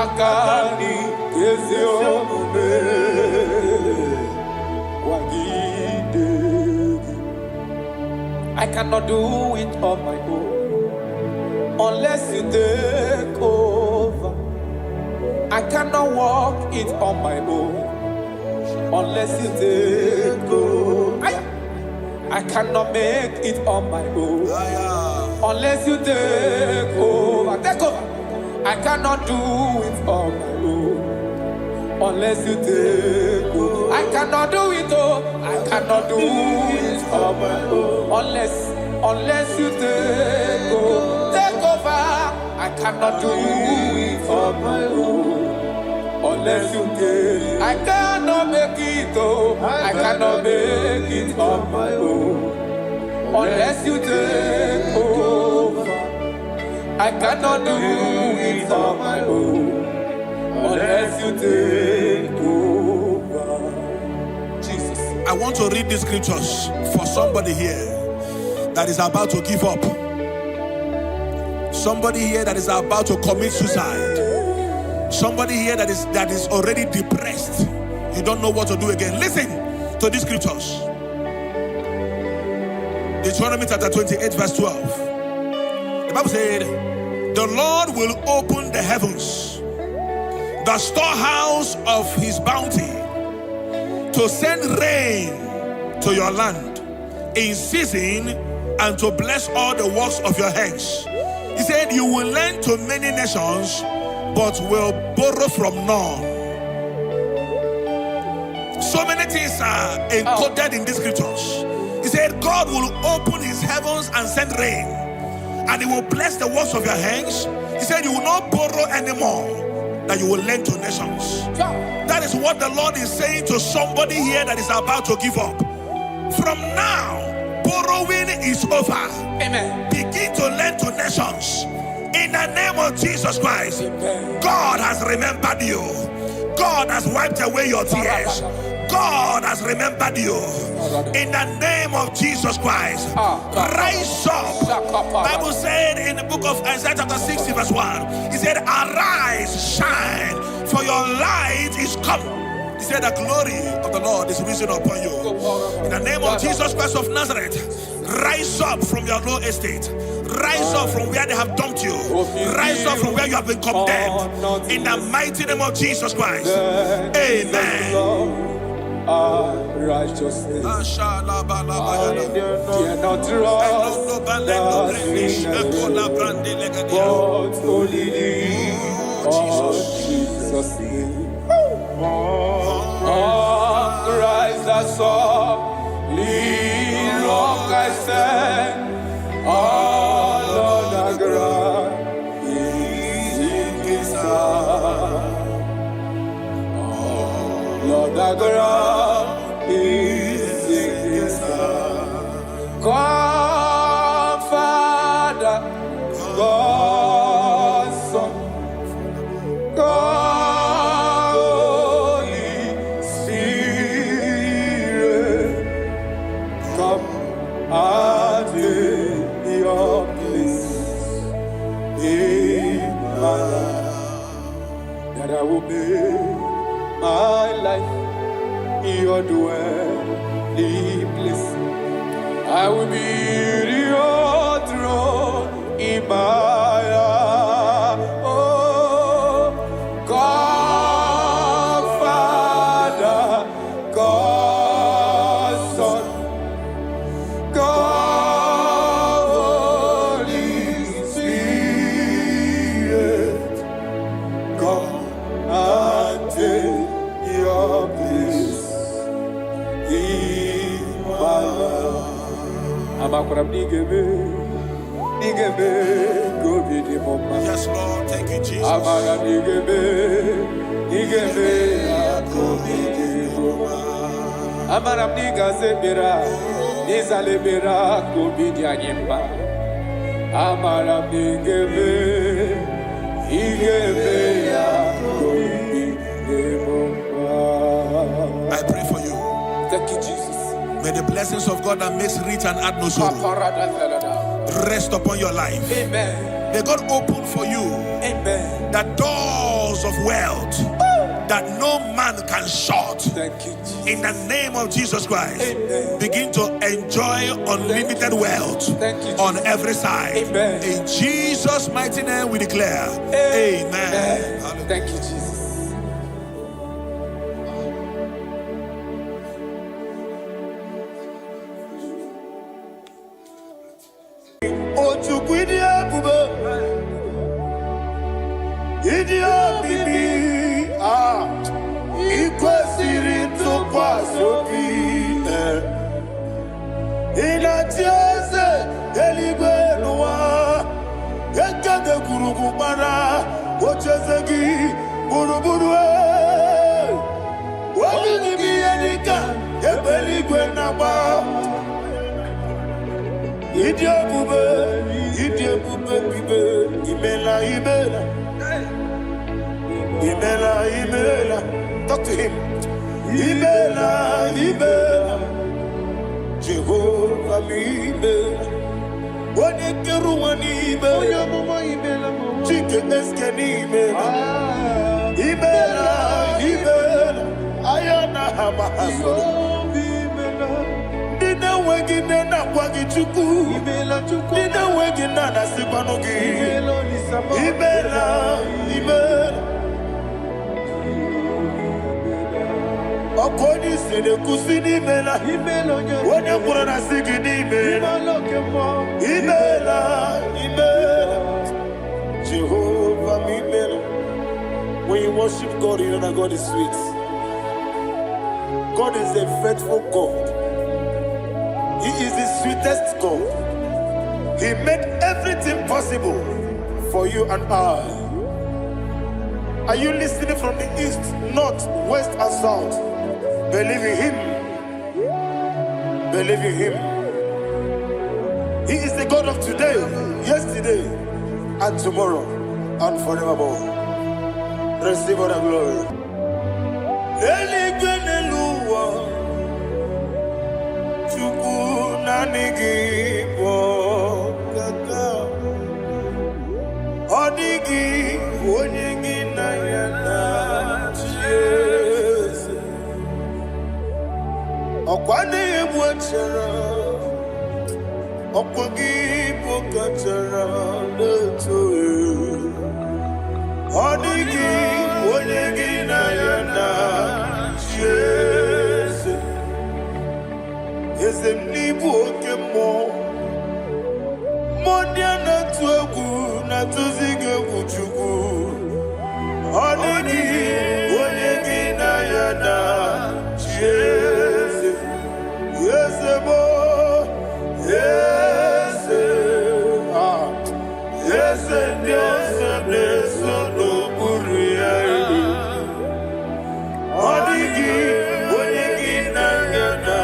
akani keziome wagidegi. I cannot do it on my own unless you take over. I cannot walk it on my own unless you take over. I cannot make it on my own unless you take over. Take over. I cannot do it on my own unless you take over. I cannot do it, oh, I cannot do it on my own unless you take over. Take over. I cannot do it on my own unless you take. I cannot make it, oh, I cannot make it on my own unless you take over. I cannot do it on my own unless you take over. Jesus. I want to read these scriptures for somebody here that is about to give up. Somebody here that is about to commit suicide. Somebody here that is already depressed. You don't know what to do again. Listen to these scriptures. Deuteronomy chapter 28 verse 12. The Bible said, the Lord will open the heavens, the storehouse of his bounty, to send rain to your land in season and to bless all the works of your hands. He said, you will lend to many nations, but will borrow from none. So many things are encoded in these scriptures. He said, God will open his heavens and send rain, and he will bless the works of your hands. He said, you will not borrow anymore, that you will lend to nations. That is what the Lord is saying to somebody here that is about to give up. From now, borrowing is over. Amen. Begin to lend to nations. In the name of Jesus Christ. Amen. God has remembered you. God has wiped away your tears. God has remembered you. In the name of Jesus Christ. Rise up. Bible said in the book of Isaiah chapter 60 verse 1, he said, arise, shine, for your light is come. He said, the glory of the Lord is risen upon you. In the name of Jesus Christ of Nazareth, rise up from your low estate. Rise up from where they have dumped you. Rise up from where you have been condemned. In the mighty name of Jesus Christ. Amen. Righteousness. I dare not trust the sinners, but only thee, Jesus' name. On Christ I saw, lean rock I stand, all on the ground is sinking sand. Lord, the ground is sinking sand. God, Father, God, Son, God, Holy Spirit, come and take your place in my life, that I will make my life your dwelling place. I will be your throne in my heart. Oh, God, Father, God, Son, God, Holy Spirit, come and take your place in my life. I'm Yes, Lord. Thank you, Jesus. I pray for you. Thank you, Jesus. May the blessings of God that makes rich and add no sorrow rest upon your life. Amen. May God open for you, amen, the doors of wealth that no man can shut. Thank you, Jesus. In the name of Jesus Christ, amen, begin to enjoy unlimited wealth on every side. Amen. In Jesus' mighty name we declare, amen. Amen. Thank you, Jesus. Talk to him. Ibela, Ibela, Jehovah, Ibela. Wanikeru Ibela, Chicken Ibela, Ibela, Ibela, Ayana Hamahaso. Dina wengine na kwagi chuku, Dina wengine na sipanogi, Ibela, Ibela. Okoni sede kusini mela, wone kurana sigidi mela, Ibela, Ibela, Jehovah Ibela. When you worship God, you know that God is sweet. God is a faithful God. He is the sweetest God. He made everything possible for you and I. Are you listening from the east, north, west, and south? Believe in him. Believe in him. He is the God of today, yesterday, and tomorrow, and forevermore. Receive all the glory. Okwane mwachara, okwagi pokachara letoe. Odigi wonyegi na yana Jese. Eze mnibu okemo. Mondia na tuegu na tuzige kuchugu. Odigi wonyegi na yana Jese. Yes, boy. Yes, yes, yes, yes, no buria. Odigi, odigi na yana,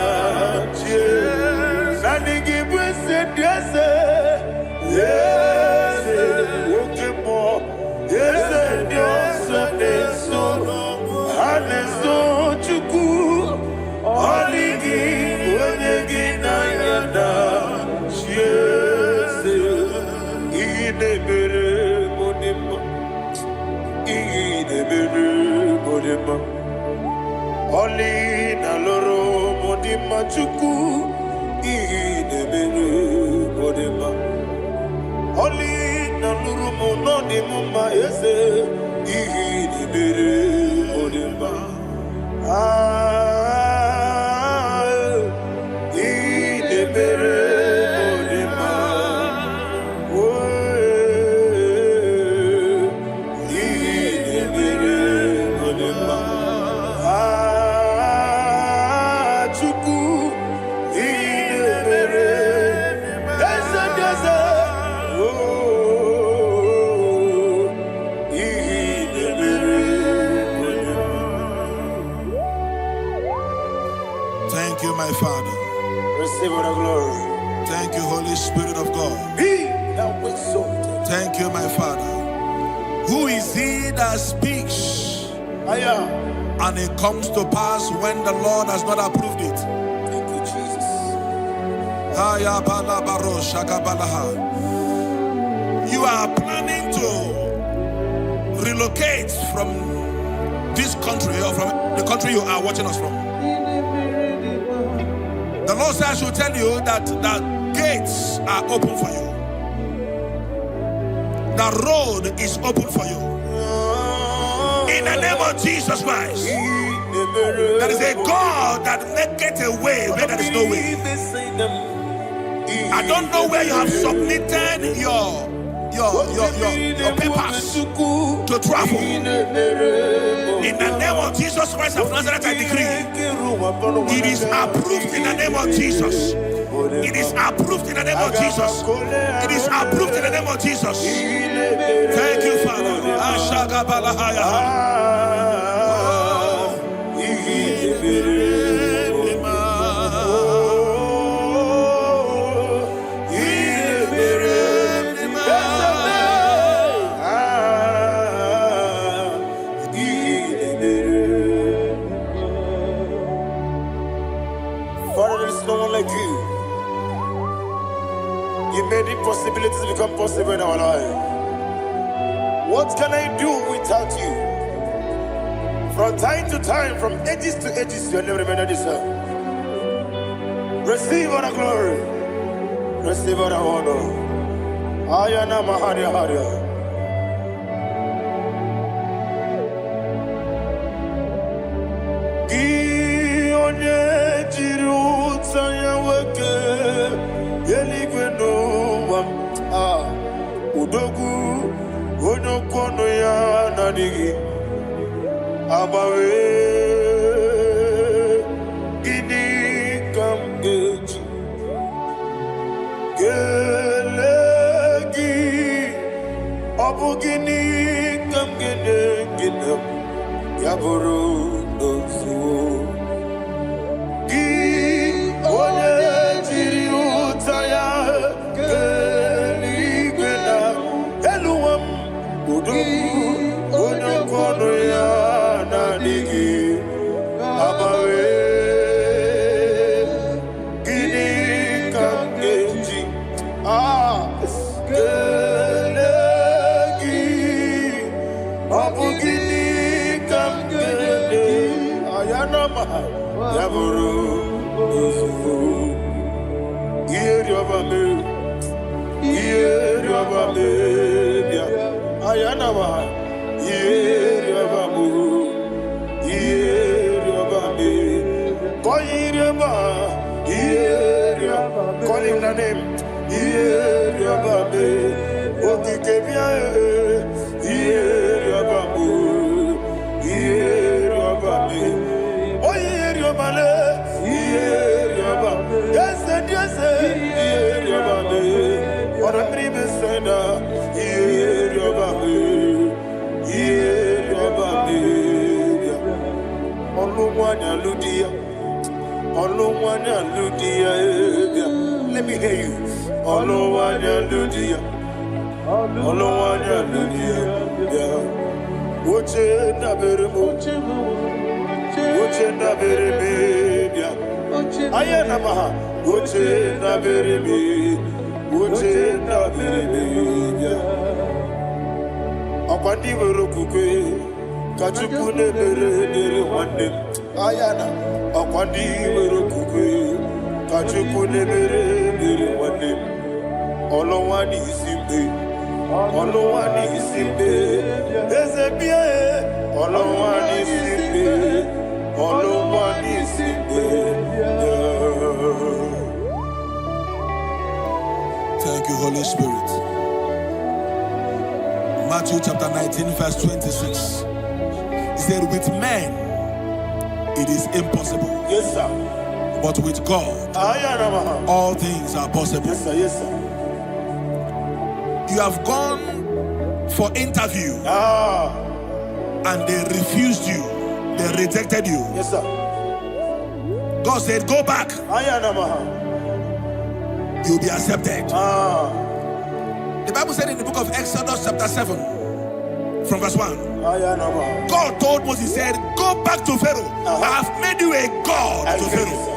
yes. Odigi blessed, yes, yes, okay more. Yes, yes, yes, no, and so chuku. Odigi. Oli na loro modima chuku idebere modima. Oli na loro monodima ese idebere modima. Idebere modima. Idebere modima. you, my Father. Receive all the glory. Thank you, Holy Spirit of God. Thank you, my Father. Who is he that speaks and it comes to pass when the Lord has not approved it? Thank you, Jesus. You are planning to relocate from this country or from the country you are watching us from. The Lord says I should tell you that the gates are open for you. The road is open for you. In the name of Jesus Christ. There is a God that maketh a way where there is no way. I don't know where you have submitted your papers to travel. In the name of Jesus Christ of Nazareth, I decree it is approved in the name of Jesus. It is approved in the name of Jesus. It is approved in the name of Jesus. Thank you, Father. Father, there is no one like you. You made impossibilities become possible in our life. What can I do without you? From time to time, from ages to ages, you have never been the same. Receive all the glory. Receive all the honor. Ayana Maharia Haria. Udogu onokono ya nadigi abawe ini kamgeji gelegi abugini kamgene ginem yaburu dosu gi onye jiri utaya onokono ya nadigi abawe gini kamgeji gelegi abugini kamgene ayanama yaburu uzufu iyeriobame bia ayanama iyeriobame koyiriba call him the name iyeriobame okikebia iyeriobame oyeriobale iyeriobame yes iyeriobame ora pribe senda iyeriobame let me hear you. Akwandi werokukwe kachuku nebere nere wande ayana akwandi werokukwe kachuku nebere nere wande olowani isimbe ezebia olowani isimbe. Thank you, Holy Spirit. Matthew chapter 19 verse 26. He said, with men it is impossible. Yes, sir. But with God all things are possible. Yes, sir. Yes, sir. You have gone for interview and they refused you. They rejected you. Yes, sir. God said, go back. You'll be accepted. The Bible said in the book of Exodus chapter 7 from verse 1, God told Moses, he said, go back to Pharaoh. I have made you a God to Pharaoh.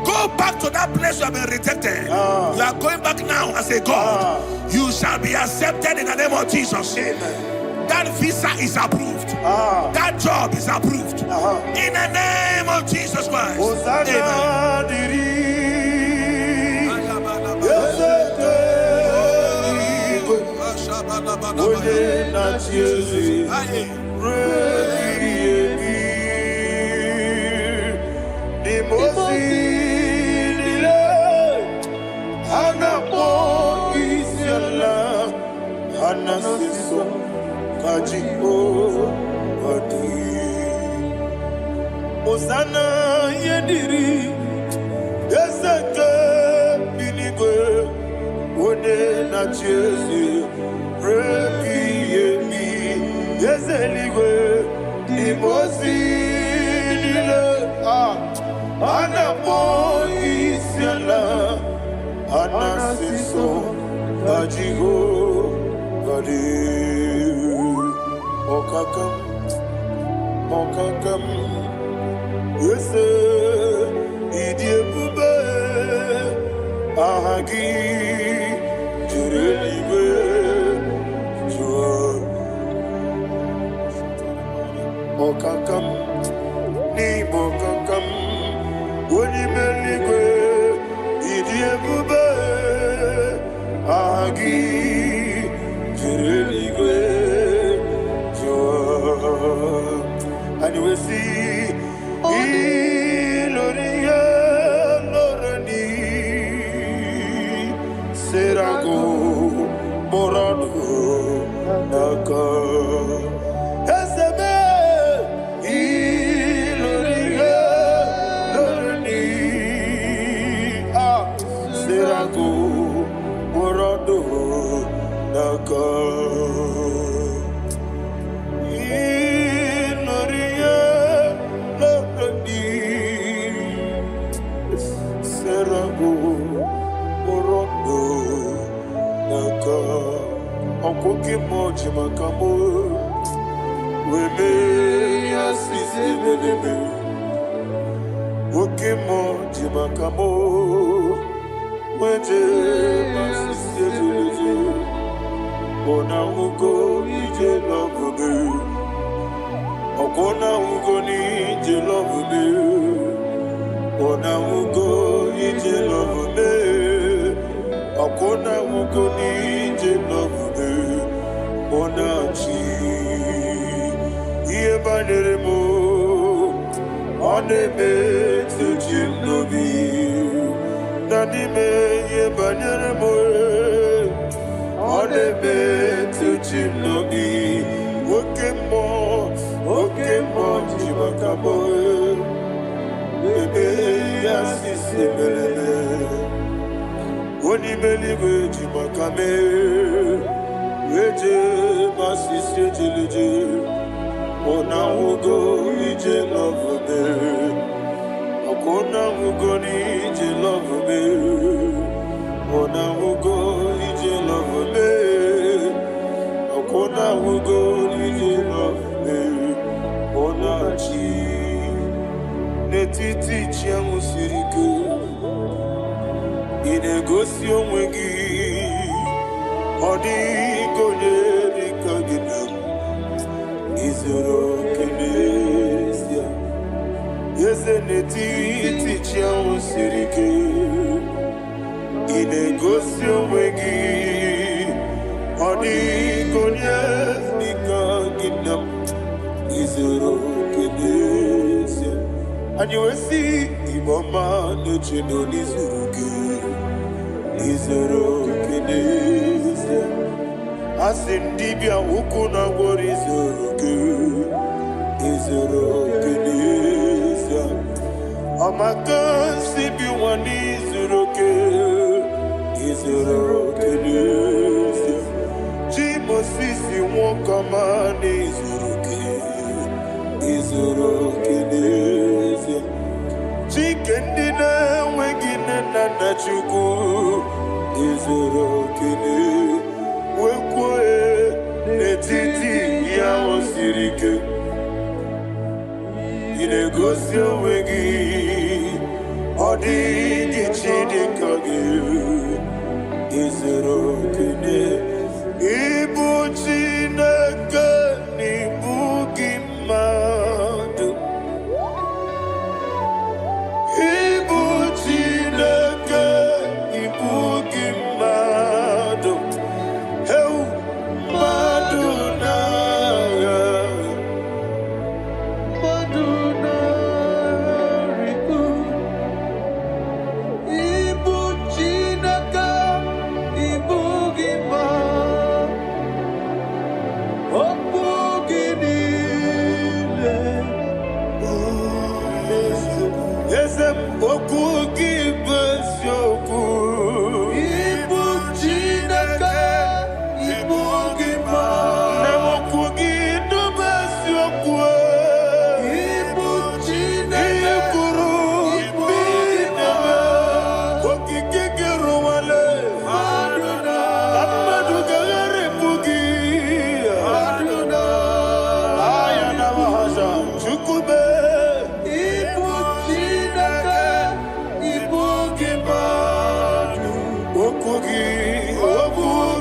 Go back to that place you have been rejected. You are going back now as a God. You shall be accepted in the name of Jesus. That visa is approved. That job is approved. In the name of Jesus Christ. Osana yediri yeseke binigwe one na chezi repi yemi yeseligwe imosi nile anapo isiala anasiso ajigo gadi okakam Yese idie bube ahagi jurelibe jua okakam ni bokakam woni meligwe idie bube ahagi jurelibe jua and we see Iloria Lorani Serago Borado Naka Esebe Iloria Lorani Serago Borado Naka Okoke moji makamo weme yasisi belebe Oke moji makamo weje masisi belebe Ona ugo ije love me Okona ugo ni ije love me Ona ugo ije love me Okona ugo ni ije love me Onachi Iye banere mo Oneme tujim nobi Nanime iye banere mo Oneme tujim nobi Okemo jimakamo Bebe yasisi belele Onimeliwe jimakame Weje masisi jilije Ona ugo ije love me Okona ugo ni ije love me Ona ugo ije love me Okona ugo ije love me Ona chi Netiti chiamu sirike Inegosi onwegi Odi konye dikaginam Izoro kenesia Yeze netiti chiamu sirike Inegosi onwegi Odi konye dikaginam Izoro kenesia And you will see Iboma nechino nizuruke Izoro kenesia Asindibia ukuna wori Izoro kenesia Amakansi biwani Izoro kenesia Jimosisi wokamani Izoro kenesia chuku izoro kini wekwe netiti ya osirike inegosi onwegi odigi chidika gi izoro kini ibu chineke n'ibu gị mmadụ ibu Chineke ibu gị mmadụ heu mmadụ n'agha mmadụ n'arịkụ ibu Chineke ibu gị mmadụ okwu gị niile eze okwu gị bụ eziokwu ibu Chineke ibu gị mmadụ na okwu gị dube eziokwu ibu Chineke ikwuru ibu gị mmadụ okike gị rụwale mmadụ ga-agharịpụ gị aya na mahaza chukwube ibu Chineke ibu gị mmadụ okwu gị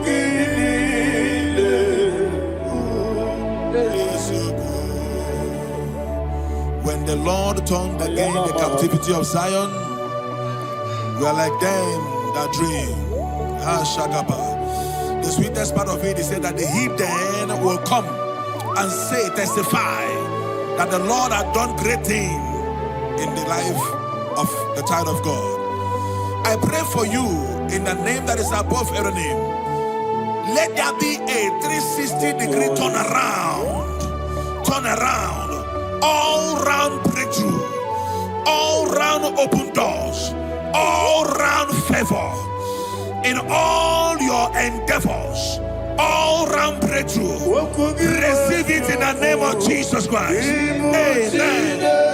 niile When the Lord turned again the captivity of Zion, we are like them that dream. The sweetest part of it is said that the heathen will come and say, testify, that the Lord had done great things in the life of the child of God. I pray for you in the name that is above every name. Let there be a 360-degree turn around, all round breakthrough, all round open doors, all round favor in all your endeavors, all round breakthrough. Receive it in the name of Jesus Christ. Amen.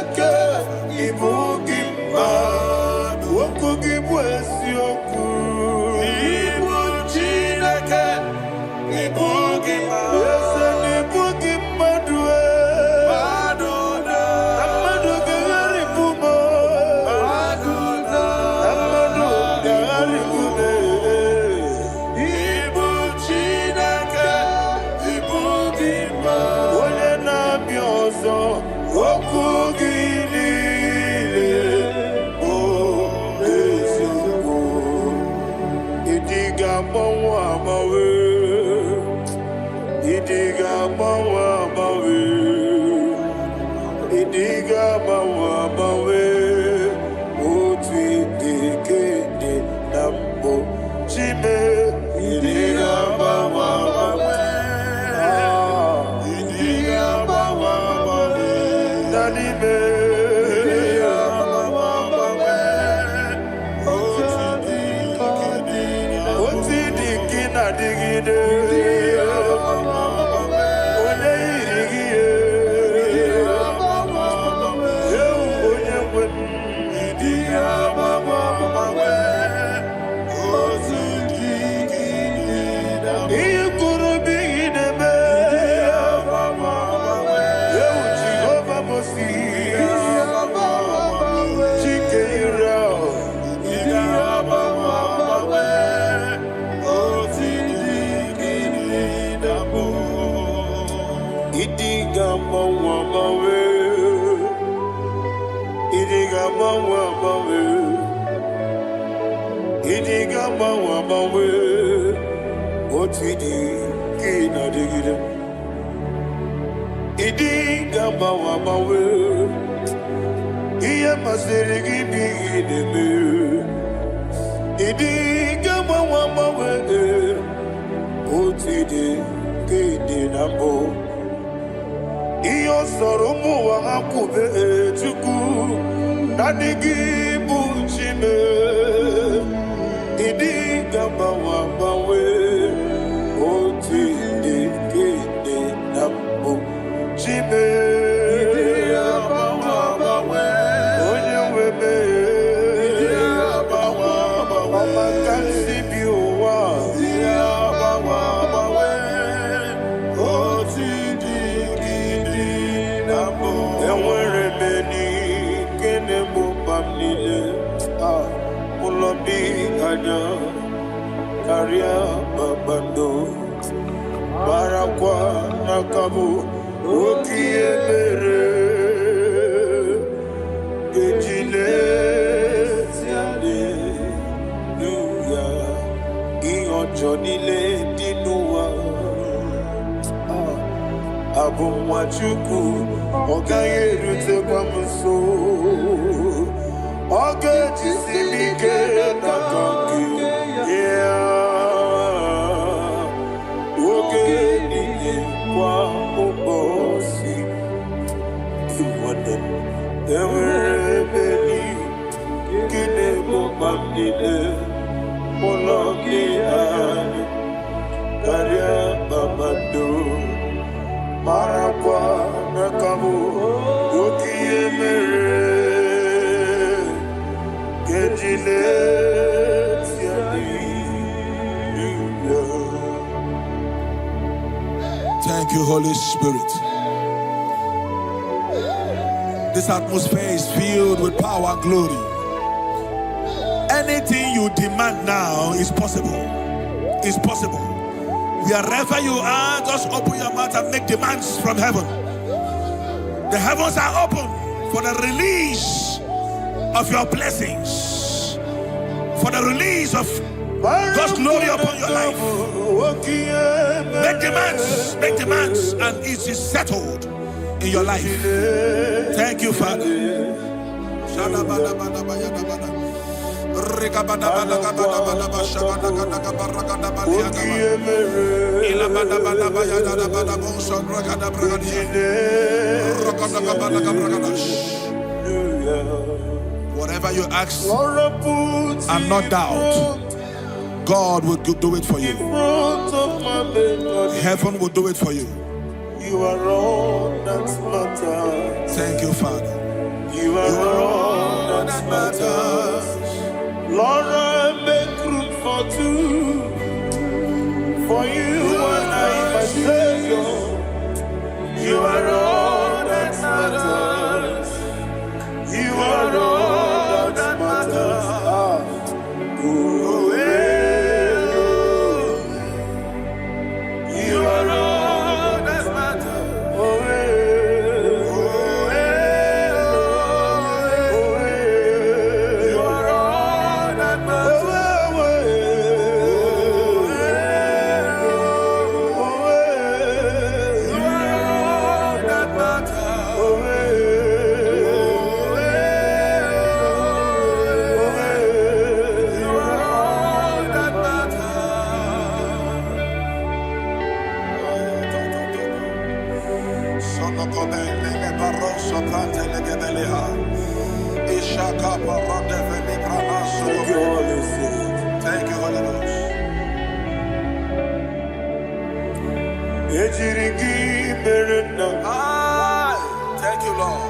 Karia babando barakwa nakabu okiemere gejile tiale nuya ionjonile dinuwa abumwachuku ogayerute kwamso ogejisimike nakangi yeah. Kwa ubosi iwaden ewerebeli kine mobamdile moloki ani karia babado marakwa nakabu ukiemere kejile Thank you, Holy Spirit. This atmosphere is filled with power and glory. Anything you demand now is possible. It's possible. Wherever you are, just open your mouth and make demands from heaven. The heavens are open for the release of your blessings, for the release of God's glory upon your life. Make demands, and it is settled in your life. Thank you, Father. Whatever you ask and not doubt, God will do it for you. Heaven will do it for you. You are all that matters. Thank you, Father. You are all that matters. Lord, I make room for two. For you and I, my Savior. You are all that matters. You are all that matters. You are all that matters. You are all that matters. Thank you, Holy Ghost. Thank you, Lord.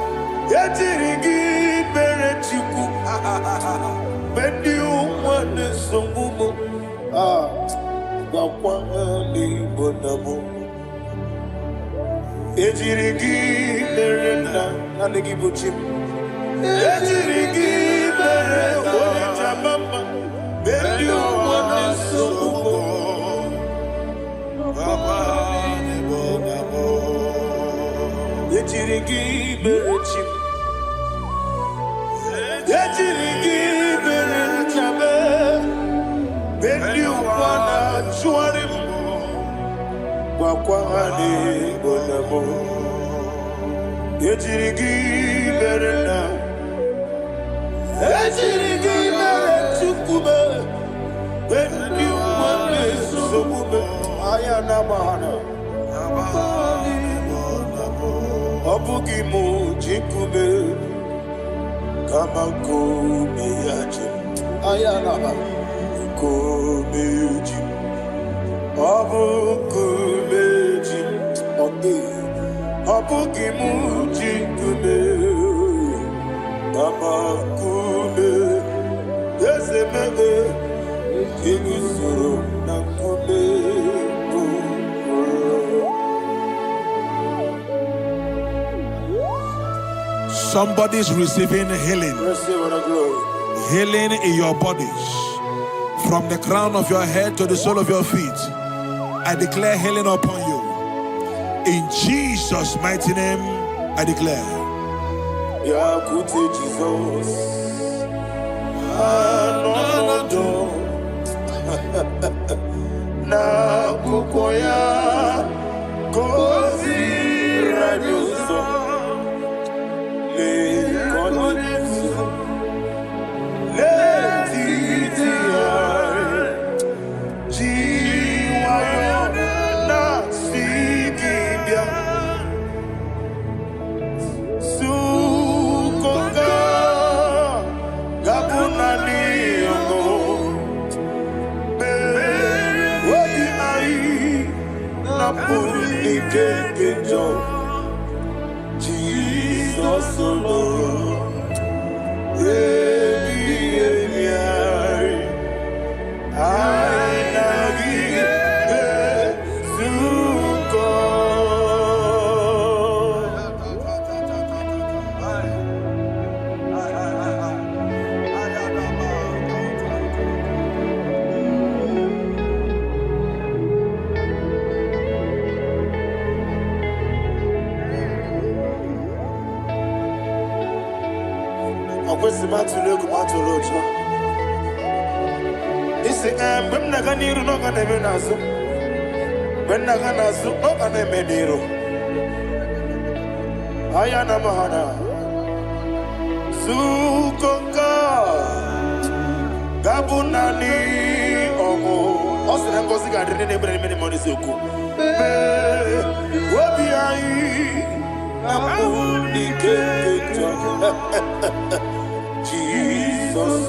Somebody's receiving healing. Healing in your bodies. From the crown of your head to the sole of your feet. I declare healing upon you. In Jesus' mighty name, I declare. Yeah, good Jesus. Na kukoya kozi radioso le kononiso le titia jiwayo na sikibia sukoka gabuna liongo Jesus alone. It's a when Naganiru no Ganemenazo. When Naganazo, no Ganemeniro. Ayana Mahana Sukoka Gabunani Omo. Also, I'm going to get many money. Suku. What be I? Jesus,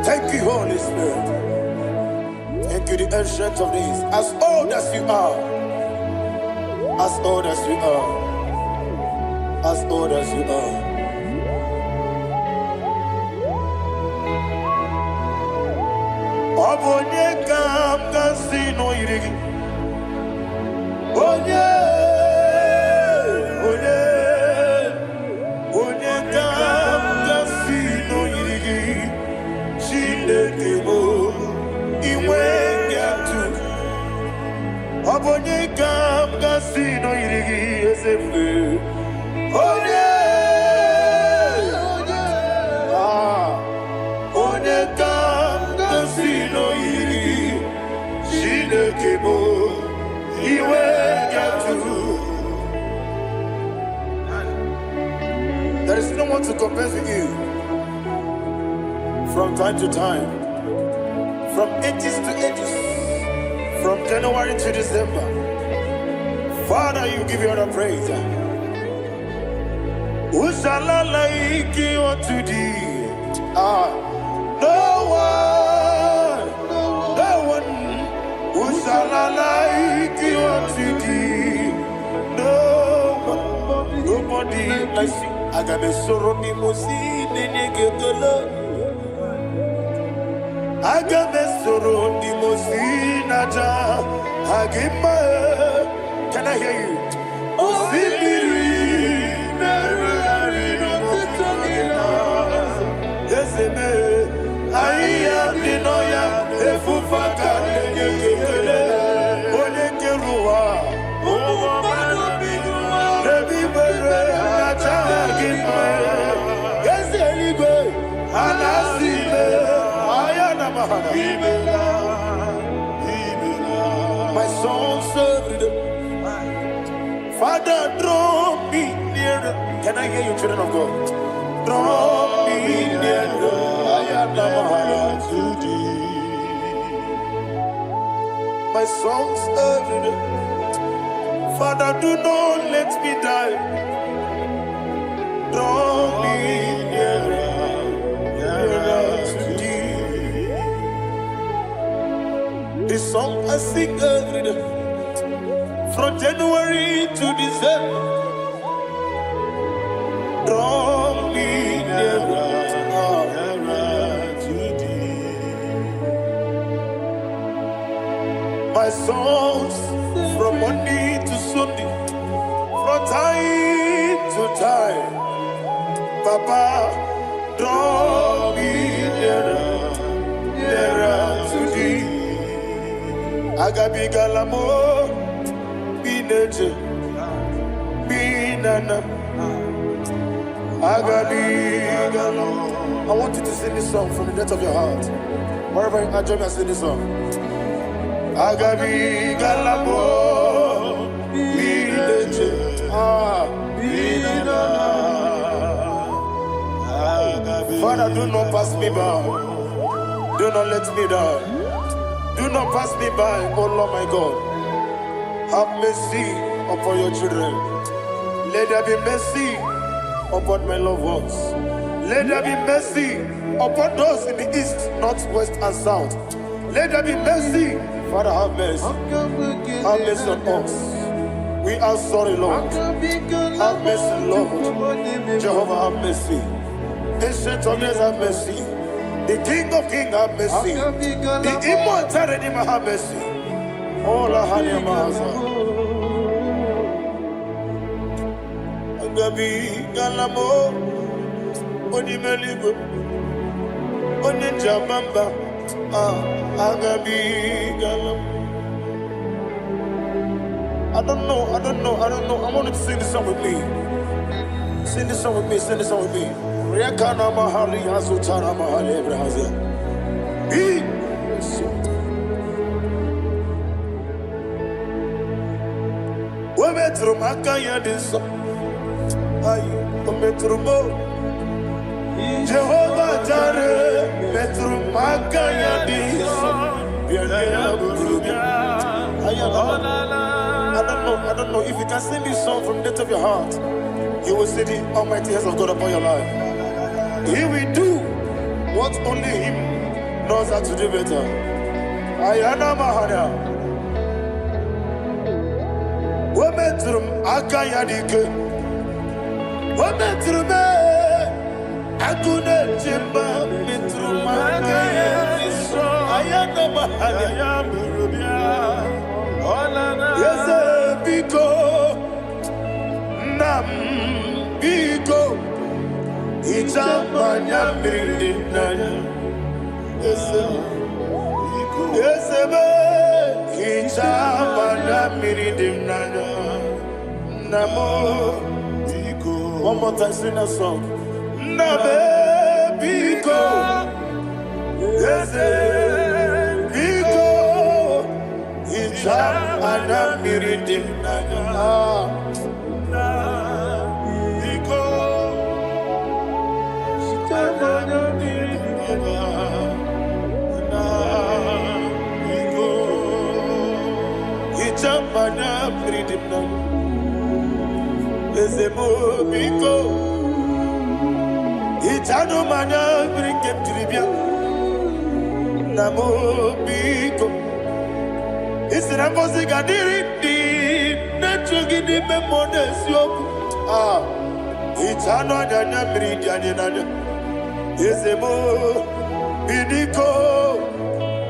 thank you, Holy Spirit. Thank you, the ancient of days. As old as you are. As old as you are. As old as you are. Obonye kam kasino irigi. Onye kam kasino irigi. Shindekebo iwe nyatu. Obonye kam kasino irigi esefe. Onye kam kasino irigi. Shindekebo iwe nyatu. There is no one to compare with you. From time to time, from ages to ages, from January to December, Father, you give you all the praise. Who shall I like you unto thee? No one. Who shall I like you unto thee? No one, nobody like you. I got a sorrow, Agamesoro di Mosinaja Agima. Can I hear you? Osibiri Nerari Notitagina. Yes, I am the Noya Efufaka Negekele Onekerua Nebi Bere Natagima. Yes, anyway, Anasile. My soul served. Father, draw me nearer. Can I hear you, children of God? Draw me nearer. I am to thee. My soul served. Father, do not let me die. Draw me nearer. song I sing every day. From January to December, draw me nearer to thee. My songs from Monday to Sunday, from time to time, Papa, draw me nearer to thee. Agabi galamo, bineje, binana. Agabi galamo. I want you to sing this song from the depth of your heart. Wherever you are, join me and sing this song. Agabi galamo, bineje, binana. Father, do not pass me by. Do not let me die. Do not pass me by, oh Lord my God. Have mercy upon your children. Let there be mercy upon my loved ones. Let there be mercy upon those in the east, north, west, and south. Let there be mercy. Father, have mercy. Have mercy on us. We are sorry, Lord. Have mercy, Lord. Jehovah, have mercy. Ancient of days, have mercy. The King of Kings, have mercy. The immortal Redeemer, have mercy. All our honey master. Agabi galamo, oni melibu, oni jamamba. Agabi galamo. I don't know. I want you to sing this song with me. Sing this song with me. Sing this song with me. Rekana mahali azutara mahali Ebrahazia. We metro makaya diso. Ayi, we metro mo. Jehovah Jare, metro makaya diso. I don't know if you can sing this song from the depth of your heart. You will see the almighty hands of God upon your life. He will do what only Him knows how to do better. Ayana Mahana. Wometrum Akayadike. Wometrum Akune Jimba Mitrum Akayadiso. Ayana Mahana. Yes, Biko Nam Biko. Itamanya mirinaya, yesebe. Itamanya mirinaya, namo. One more time, sing a song. Nabe biko, yesebe biko. Itamanya mirinaya. Mana pridimna ezemo biko itano mana brikem tribia namo biko isina kosi gadiri di nechogi di memodesio itano danya bridia ni nanya ezemo bidiko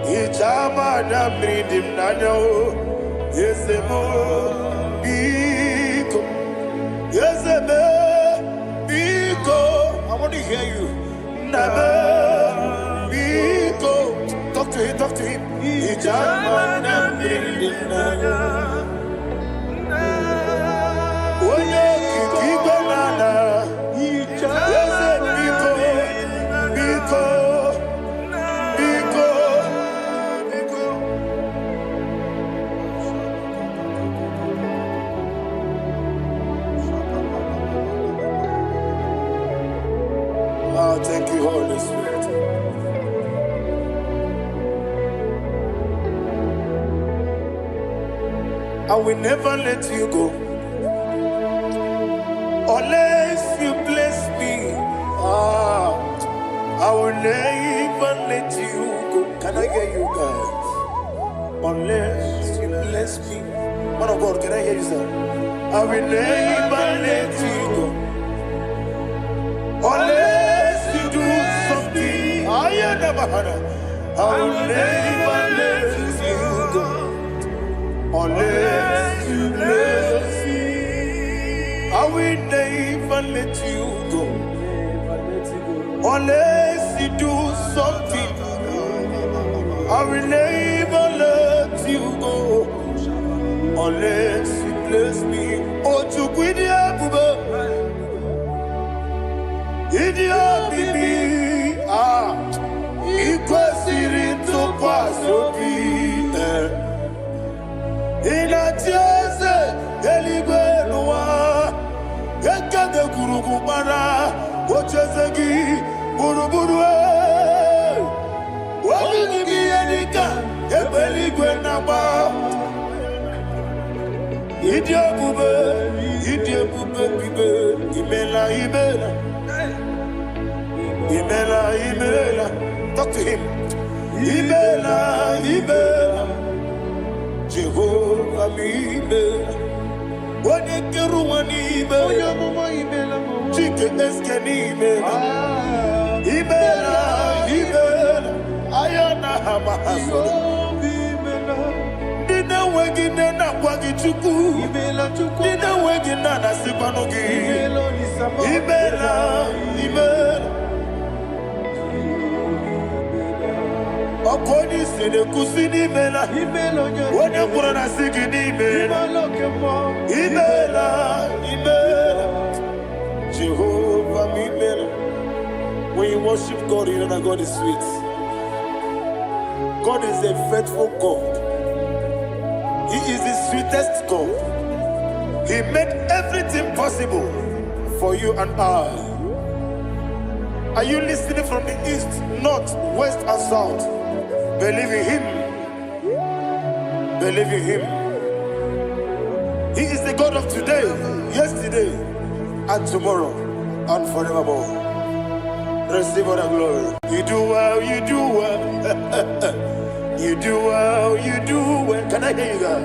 itama na bridim nanya Yesemo biko, yeseme biko. I want to hear you. Nabe biko. Talk to him. Ijamana bindina. Oye kiki banana. Yese biko, biko. Thank you, Holy Spirit. I will never let you go unless you bless me. I will never let you go. Can I hear you guys? unless you bless me. Man of God, can I hear you, sir? I will never let you go unless you do something. I never had I will never let you go unless you bless me. I will never let you go unless you do something. I will never let you go unless you bless me. Oh, to quit the idiot, baby. Ah, equals it to pass your feet. In a chase, Eligua, Ekade Kurugumara, Ochesegi, Buruburu. What will you be Edika? Ebeligua. Idiot, Imela. Talk to him. Imela. Jehovah, Imela. What a Keruani, Imela. Chicken Eskani, Imela. Ayana Hamahaso. Dina Wagina Wagichuku. Dina Wagina Sipanogi. Imela. According to the Kusini Mela, when you put on a Sigini Mela, Jehovah Mela. When you worship God, you know that God is sweet. God is a faithful God. He is the sweetest God. He made everything possible for you and I. Are you listening from the east, north, west, and south? Believe in him. Believe in him. He is the God of today, yesterday, and tomorrow, and forevermore. Receive all the glory. You do well, you do well. You do well, you do well. Can I hear you guys?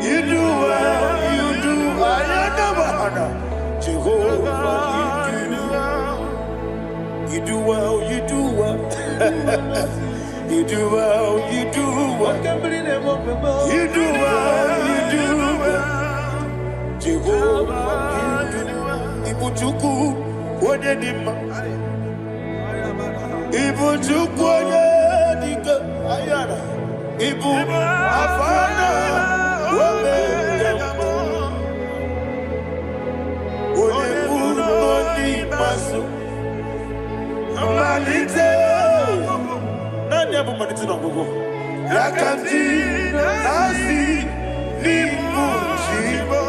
You do well, you do well. Jehovah, you do well, you do well. You do well, you do well. You do well, you do well. Jehovah, you do well. Ibuchuku, Wodedima. Ibuchuku, Wodedika. Ayana. Ibu, Afana. Wodedima. Wodedima, Wodedima. Malite. Yakanti nasi ni mujibo.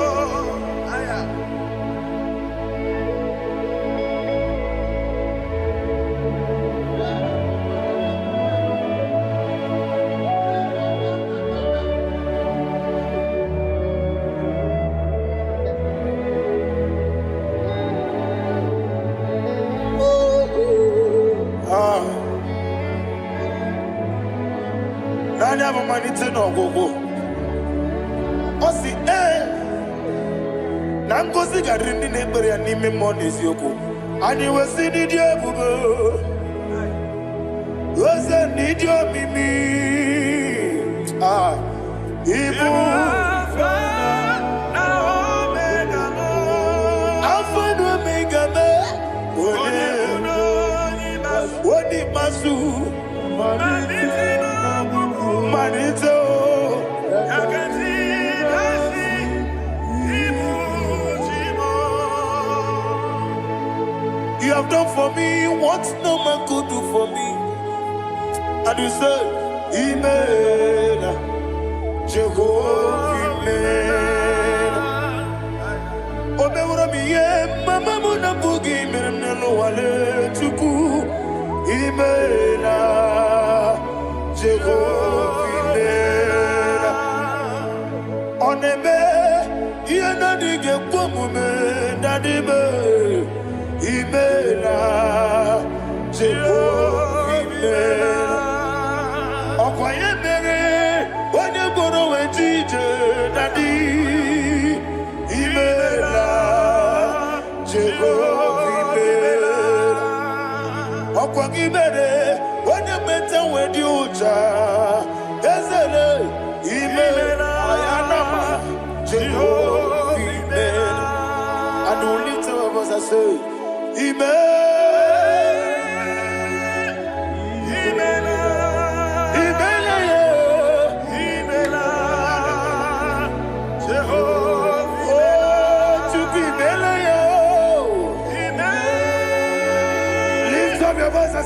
Never manage no go. Osi Nango sigarini nebere ya nime mones yoko. Ani wesi nidio bubo. Wese nidio mimi. Ah, Ibu. Alpha and Omega me. Wodi masu. Manito, you have done for me what no man could do for me. And you said, Imela, Jehovah, Imela. Obewura miye, mama muna bugi, miremnelo wale chuku, Imela, Jehovah. Onebe, yena dige kumume, nadibe, Imela, Jehovah, Imela. Okwaye mere, onye Ocha, Ezele, Imela, Ayanama, Jehovah, Imela. And only two of us are say, Imela.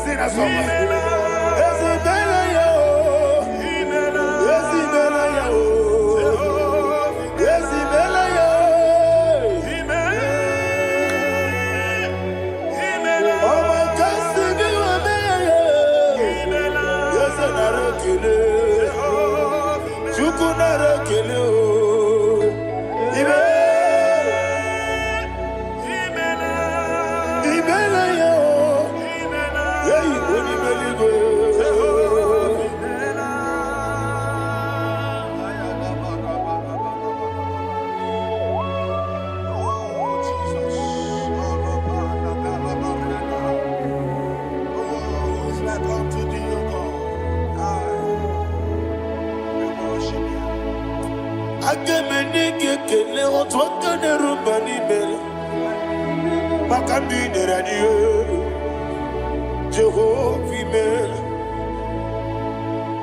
Sing a song.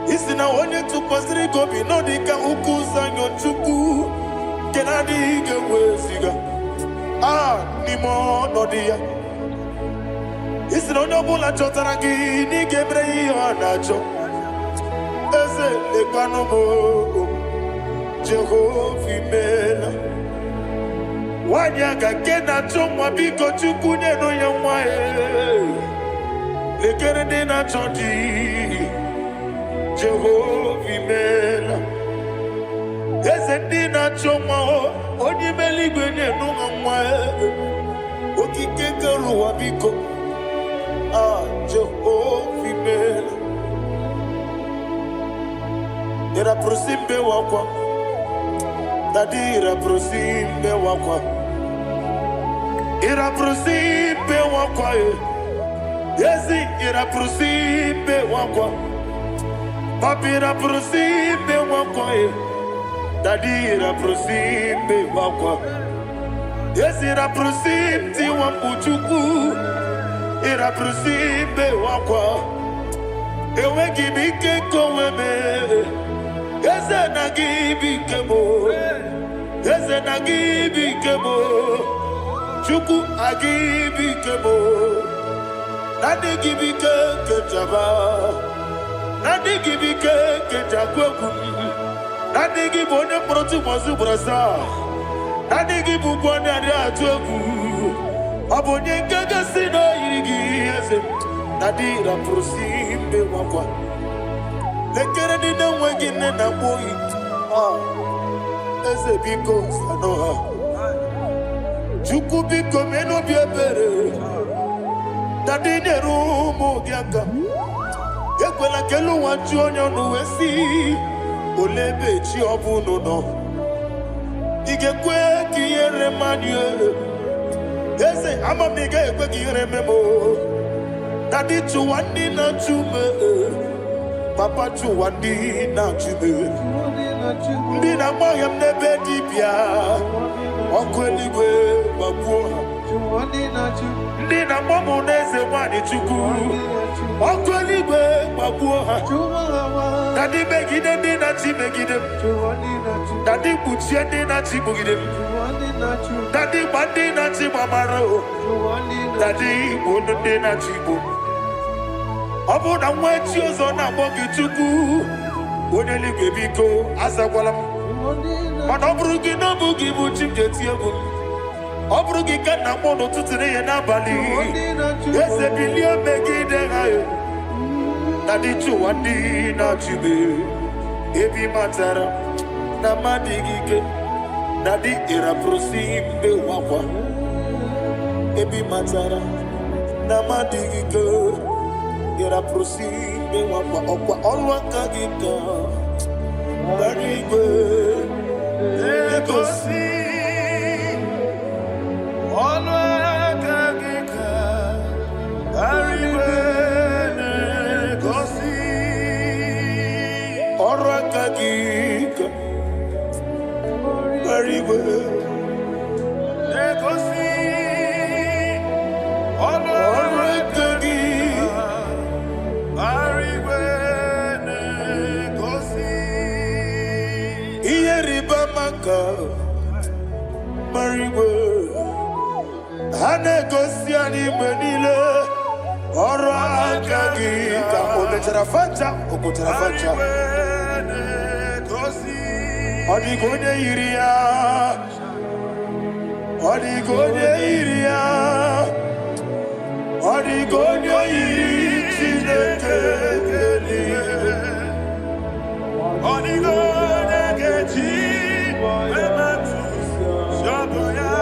Isina onye tupasiri gobi no dika ukuza nyochuku kenadi gewesiga nimo no dia Isina onye bula chotara gi ni gebre ihe nacho eze lekwano mo Jehovah imela Wanya kena chomwa biko chuku neno ya mwae lekere dina choti Jehovah imela eze dina chomwa onye meligwe neno ya mwae okike keruwa biko Jehovah imela Ira prosimbe wakwa Dadira prosimbe wakwa Ira prosimbe wakwa Yesi ira prosimbe wakwa Papi ira prosimbe wakwa Dadira prosimbe wakwa Yesi ira prosimti wambuchuku Ira prosimbe wakwa Ewe gibike koweme Eze nagibi kemo Eze nagibi kemo Chuku agibi kemo Nadi gibi kejaba Nadi gibi kejakweku Nadi gibi one proti mazu brasa Nadi gibi bwane atuegu Abonye kega sino irigi Eze Nadi raprosimbe wakwa Lekere dina wengine na boy Eze biko sanoha Chuku biko meno biebere Dadine rumo diaka Ekwela kelu wanchu onyo nuwesi Olebe chi obuno no Igekwe kiyere manye Eze amamige ekwe kiyere memo Dadi chuwandi na chume Papa chuwandi na chume Mbina moya mnebe dibia Okweligwe babuoha Ndina momo neze wani chuku Okweligwe babuoha Dadi megide ndina chi megide Dadi buchie ndina chi bugide Dadi bandi na chi mamaro Dadi bono ndina chi bo Obu na mwechi ozo na mogi chuku Oneligwe biko asagwalam Mana oburu gị n'obu gị bụ chi m ga-eti egwu ọ bụrụ gị ka nna m n'ụtụtụ n'ihe n'abalị eze bilie megide ha na dị chụwa ndị na-achụbe ebe matara na mmadụ gị ike na dị ịrapụrụsi mbe wakwa ebe matara na mmadụ gị ike ịrapụrụsi mbe wakwa ọkwa ọrụ aka gị ka Barigwe Legosi Olwa Kagika Barigwe Legosi Kagika Mariwe Negosi Honor Kagika Mariwe Negosi Iyeriba Maka Mariwe Hanegosi Animenile Ora Kagika Okotarafanja Odigone iria Odigone iria Odigone irintineke Odigone geji Ematu Shaboya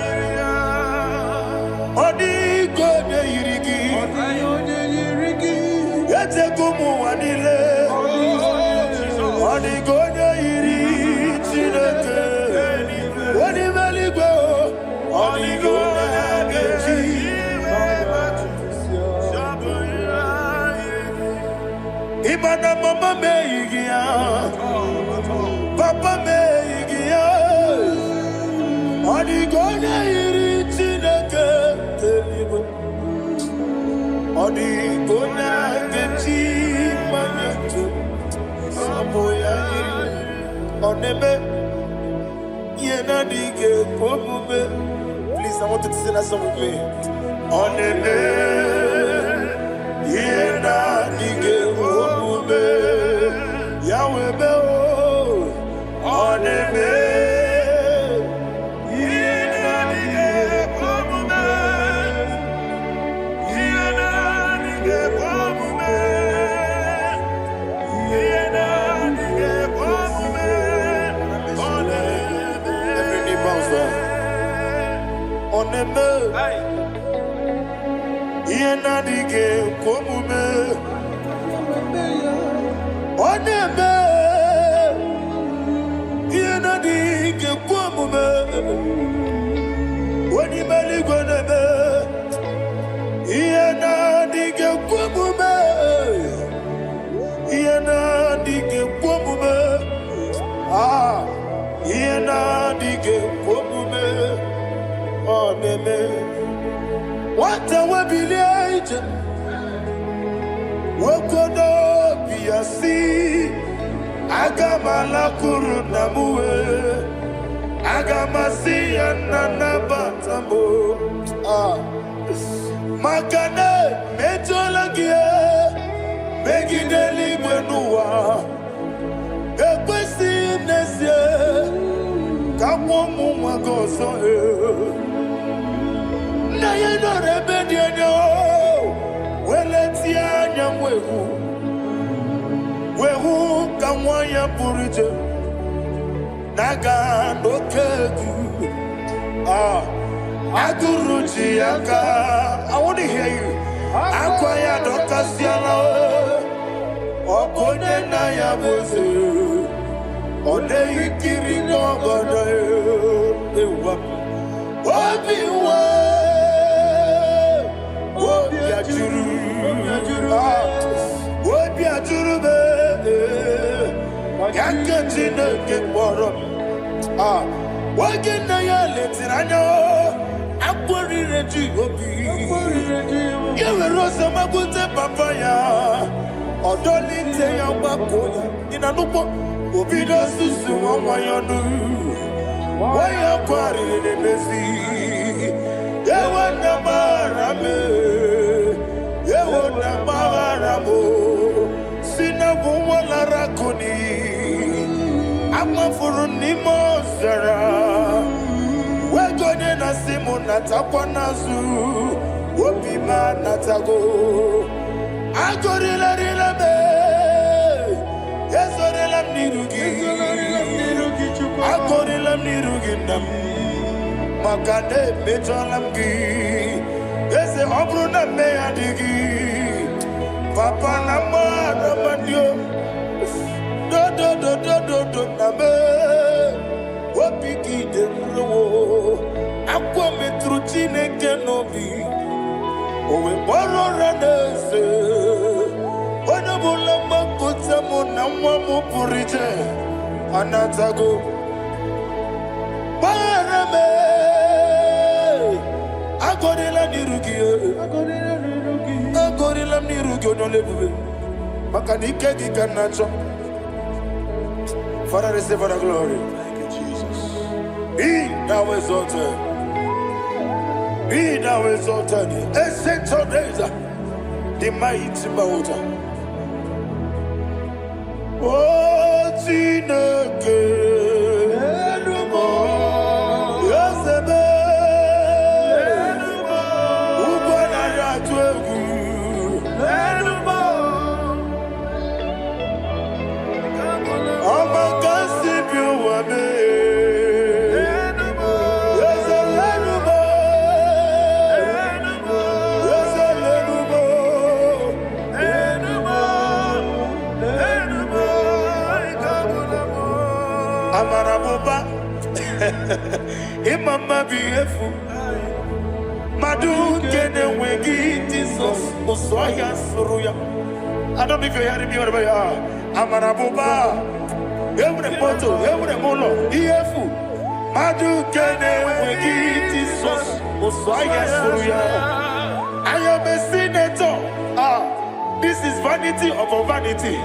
iria Odigone irigi Yetekumu wanile Odigone irintineke Onimeligwe Odigone geji Ibana mama meigia Papa meigia Odigone irintineke Odigone geji manyetu Samoya Onebe Yena dige komube. Please, I want you to sing that song with me. Onebe Yena dige komube. Yahweh be o Onebe Yena dige komube. Yena dige komube. Yena dige komube. Onebe Yena dige komube. Onebe Yena dige komube. Onimeligwe nebe Yena dige komube. Yena dige komube. Yena dige komube. Onebe What a webillage Wokodo biasi Agamala kurunamue Agamasi ananabatamo Makane metolagie Megideli benua Ekwesi nesie Kamwomu magoso Na yeno rebediano Weletia nyamwehu Wehu kamwanya purije Naga nokegu Aguruji yaka I want to hear you Akwaya dokasiana Okonye na yabuze Ode ikiri nogode Ewa Obiwa Obiajuru Obiajuru be Yakajine kekboro Wagina ya letirano Akwari reji obi Yewe rosa magute papaya Odolite ya wakoya Inanupo Obido susu wamayonu Waya kwari nebezi Yewe namarame Yewe namaramo Sina wumwala rakuni Ama furuni mozara Wegone na simu natakwa nazu Wopima natago Agorila rila me Yezorila mnirugi Agorila mnirugi nam Makane mejolamgi Yeze obru na me adigi Papa na mara mandio Do na me Wopiki de mlo Akwa metruchine kenobi Owe boro ranese Onabula makota namu purite anatago barame agorila nirugi onolebube makanike gikanacho. Father, receive the glory. Thank you, Jesus. Be thou exalted. Be thou exalted. Ancient of days, the mighty mountain. Oh, Tineke. Imama beautiful. Madu kene wengi Jesus Oswaya Suruya. I don't know if you're hearing me whatever you are. Amarabuba. Every photo, every molo. Beautiful. Madu kene wengi Jesus Oswaya Suruya. I am a senator. This is vanity of vanity.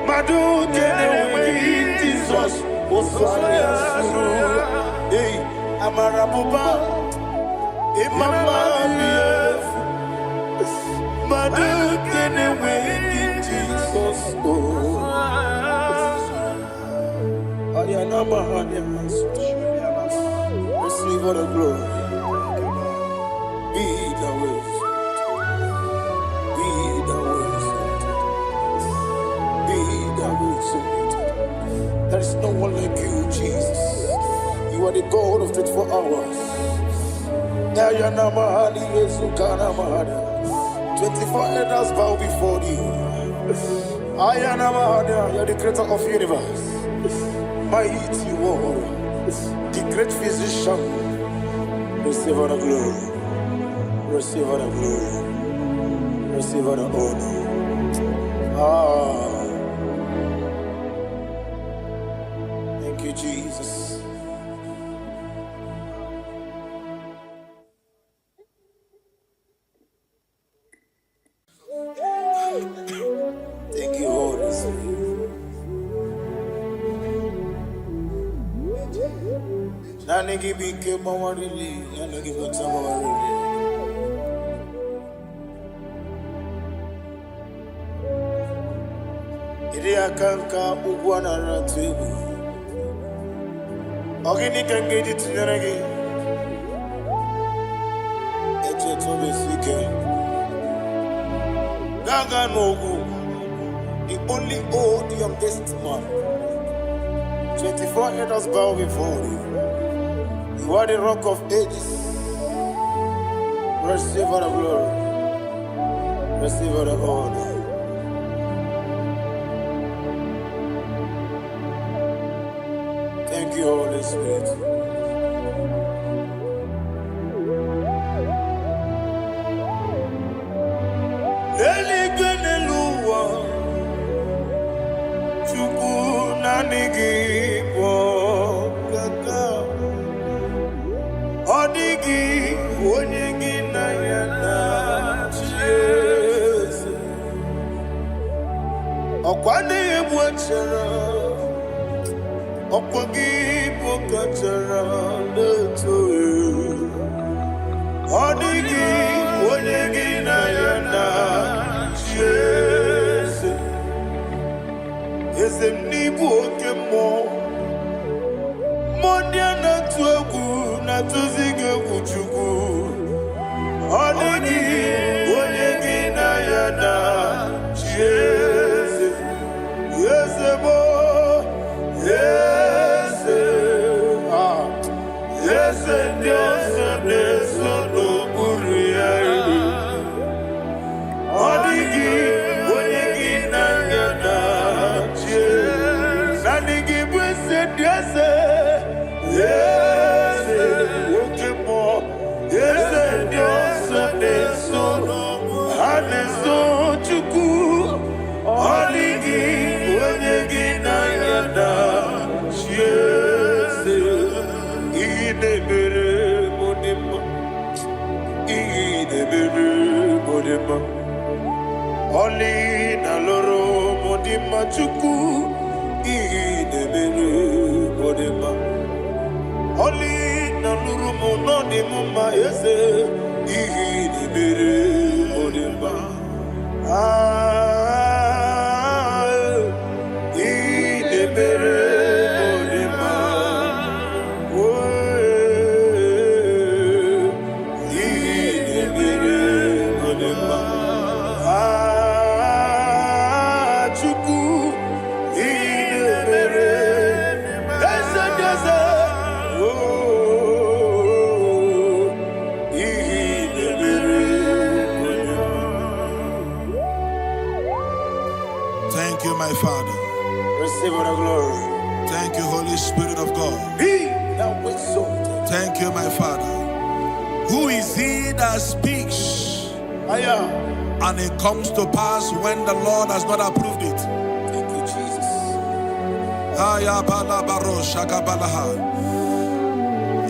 Madu kene wengi Jesus Oswaya Suruya. Hey, Amarabuba, Imama, Madu, can wait Jesus. Ayanama, receive all the glory. Be the way, be the way, there is no one like you, Jesus. You are the God of 24 hours. 24 elders bow before you. You are the creator of the universe. Mighty warrior, the great physician. Receive all the glory. Receive all the glory. Receive all the honor. Thank you, Jesus. Thank you, Holy Spirit. Nanigi bike mawarili, nanigi bata mawarili. Iri akanka ugwana ratubu. Ogini kangeji tinaragi. Eche tobe sike. Gaga Nogu, the only old youngest man. 24 elders bow before you. You are the rock of ages. Receive all the glory. Receive all the honor. Thank you, Holy Spirit. Holy Oli na loro modima chuku idebere modima. Oli na loro monodima yese idebere modima. Idebere modima. Idebere modima. Thank you, my Father. Receive all the glory. Thank you, Holy Spirit of God. Thank you, my Father. Who is he that speaks and it comes to pass when the Lord has not approved it? Thank you, Jesus.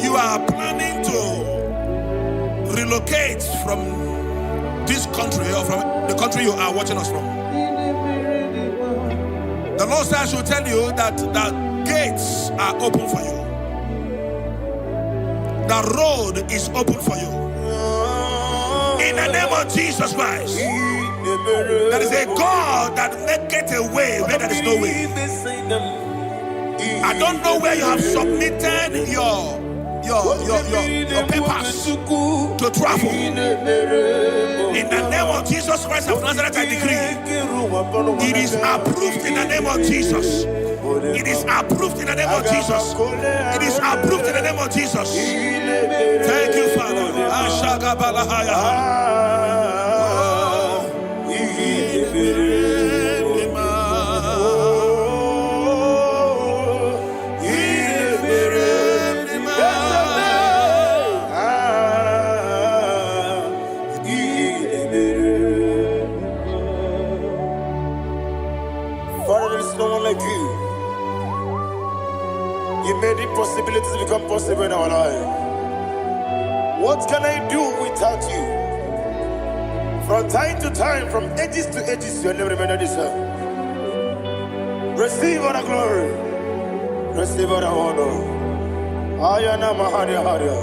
You are planning to relocate from this country or from the country you are watching us from. The Lord says I should tell you that the gates are open for you. The road is open for you. In the name of Jesus Christ. There is a God that maketh a way where there is no way. I don't know where you have submitted your papers to travel. In the name of Jesus Christ of Nazareth, I decree it is approved in the name of Jesus. It is approved in the name of Jesus. It is approved in the name of Jesus. Thank you, Father. You made impossibilities become possible in our life. What can I do without you? From time to time, from ages to ages, you never remain the same. Receive all the glory. Receive all the honor. Ayana Maharia Haria.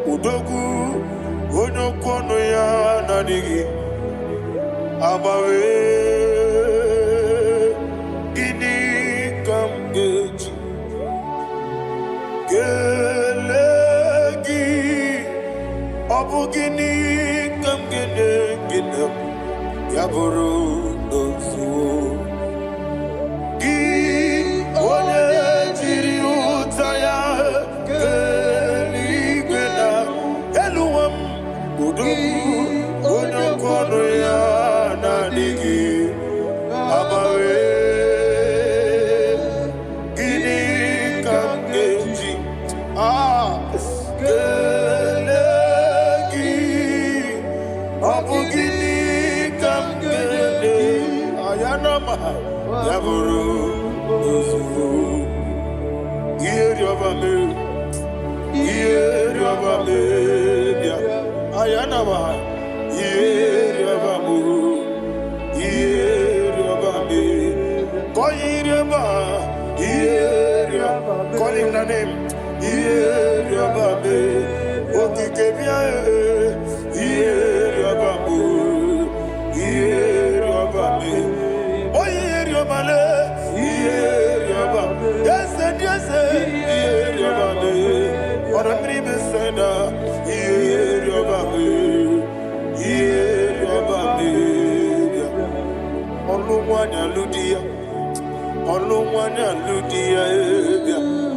Udogu onokono ya nadigi abawe ini kamgeji gelegi abugini kamgene gina yaburu dosu gi one jiri utaya Call him the name.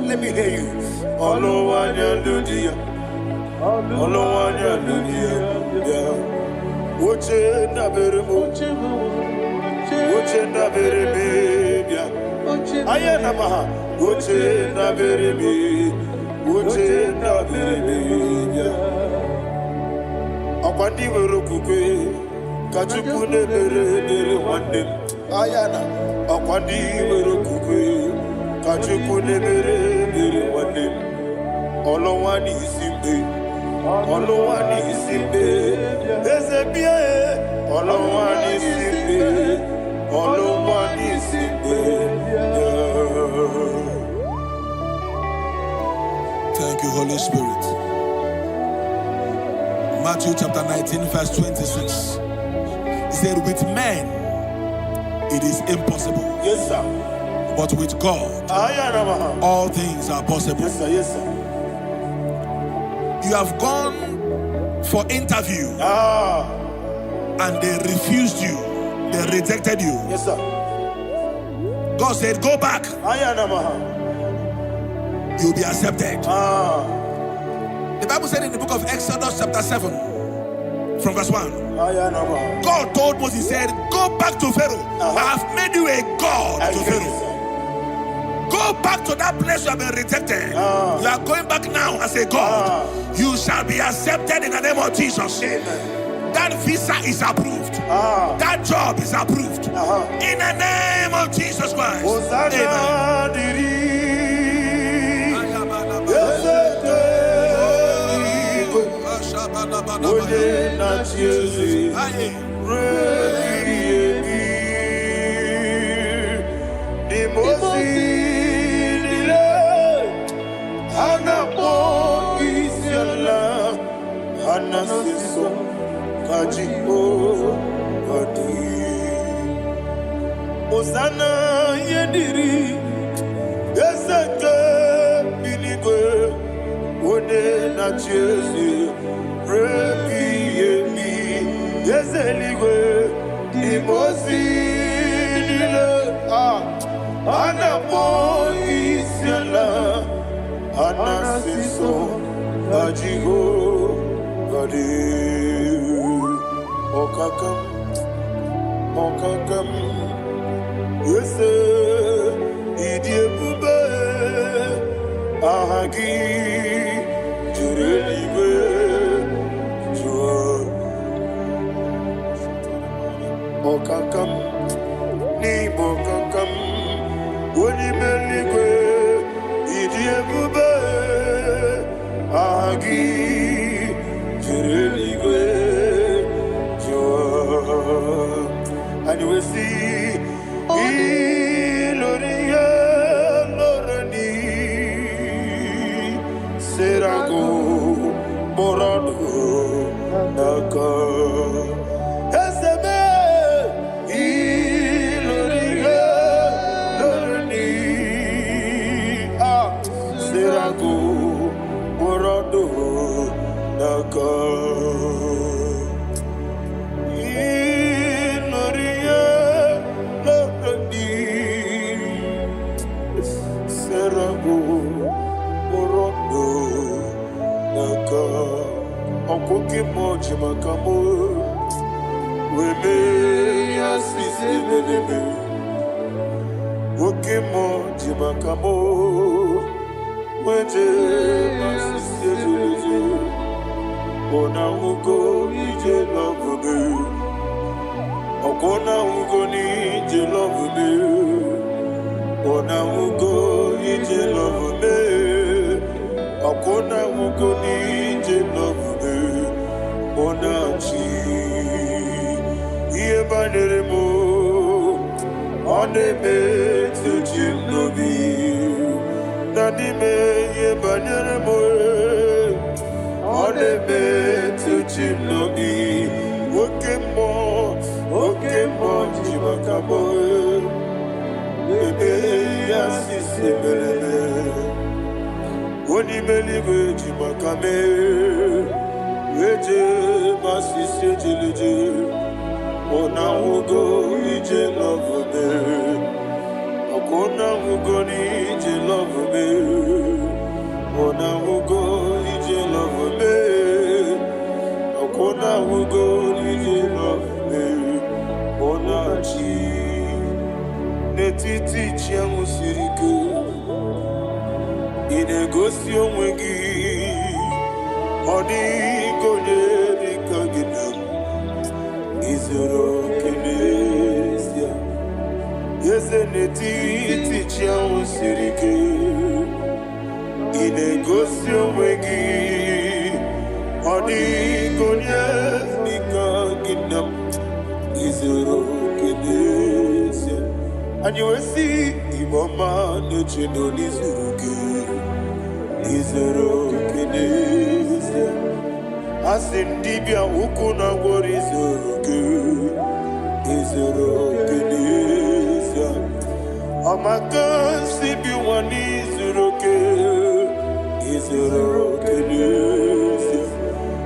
Let me hear you. Kachukune mere wande ayana akwandi mere kukwe Kachukune mere wande olowani isimbe ezebie olowani isimbe Thank you, Holy Spirit. Matthew chapter 19 verse 26. He said, with men it is impossible. Yes, sir. But with God, all things are possible. Yes, sir. Yes, sir. You have gone for interview and they refused you. They rejected you. Yes, sir. God said, go back. You'll be accepted. The Bible said in the book of Exodus chapter 7 from verse 1. God told Moses, he said, go back to Pharaoh. I have made you a God to Pharaoh. Go back to that place you have been rejected. You are going back now as a God. You shall be accepted in the name of Jesus. That visa is approved. That job is approved. In the name of Jesus Christ. Osana yediri ezeke binigwe one na Jesu rebi yemi yezeligwe imosi dile anapo isiala anasiso ajigo gadi okakam Yese idiebube ahagi jurelibe jua okakam ni bokakam woni meligwe idiebube ahagi jurelibe jua and we see Iloria Lorani Serago Borado Naka Eseme Iloria Lorani Serago Borado Naka Okoke moji makamo wele asisi belebe Oke moji makamo wete asisi belebe Ona ugo ije love me Okona ugo ni ije love me Ona ugo ije love me Okona ugo ni ije love me Onachi Iye baneremo Oneme tujim nobi Nanime iye baneremo Oneme tujim nobi Okemo jimakamo Ebe yasisi belebe Oni believe jimakame Weje masisi jilije Ona ugo ije love me Okona ugo ni ije love me Ona ugo ije love me Okona ugo ije love me Ona chi Netiti chiamu sirike Inegosi onwegi Odi konye dikagina Is Izoro Kinesia. Yes, and the teacher was sirike. In a gosio wegi. Odi Gonyas Nika Ginam. Izoro Kinesia. And you will see Imama no Chino Nizuruke. Izoro Kinesia. Asindibia ukuna gori Izoroke. Izoroke Nesia. Amaka sibi wani Izoroke. Izoroke Nesia.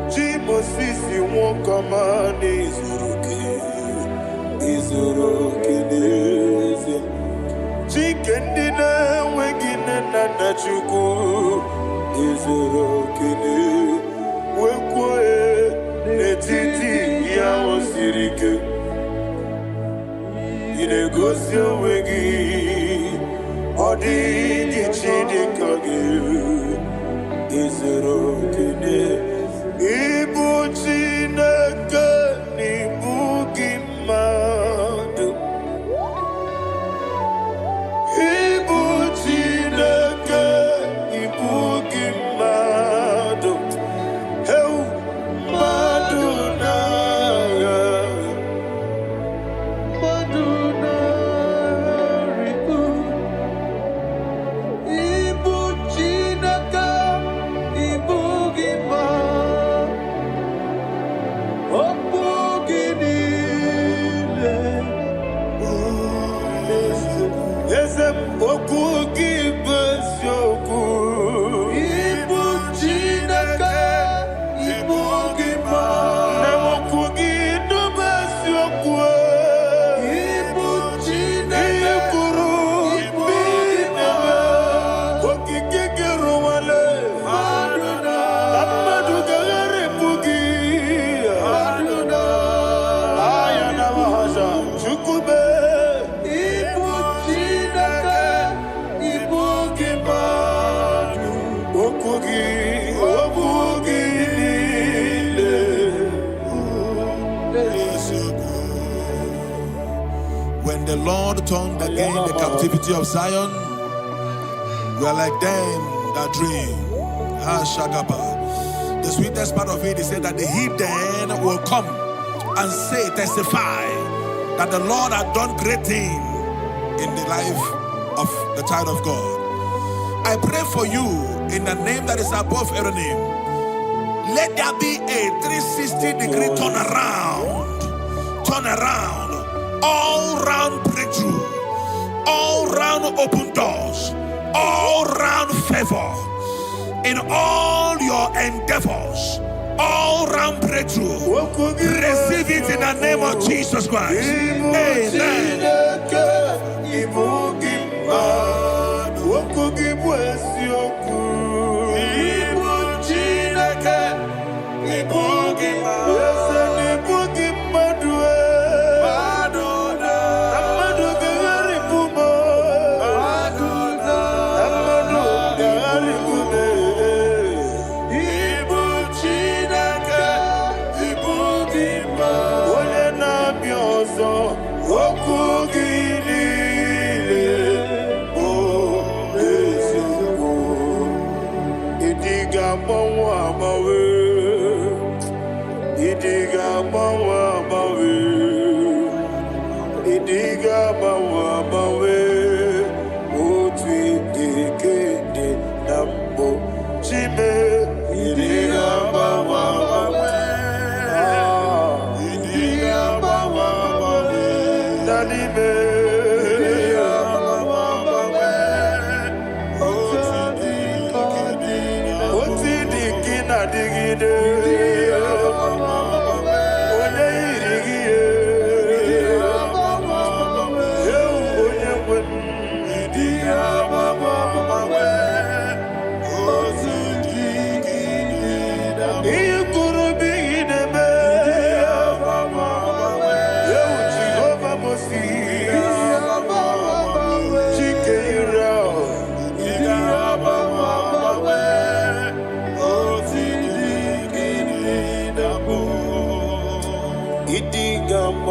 Jimo sisi wokama ni Izoroke. Izoroke Nesia. Chikendina wegine na chuku. Izoroke Nesia. Wekwe netiti ya osirike inegosio wegi odi gichidi kage izero kene ibu chineke ibu gimadu ibu chineke ibu gimadu. When the Lord turned again the captivity of Zion, we are like them that dream. The sweetest part of it is said that the heathen will come and say, testify, that the Lord had done great things in the life of the child of God. I pray for you in the name that is above every name. Let there be a 360-degree turn around, all round breakthrough, all round open doors, all round favor in all your endeavors, all round breakthrough. Receive it in the name of Jesus Christ. Amen. Idigam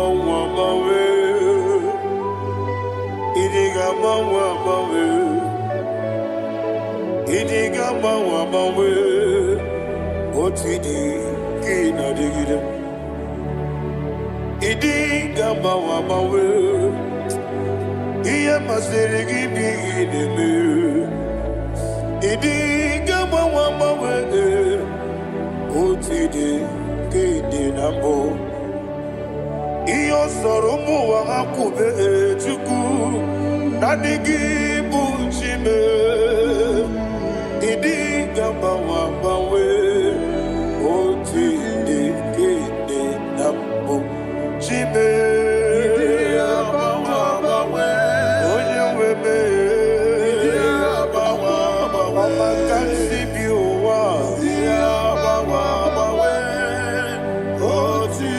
Iyo soromu wa akube chuku nadigi buchime idi gamba wa bawe oti de kede nambo chime idi wa bawe onye webe idi wa bawe makansi biwa idi wa bawe oti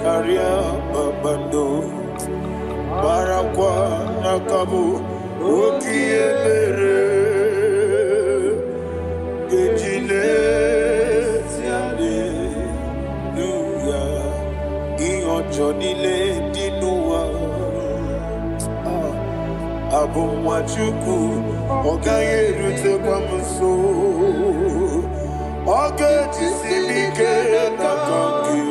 Karia babando barakwa nakabu okiemere gejile siale luya ionjonile dinuwa abumwachuku ogayerute kwa mso Ogeti simike nakangi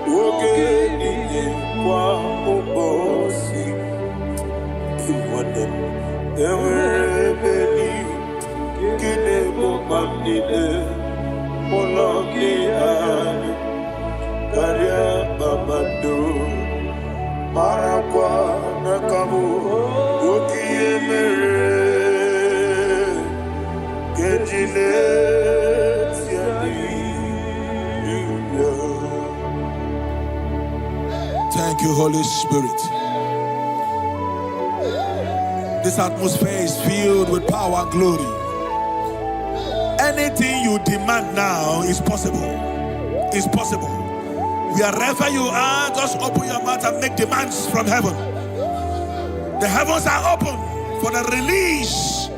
Ogeti kwa ubosi Iwade Ewerebeli Kine mubamnile Mologi ani Karia babado Marakwa nakabu Okiemere Thank you, Holy Spirit. This atmosphere is filled with power and glory. Anything you demand now is possible. It's possible. Wherever you are, just open your mouth and make demands from heaven. The heavens are open for the release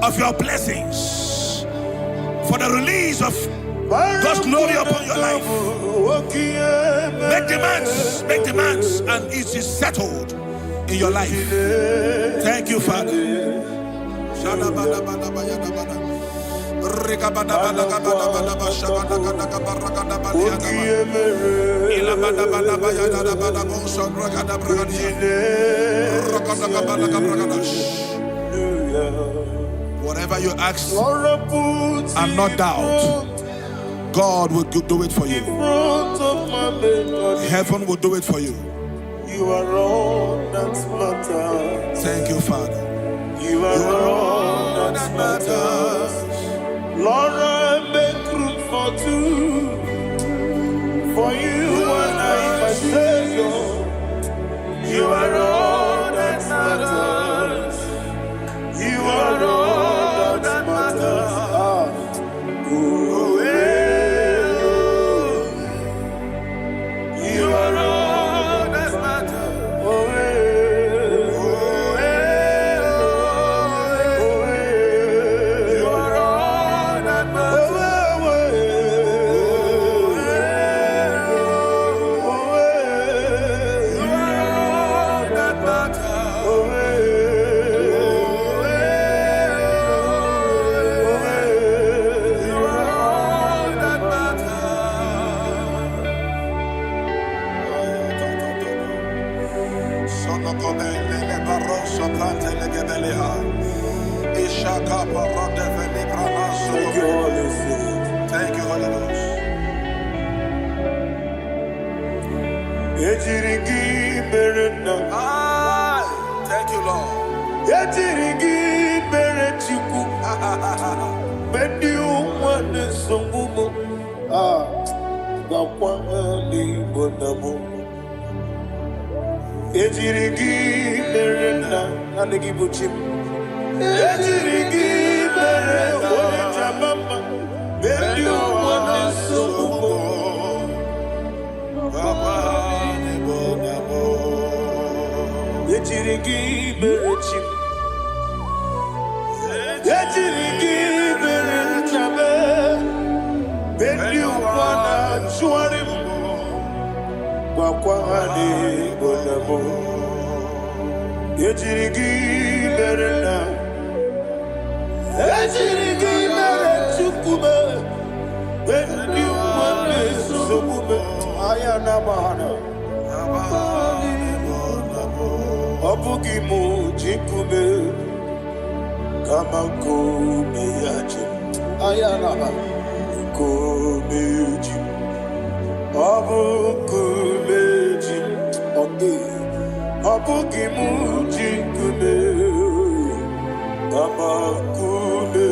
of your blessings, for the release of God's glory upon your life. Make demands, and it is settled in your life. Thank you, Father. Whatever you ask and not doubt, God will do it for you. Heaven will do it for you. You are all that matters. Thank you, Father. You are all that matters. Lord, I make room for two. For you and I, my Savior. You are all that matters. You are all that matters. You are all that matters. You are all that matters. Thank you, Holy Ghost. Thank you, Lord. kwahani bonamo yejirigi berena yejirigi berechukube bendi wale subume ayana mahana obugi mu jikume kama kume yaje ayana kume jikume Abu kumeji, abu kimuji kume, ama kume,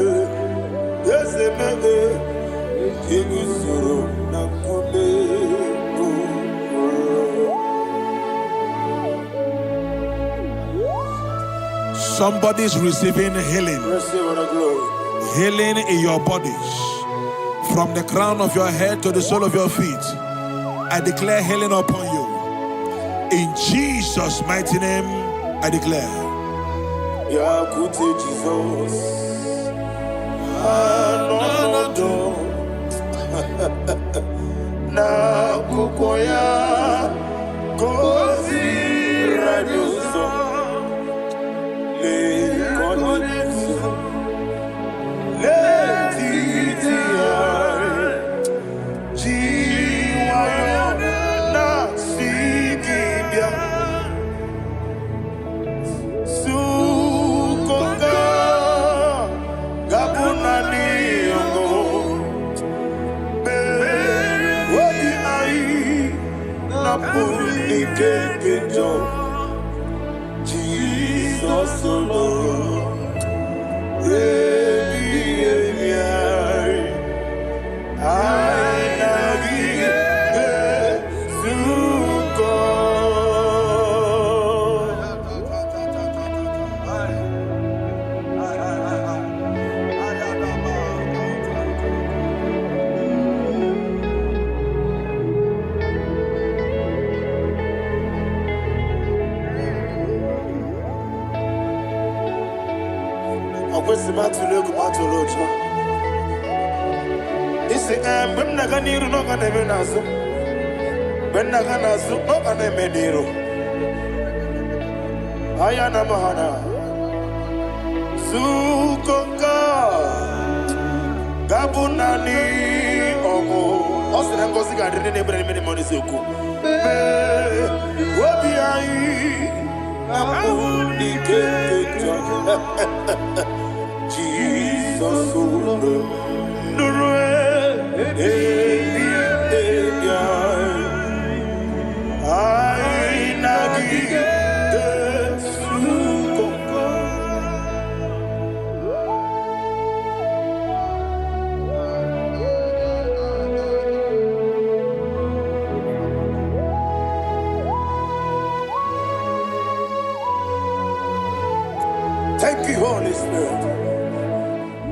ezeme, kigusuru na kume. Somebody's receiving healing. Healing in your bodies, from the crown of your head to the sole of your feet. I declare healing upon you. In Jesus' mighty name, I declare. Yakute Jesus. Anodo. Na kukoya. Kozi radioso. Le konexo. Le titiare. Jesus alone, Ayana mahana Sukoka Gabunani Omo Osina ngozi ga dene nebre meni moni suku Wobi ai Abuni kekeja Jesus Nurwe Thank you, Holy Spirit.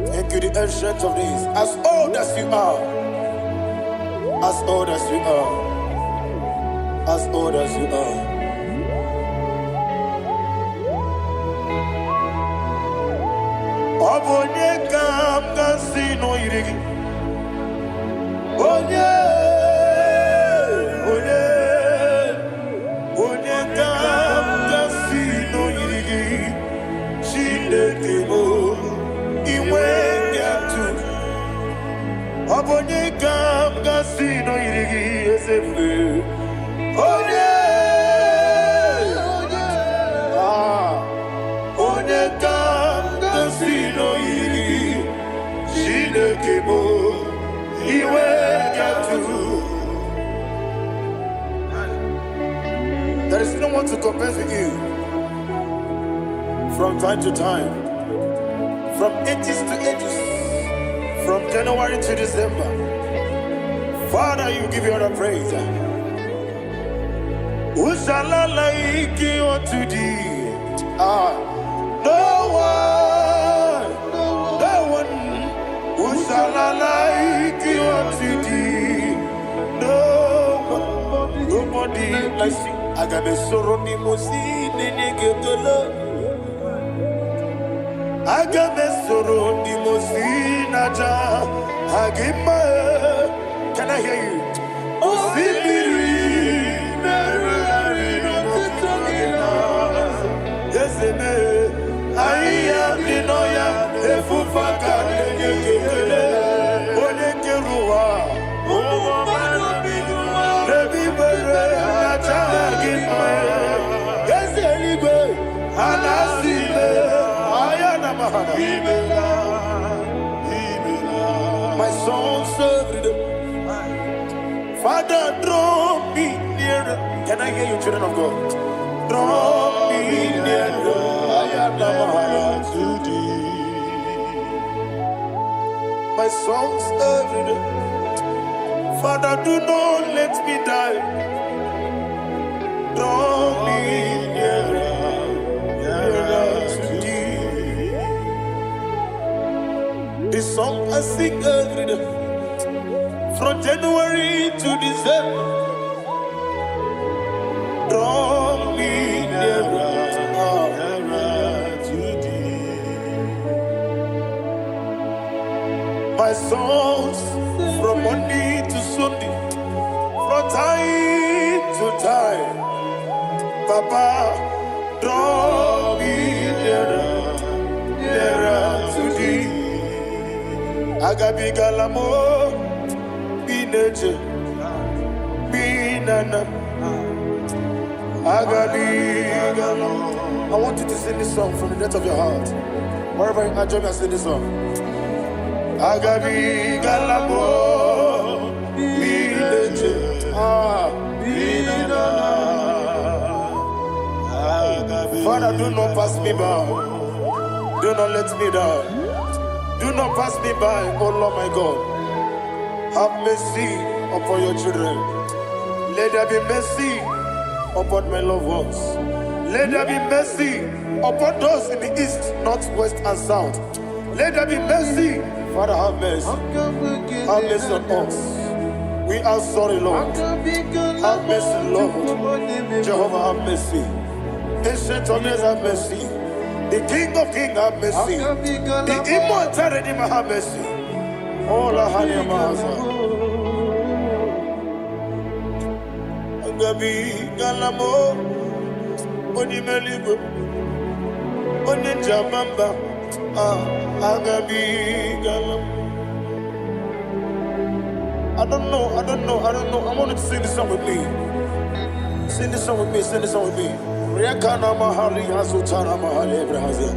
Thank you, the ancient of days. As old as you are, as old as you are, as old as you are. Obonye kam kasino irigi. Onye kam kasino irigi. Shindekimo iwe yatu. Obonye kam kasino irigi esefu. Onye kam kasino irigi. Shindekimo iwe yatu. There is no one to compare with you. From time to time, from ages to ages, from January to December, Father, you give you all the praise. Who shall I like you unto thee? No one. Who shall I like you unto thee? Nobody like you. I got a sorrow, Mimosi, Nenegatola. Agamesoro di Mosinata Agima. Can I hear you? Osibiri My songs every day. Father, draw me nearer. Can I hear you, children of God? Draw me nearer. I am to thee. My songs every day. Father, do not let me die. Draw me nearer, nearer to thee. This song I sing every day, from January to December. Draw me nearer, nearer to thee. My songs from Monday to Sunday, from time to time. Papa, draw me nearer, nearer to thee. Agabi galamo, bineje, binana. Agabi galamo. I want you to sing this song from the depth of your heart. Wherever you are, join me and sing this song. Agabi galamo, bineje, binana. Father, do not pass me by. Do not let me die. Do not pass me by, oh Lord my God. Have mercy upon your children. Let there be mercy upon my loved ones. Let there be mercy upon those in the east, north, west, and south. Let there be mercy. Father, have mercy. Have mercy on us. We are sorry, Lord. Have mercy, Lord. Jehovah, have mercy. Ancient of days, have mercy. The King of Kings, have mercy. The immortal Redeemer, have mercy. Oh, la Hanyamaza. Agabi Galamo, Onimeligo, Onenjabamba, Agabi Galamo. I don't know. I want you to sing this song with me. Sing this song with me. Rekana mahali azutana mahali Ebrahazia.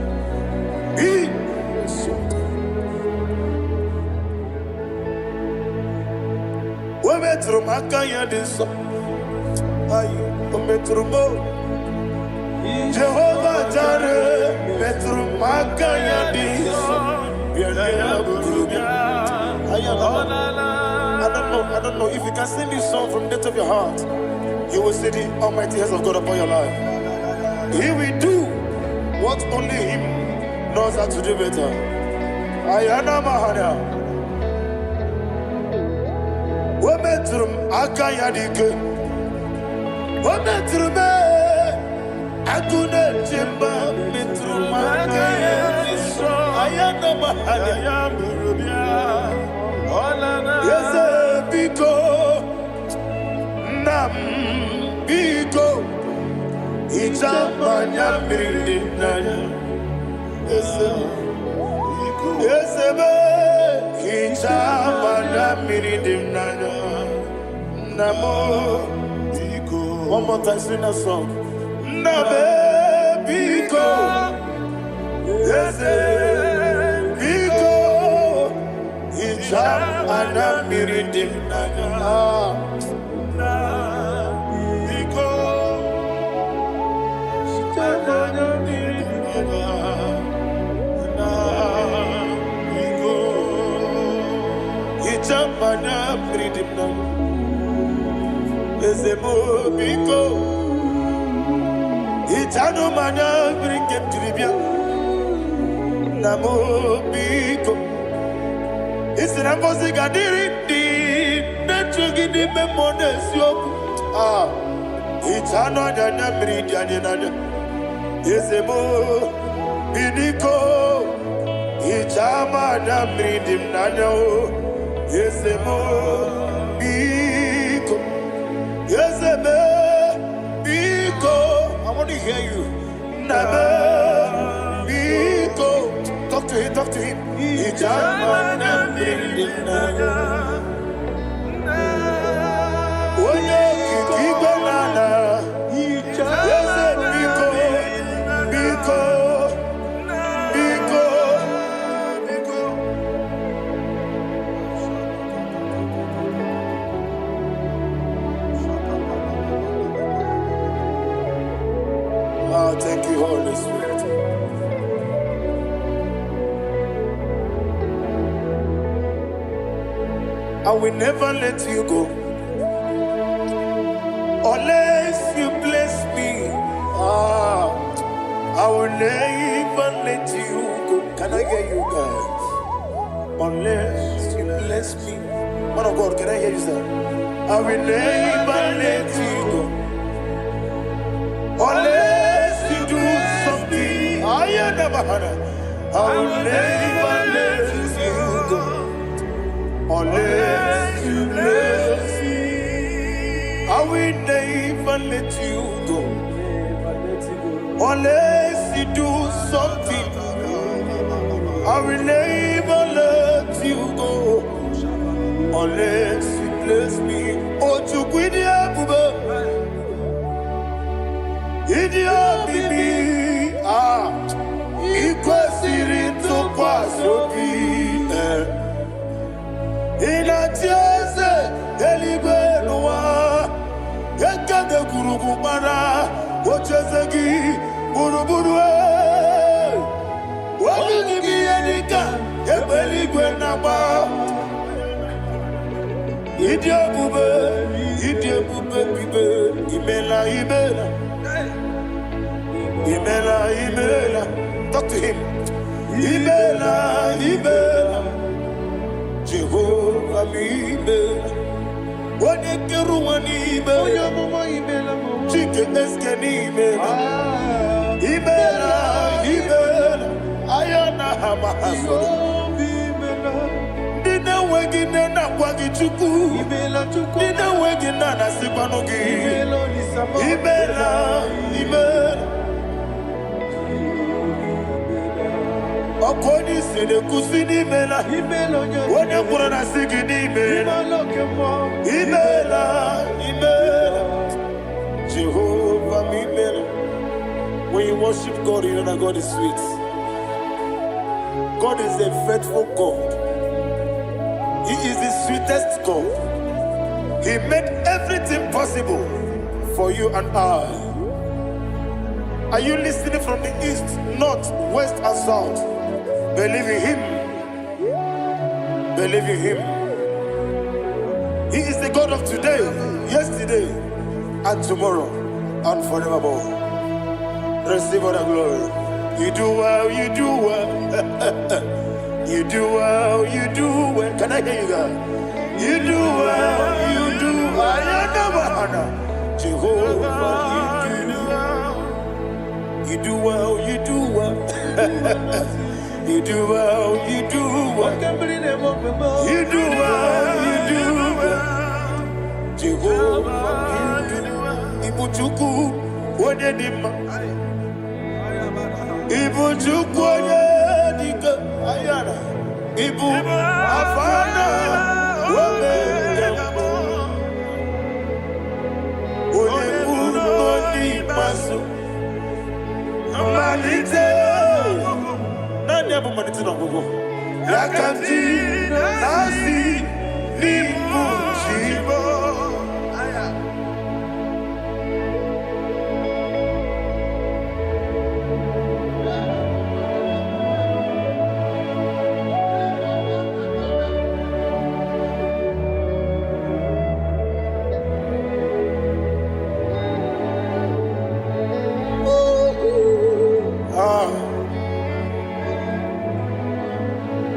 Wemetru makaya diso. Ayi, wemetru mo. Jehovah Jireh, metru makaya diso. I don't know if you can sing this song from the depth of your heart. You will see the almighty hands of God upon your life. He will do what only Him knows how to do better. Ayana Mahana. Wometrum Akayadike. Wometrum Akuna Jimba Metrum Akayadike. Ayana Mahana. Yes, Biko Nam Biko. Ichamanya mirinaya, esebe. Ichamanya mirinaya, namo. One more time, sing that song. Nabe biko, ese biko. Ichamanya mirinaya. Ichamanya mirinaya. Ezemo biko. Ichano mana bringe tribia. Namo biko. Isina ngozi gadiri di nechugi di memonesyo. Ichano dana miridiani nana. Ezemo biko. Ichama na miridim nana. Ezemo biko. Ezemo biko. I want to hear you. Nabe biko. Talk to him. Ichama na miridim nana. Oye kikigwe nana. Ezemo biko. Thank you, Holy Spirit. I will never let you go unless you bless me. I will never let you go. Can I hear you guys? Unless you bless me. Man of God, can I hear you, sir? I will never let you go unless you do something. I will never let you go unless you bless me. I will never let you go unless you do something. I will never let you go unless you bless me. Oh, to Guidia Buba, Idia Bibi, Equasirin to Quasopi, in a Tiasa, Elibenua, Yakada Gurubara, Ochazagi, Buruburu. What will you be any gun? Ebeligwenaba. Idia Bube, Imela. Talk to him. Imela. Jehovah Imela. What a Keruani Imela. Chicken Eskani Imela. Ayana Hamahaso. Dina wegina na kwagichuku. Dina wegina na sipanogi. Imela. Okoni sede kusini imela. Wone kurana sigini imela. Imela. Jehovah Imela. When you worship God, you know that God is sweet. God is a faithful God. He is the sweetest God. He made everything possible for you and I. Are you listening from the east, north, west, and south? Believe in Him. Believe in Him. He is the God of today, yesterday, and tomorrow, and forevermore. Receive all the glory. You do well, you do well. You do well, you do well. Can I hear you guys? You do well, you do well. Jehovah, you do well, you do well. You do well, you do well. You do well, you do well. Jehovah, you do well. Ibuchuku, Wodedima. Ibu chukwoye dika ayana. Ibu afana wame yambo. Oyebu noni masu. Manite. Nani abu manite na gogo. Yakanti nasi nibu chibo.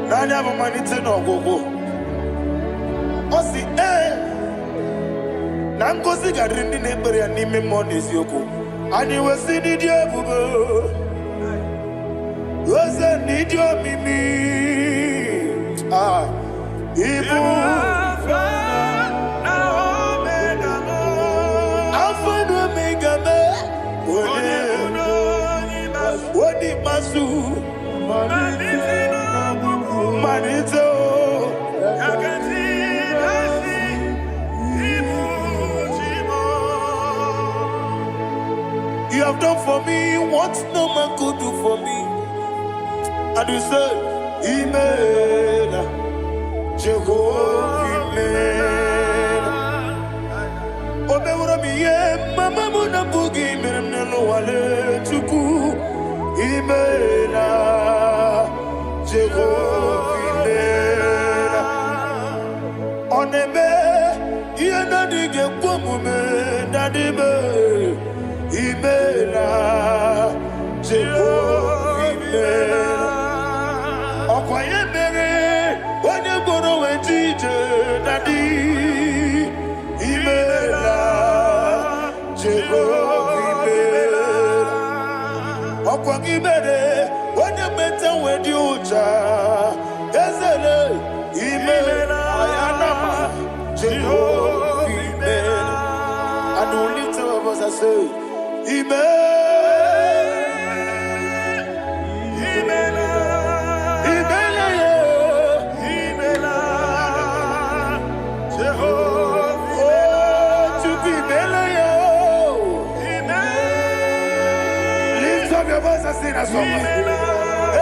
Nani abu manite na gogo. Osi Nangozi gadrindi nebere ya nime monezi yoko. Ani wesi nidio bubo. Wese nidio mimi. Ibu Alpha na Omega mo. Alpha na Omega me. Wodi masu. Manito. You have done for me what no man could do for me. And you said, Imela, Jehovah, Imela. Obe ura miye, mama muna bugi, miremne no wale, chuku Imela, Jehovah Imela. Oneme, Iena dige kumume, Nadibe, Imela, Jehovah Imela. Okwaye mere, onye goro wetije, Nadi, Imela, Jehovah Imela. Okwangi mere, onye meta wedi ucha, Ezele, Imela, Ayanama, Jehovah Imela. And we lift our voice and say, Imela. Sing that song.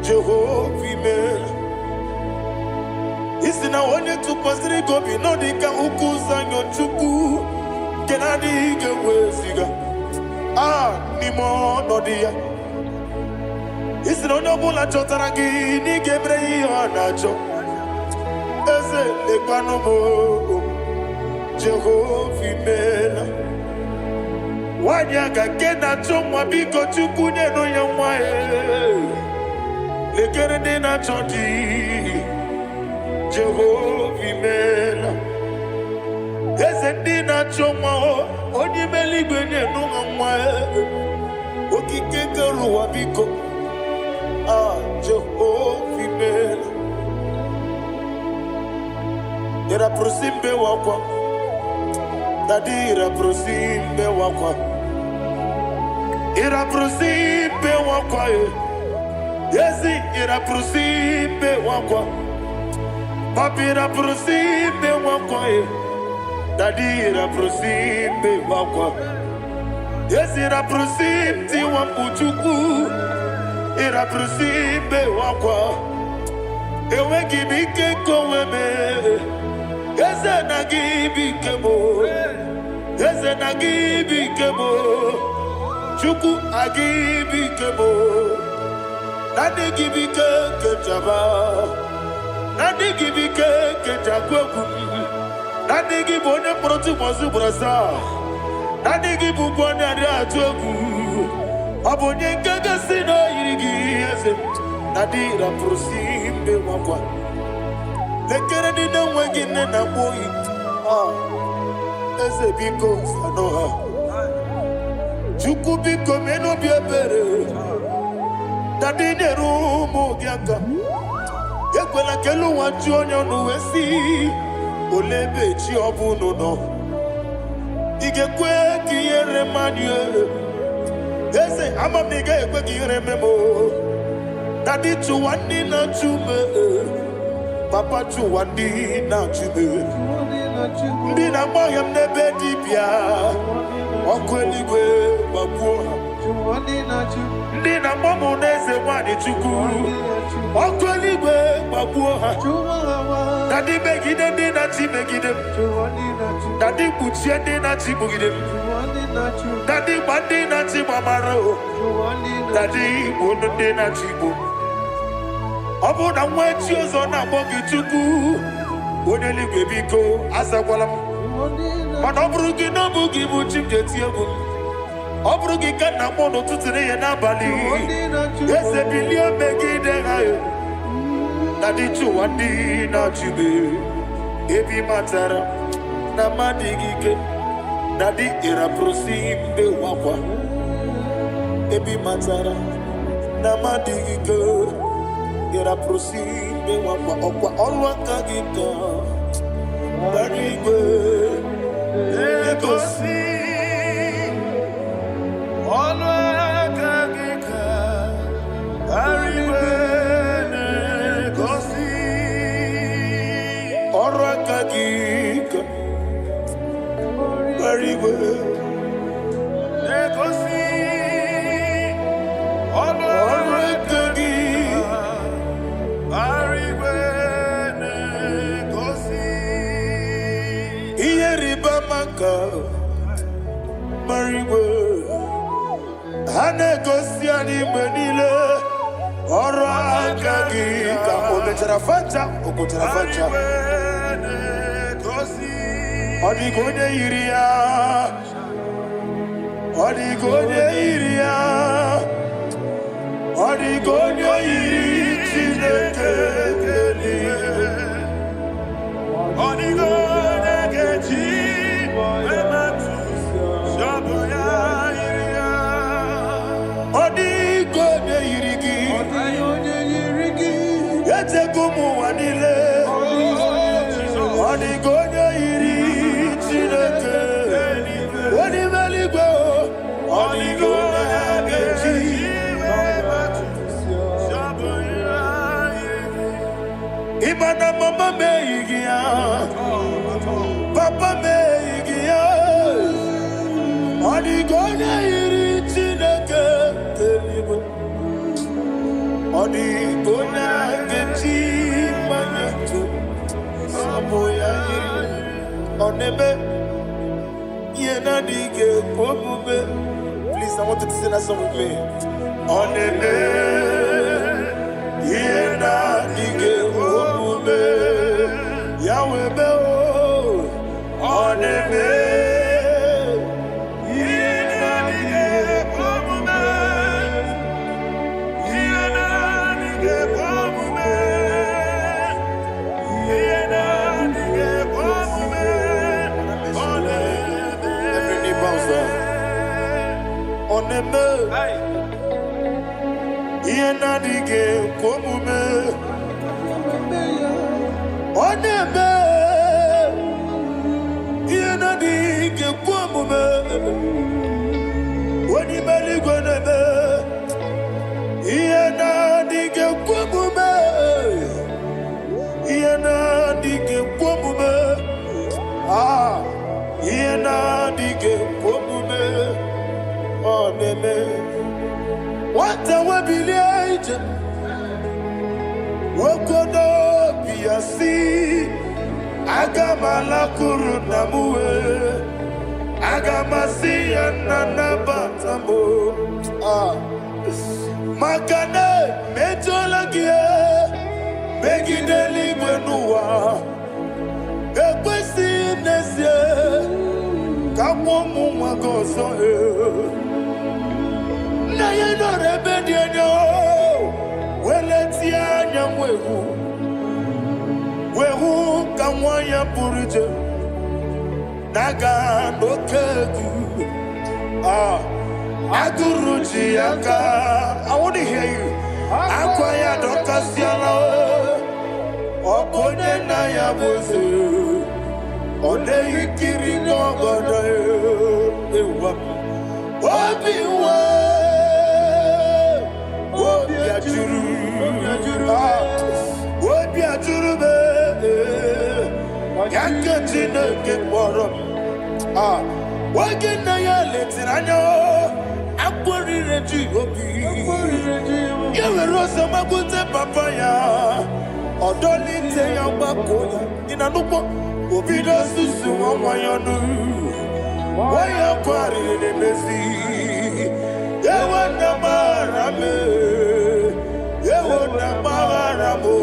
Jehovah Imela. Isina onye tupasiri gobi no dika ukuza nyochuku kenadi gewesiga nimo nodia. Isina onye bula chotara gi ni gebre nacho eze lekwano mo Jehovah Imela. Wanyaka kena chomwa biko chukunye no yamwae lekere de na choti Jehovah Imela. Eze na chomwa onye meligwe ne no yamwae okike keruwa biko Jehovah Imela. Era prosimbe wakwa Dadira prosimbe wakwa Ira prosimbe wakwa Yesi ira prosimbe wakwa Papira prosimbe wakwa Dadira prosimbe wakwa Yesi ira prosimti wambuchuku Ira prosimbe wakwa Ewe gibike koweme Eze na gibike mo Eze na gibike mo Chuku agibike mo Nadi gibike kejaba Nadi gibike kejakweku Nadi gibone protu mozu brasa Nadi gibukwane ariatueku Abonye kega sino yirigi eze Nadi raprosimbe wakwa Lekere di na wengine na boyi Eze biko sanoha Chuku biko meno biebere Dadi neru mugiaka Yekwela kelu wanchu onyo nuwesi Olebe chi obuno no Igekwe kiyere manye Eze amamige ekwe kiyere memo Dadi chuwani na chume Papa chuwani na chume Ndi na moyam nebe dibia Okweligwe babuoha Ndi na momo neze wani chuku Okweligwe babuoha Dadi begide ndi na chi begide Dadi kuchie ndi na chi bugide Dadi bandi na chi mamaro Dadi bono ndi na chi bo Obu na mwechi ozo na mogi chuku Oneligwe biko asagwalam Mana oburu gị n'obu gị bụ chi m ga-eti egwu ọ bụrụ gị ka nna m n'ụtụtụ n'ihe n'abalị eze bilie megide ha Nadi chuwandi na chibe. Ebi matara na madigike. Nadi ira prosimbe wakwa. Ebi matara na madigike. Ira prosimbe wakwa. Okwa olwa kagika. Barigwe. Egosi. Olwa kagika. Barigwe. Egosi. Olwa kagika. Barigwe. Egosi. Olwa kagika. Barigwe. Egosi. Iyeriba maka. Barigwe. Hane gosi ani menile. Ora kagika. Okotarafacha. Odigode iria. Odigode iri chineke. Odigode geji. Ematu. Shaboya iria. Odigode irigi. Yete kumu wanile. Odigode iri chineke. Odimeligwe. Odigode geji. Imana mama meigia. Papa meigia. Odigode iri chineke. Odigode geji manyetu. Samoya iri. Onebe. Yena dige pomube. Please, I want you to sing that song with me. Onebe. Yena dige pomube. Yahweh be o. Onebe. Yena dige pomube. Yena dige pomube. Yena dige pomube. Onebe. Every knee bows down. Onebe. Yena dige pomube. Onebe. Yena dige pomube. Onimeligwe nebe. Yena dige pomube. Yena dige pomube. Ah. Yena dige pomube. Onebe. What a wabileje. Wokodo biasi. Agamala kurunamue. Agamasi ananabatambo. Ah. Makane metolagie. Begideli gwenua. Ekwesi nesie. Kamwomu magoso na yeno rebedienyo. Weletia nyamwehu. Wehu kamwanya purije. Naga no kegu. Ah. Aguruji aka. I want to hear you. Akwaya dokasiala. Okone na ya bozu. Ode ikiri ngogodo. Ewa. Obiwa. Obiajuru. Obiajuru be. Yakachine kekworom. Ah. Wagena ya letiranya. Akwari reji obi. Yewe rosa magute papaya. Odolite ya bakoya. Inanupo. Obido susu wanyonu. Waya kwari nemezi. Yewe namarame. Yewe namaramo.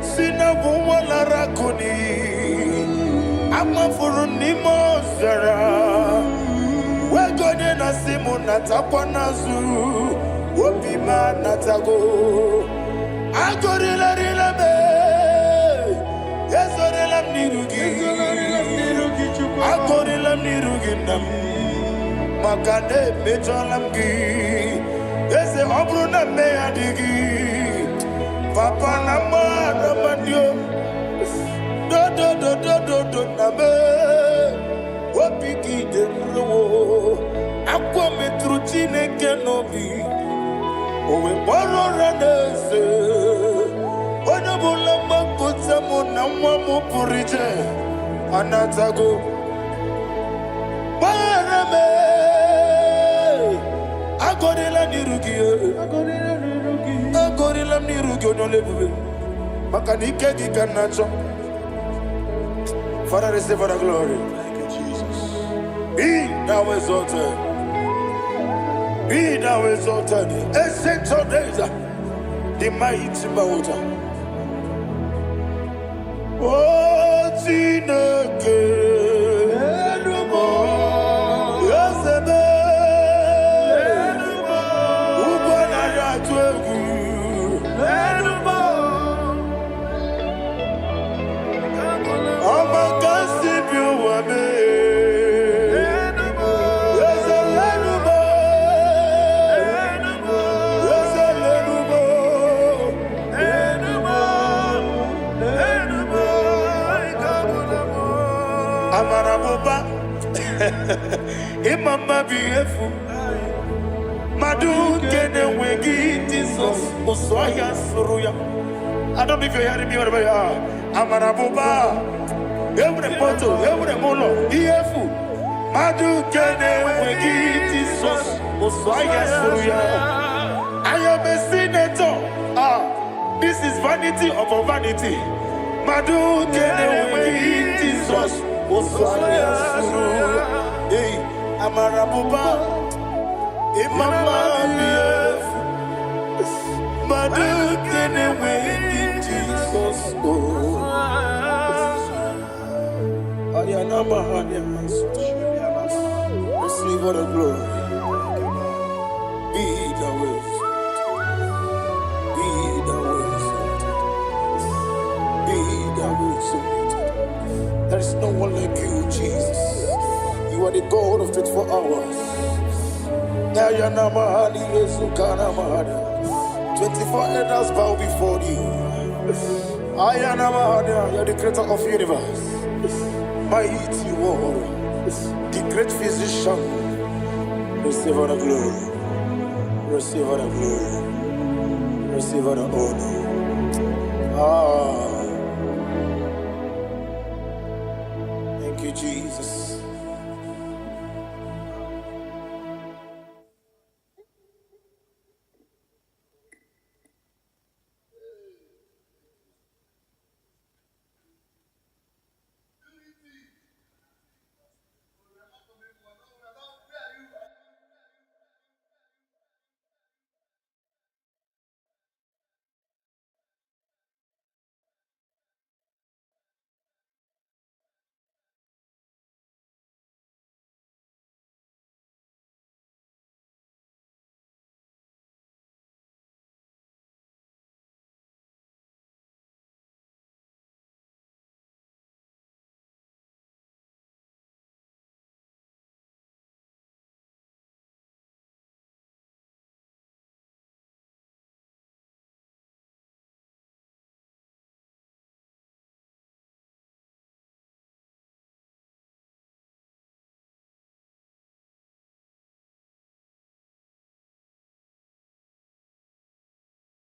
Sina bumwala rakoni. Ama furu nimo zara. Wegone na simu natakwa nazu. Opima natago. Agorila rila me. Yesorila nirugi. Agorila nirugi nam. Makane mejolam gi. Yese obruna me adigi. Papa nama namandio. Do name. Wapiki de bro. Akwa metrutine kenobi. Owe boro ranese. Onabula makuta muna mwamu purije. Anatago. Barame. Agorila nirugi. Agorila nirugi onolebube. Makanike gikanacho. Father, receive the glory. Thank you, Jesus. Be thou exalted. Be thou exalted. Ancient of days, the mighty mountain. Oh, Tineke. Yosebe. Ubanaya twegu. Amaraboba, Imama Biefu, Madu Kene Wegi, Jesus, Uswaya Suruya. I don't know if you're hearing me wherever you are. Amaraboba, every photo, every molo, Biefu, Madu Kene Wegi, Jesus, Uswaya Suruya. I am a senator. This is vanity of a vanity. Madu Kene Wegi, Jesus. Hey, Amarabuba, Imama Bief, Madu Kenewe in Jesus. Ayana Mahanya, receive all the glory. Be the way, be the way, be the way. There is no one like you, Jesus. You are the God of 24 hours. 24 elders bow before you. You are the creator of the universe. Mighty warrior, the great physician. Receive all the glory. Receive all the glory. Receive all the honor. Thank you, Jesus.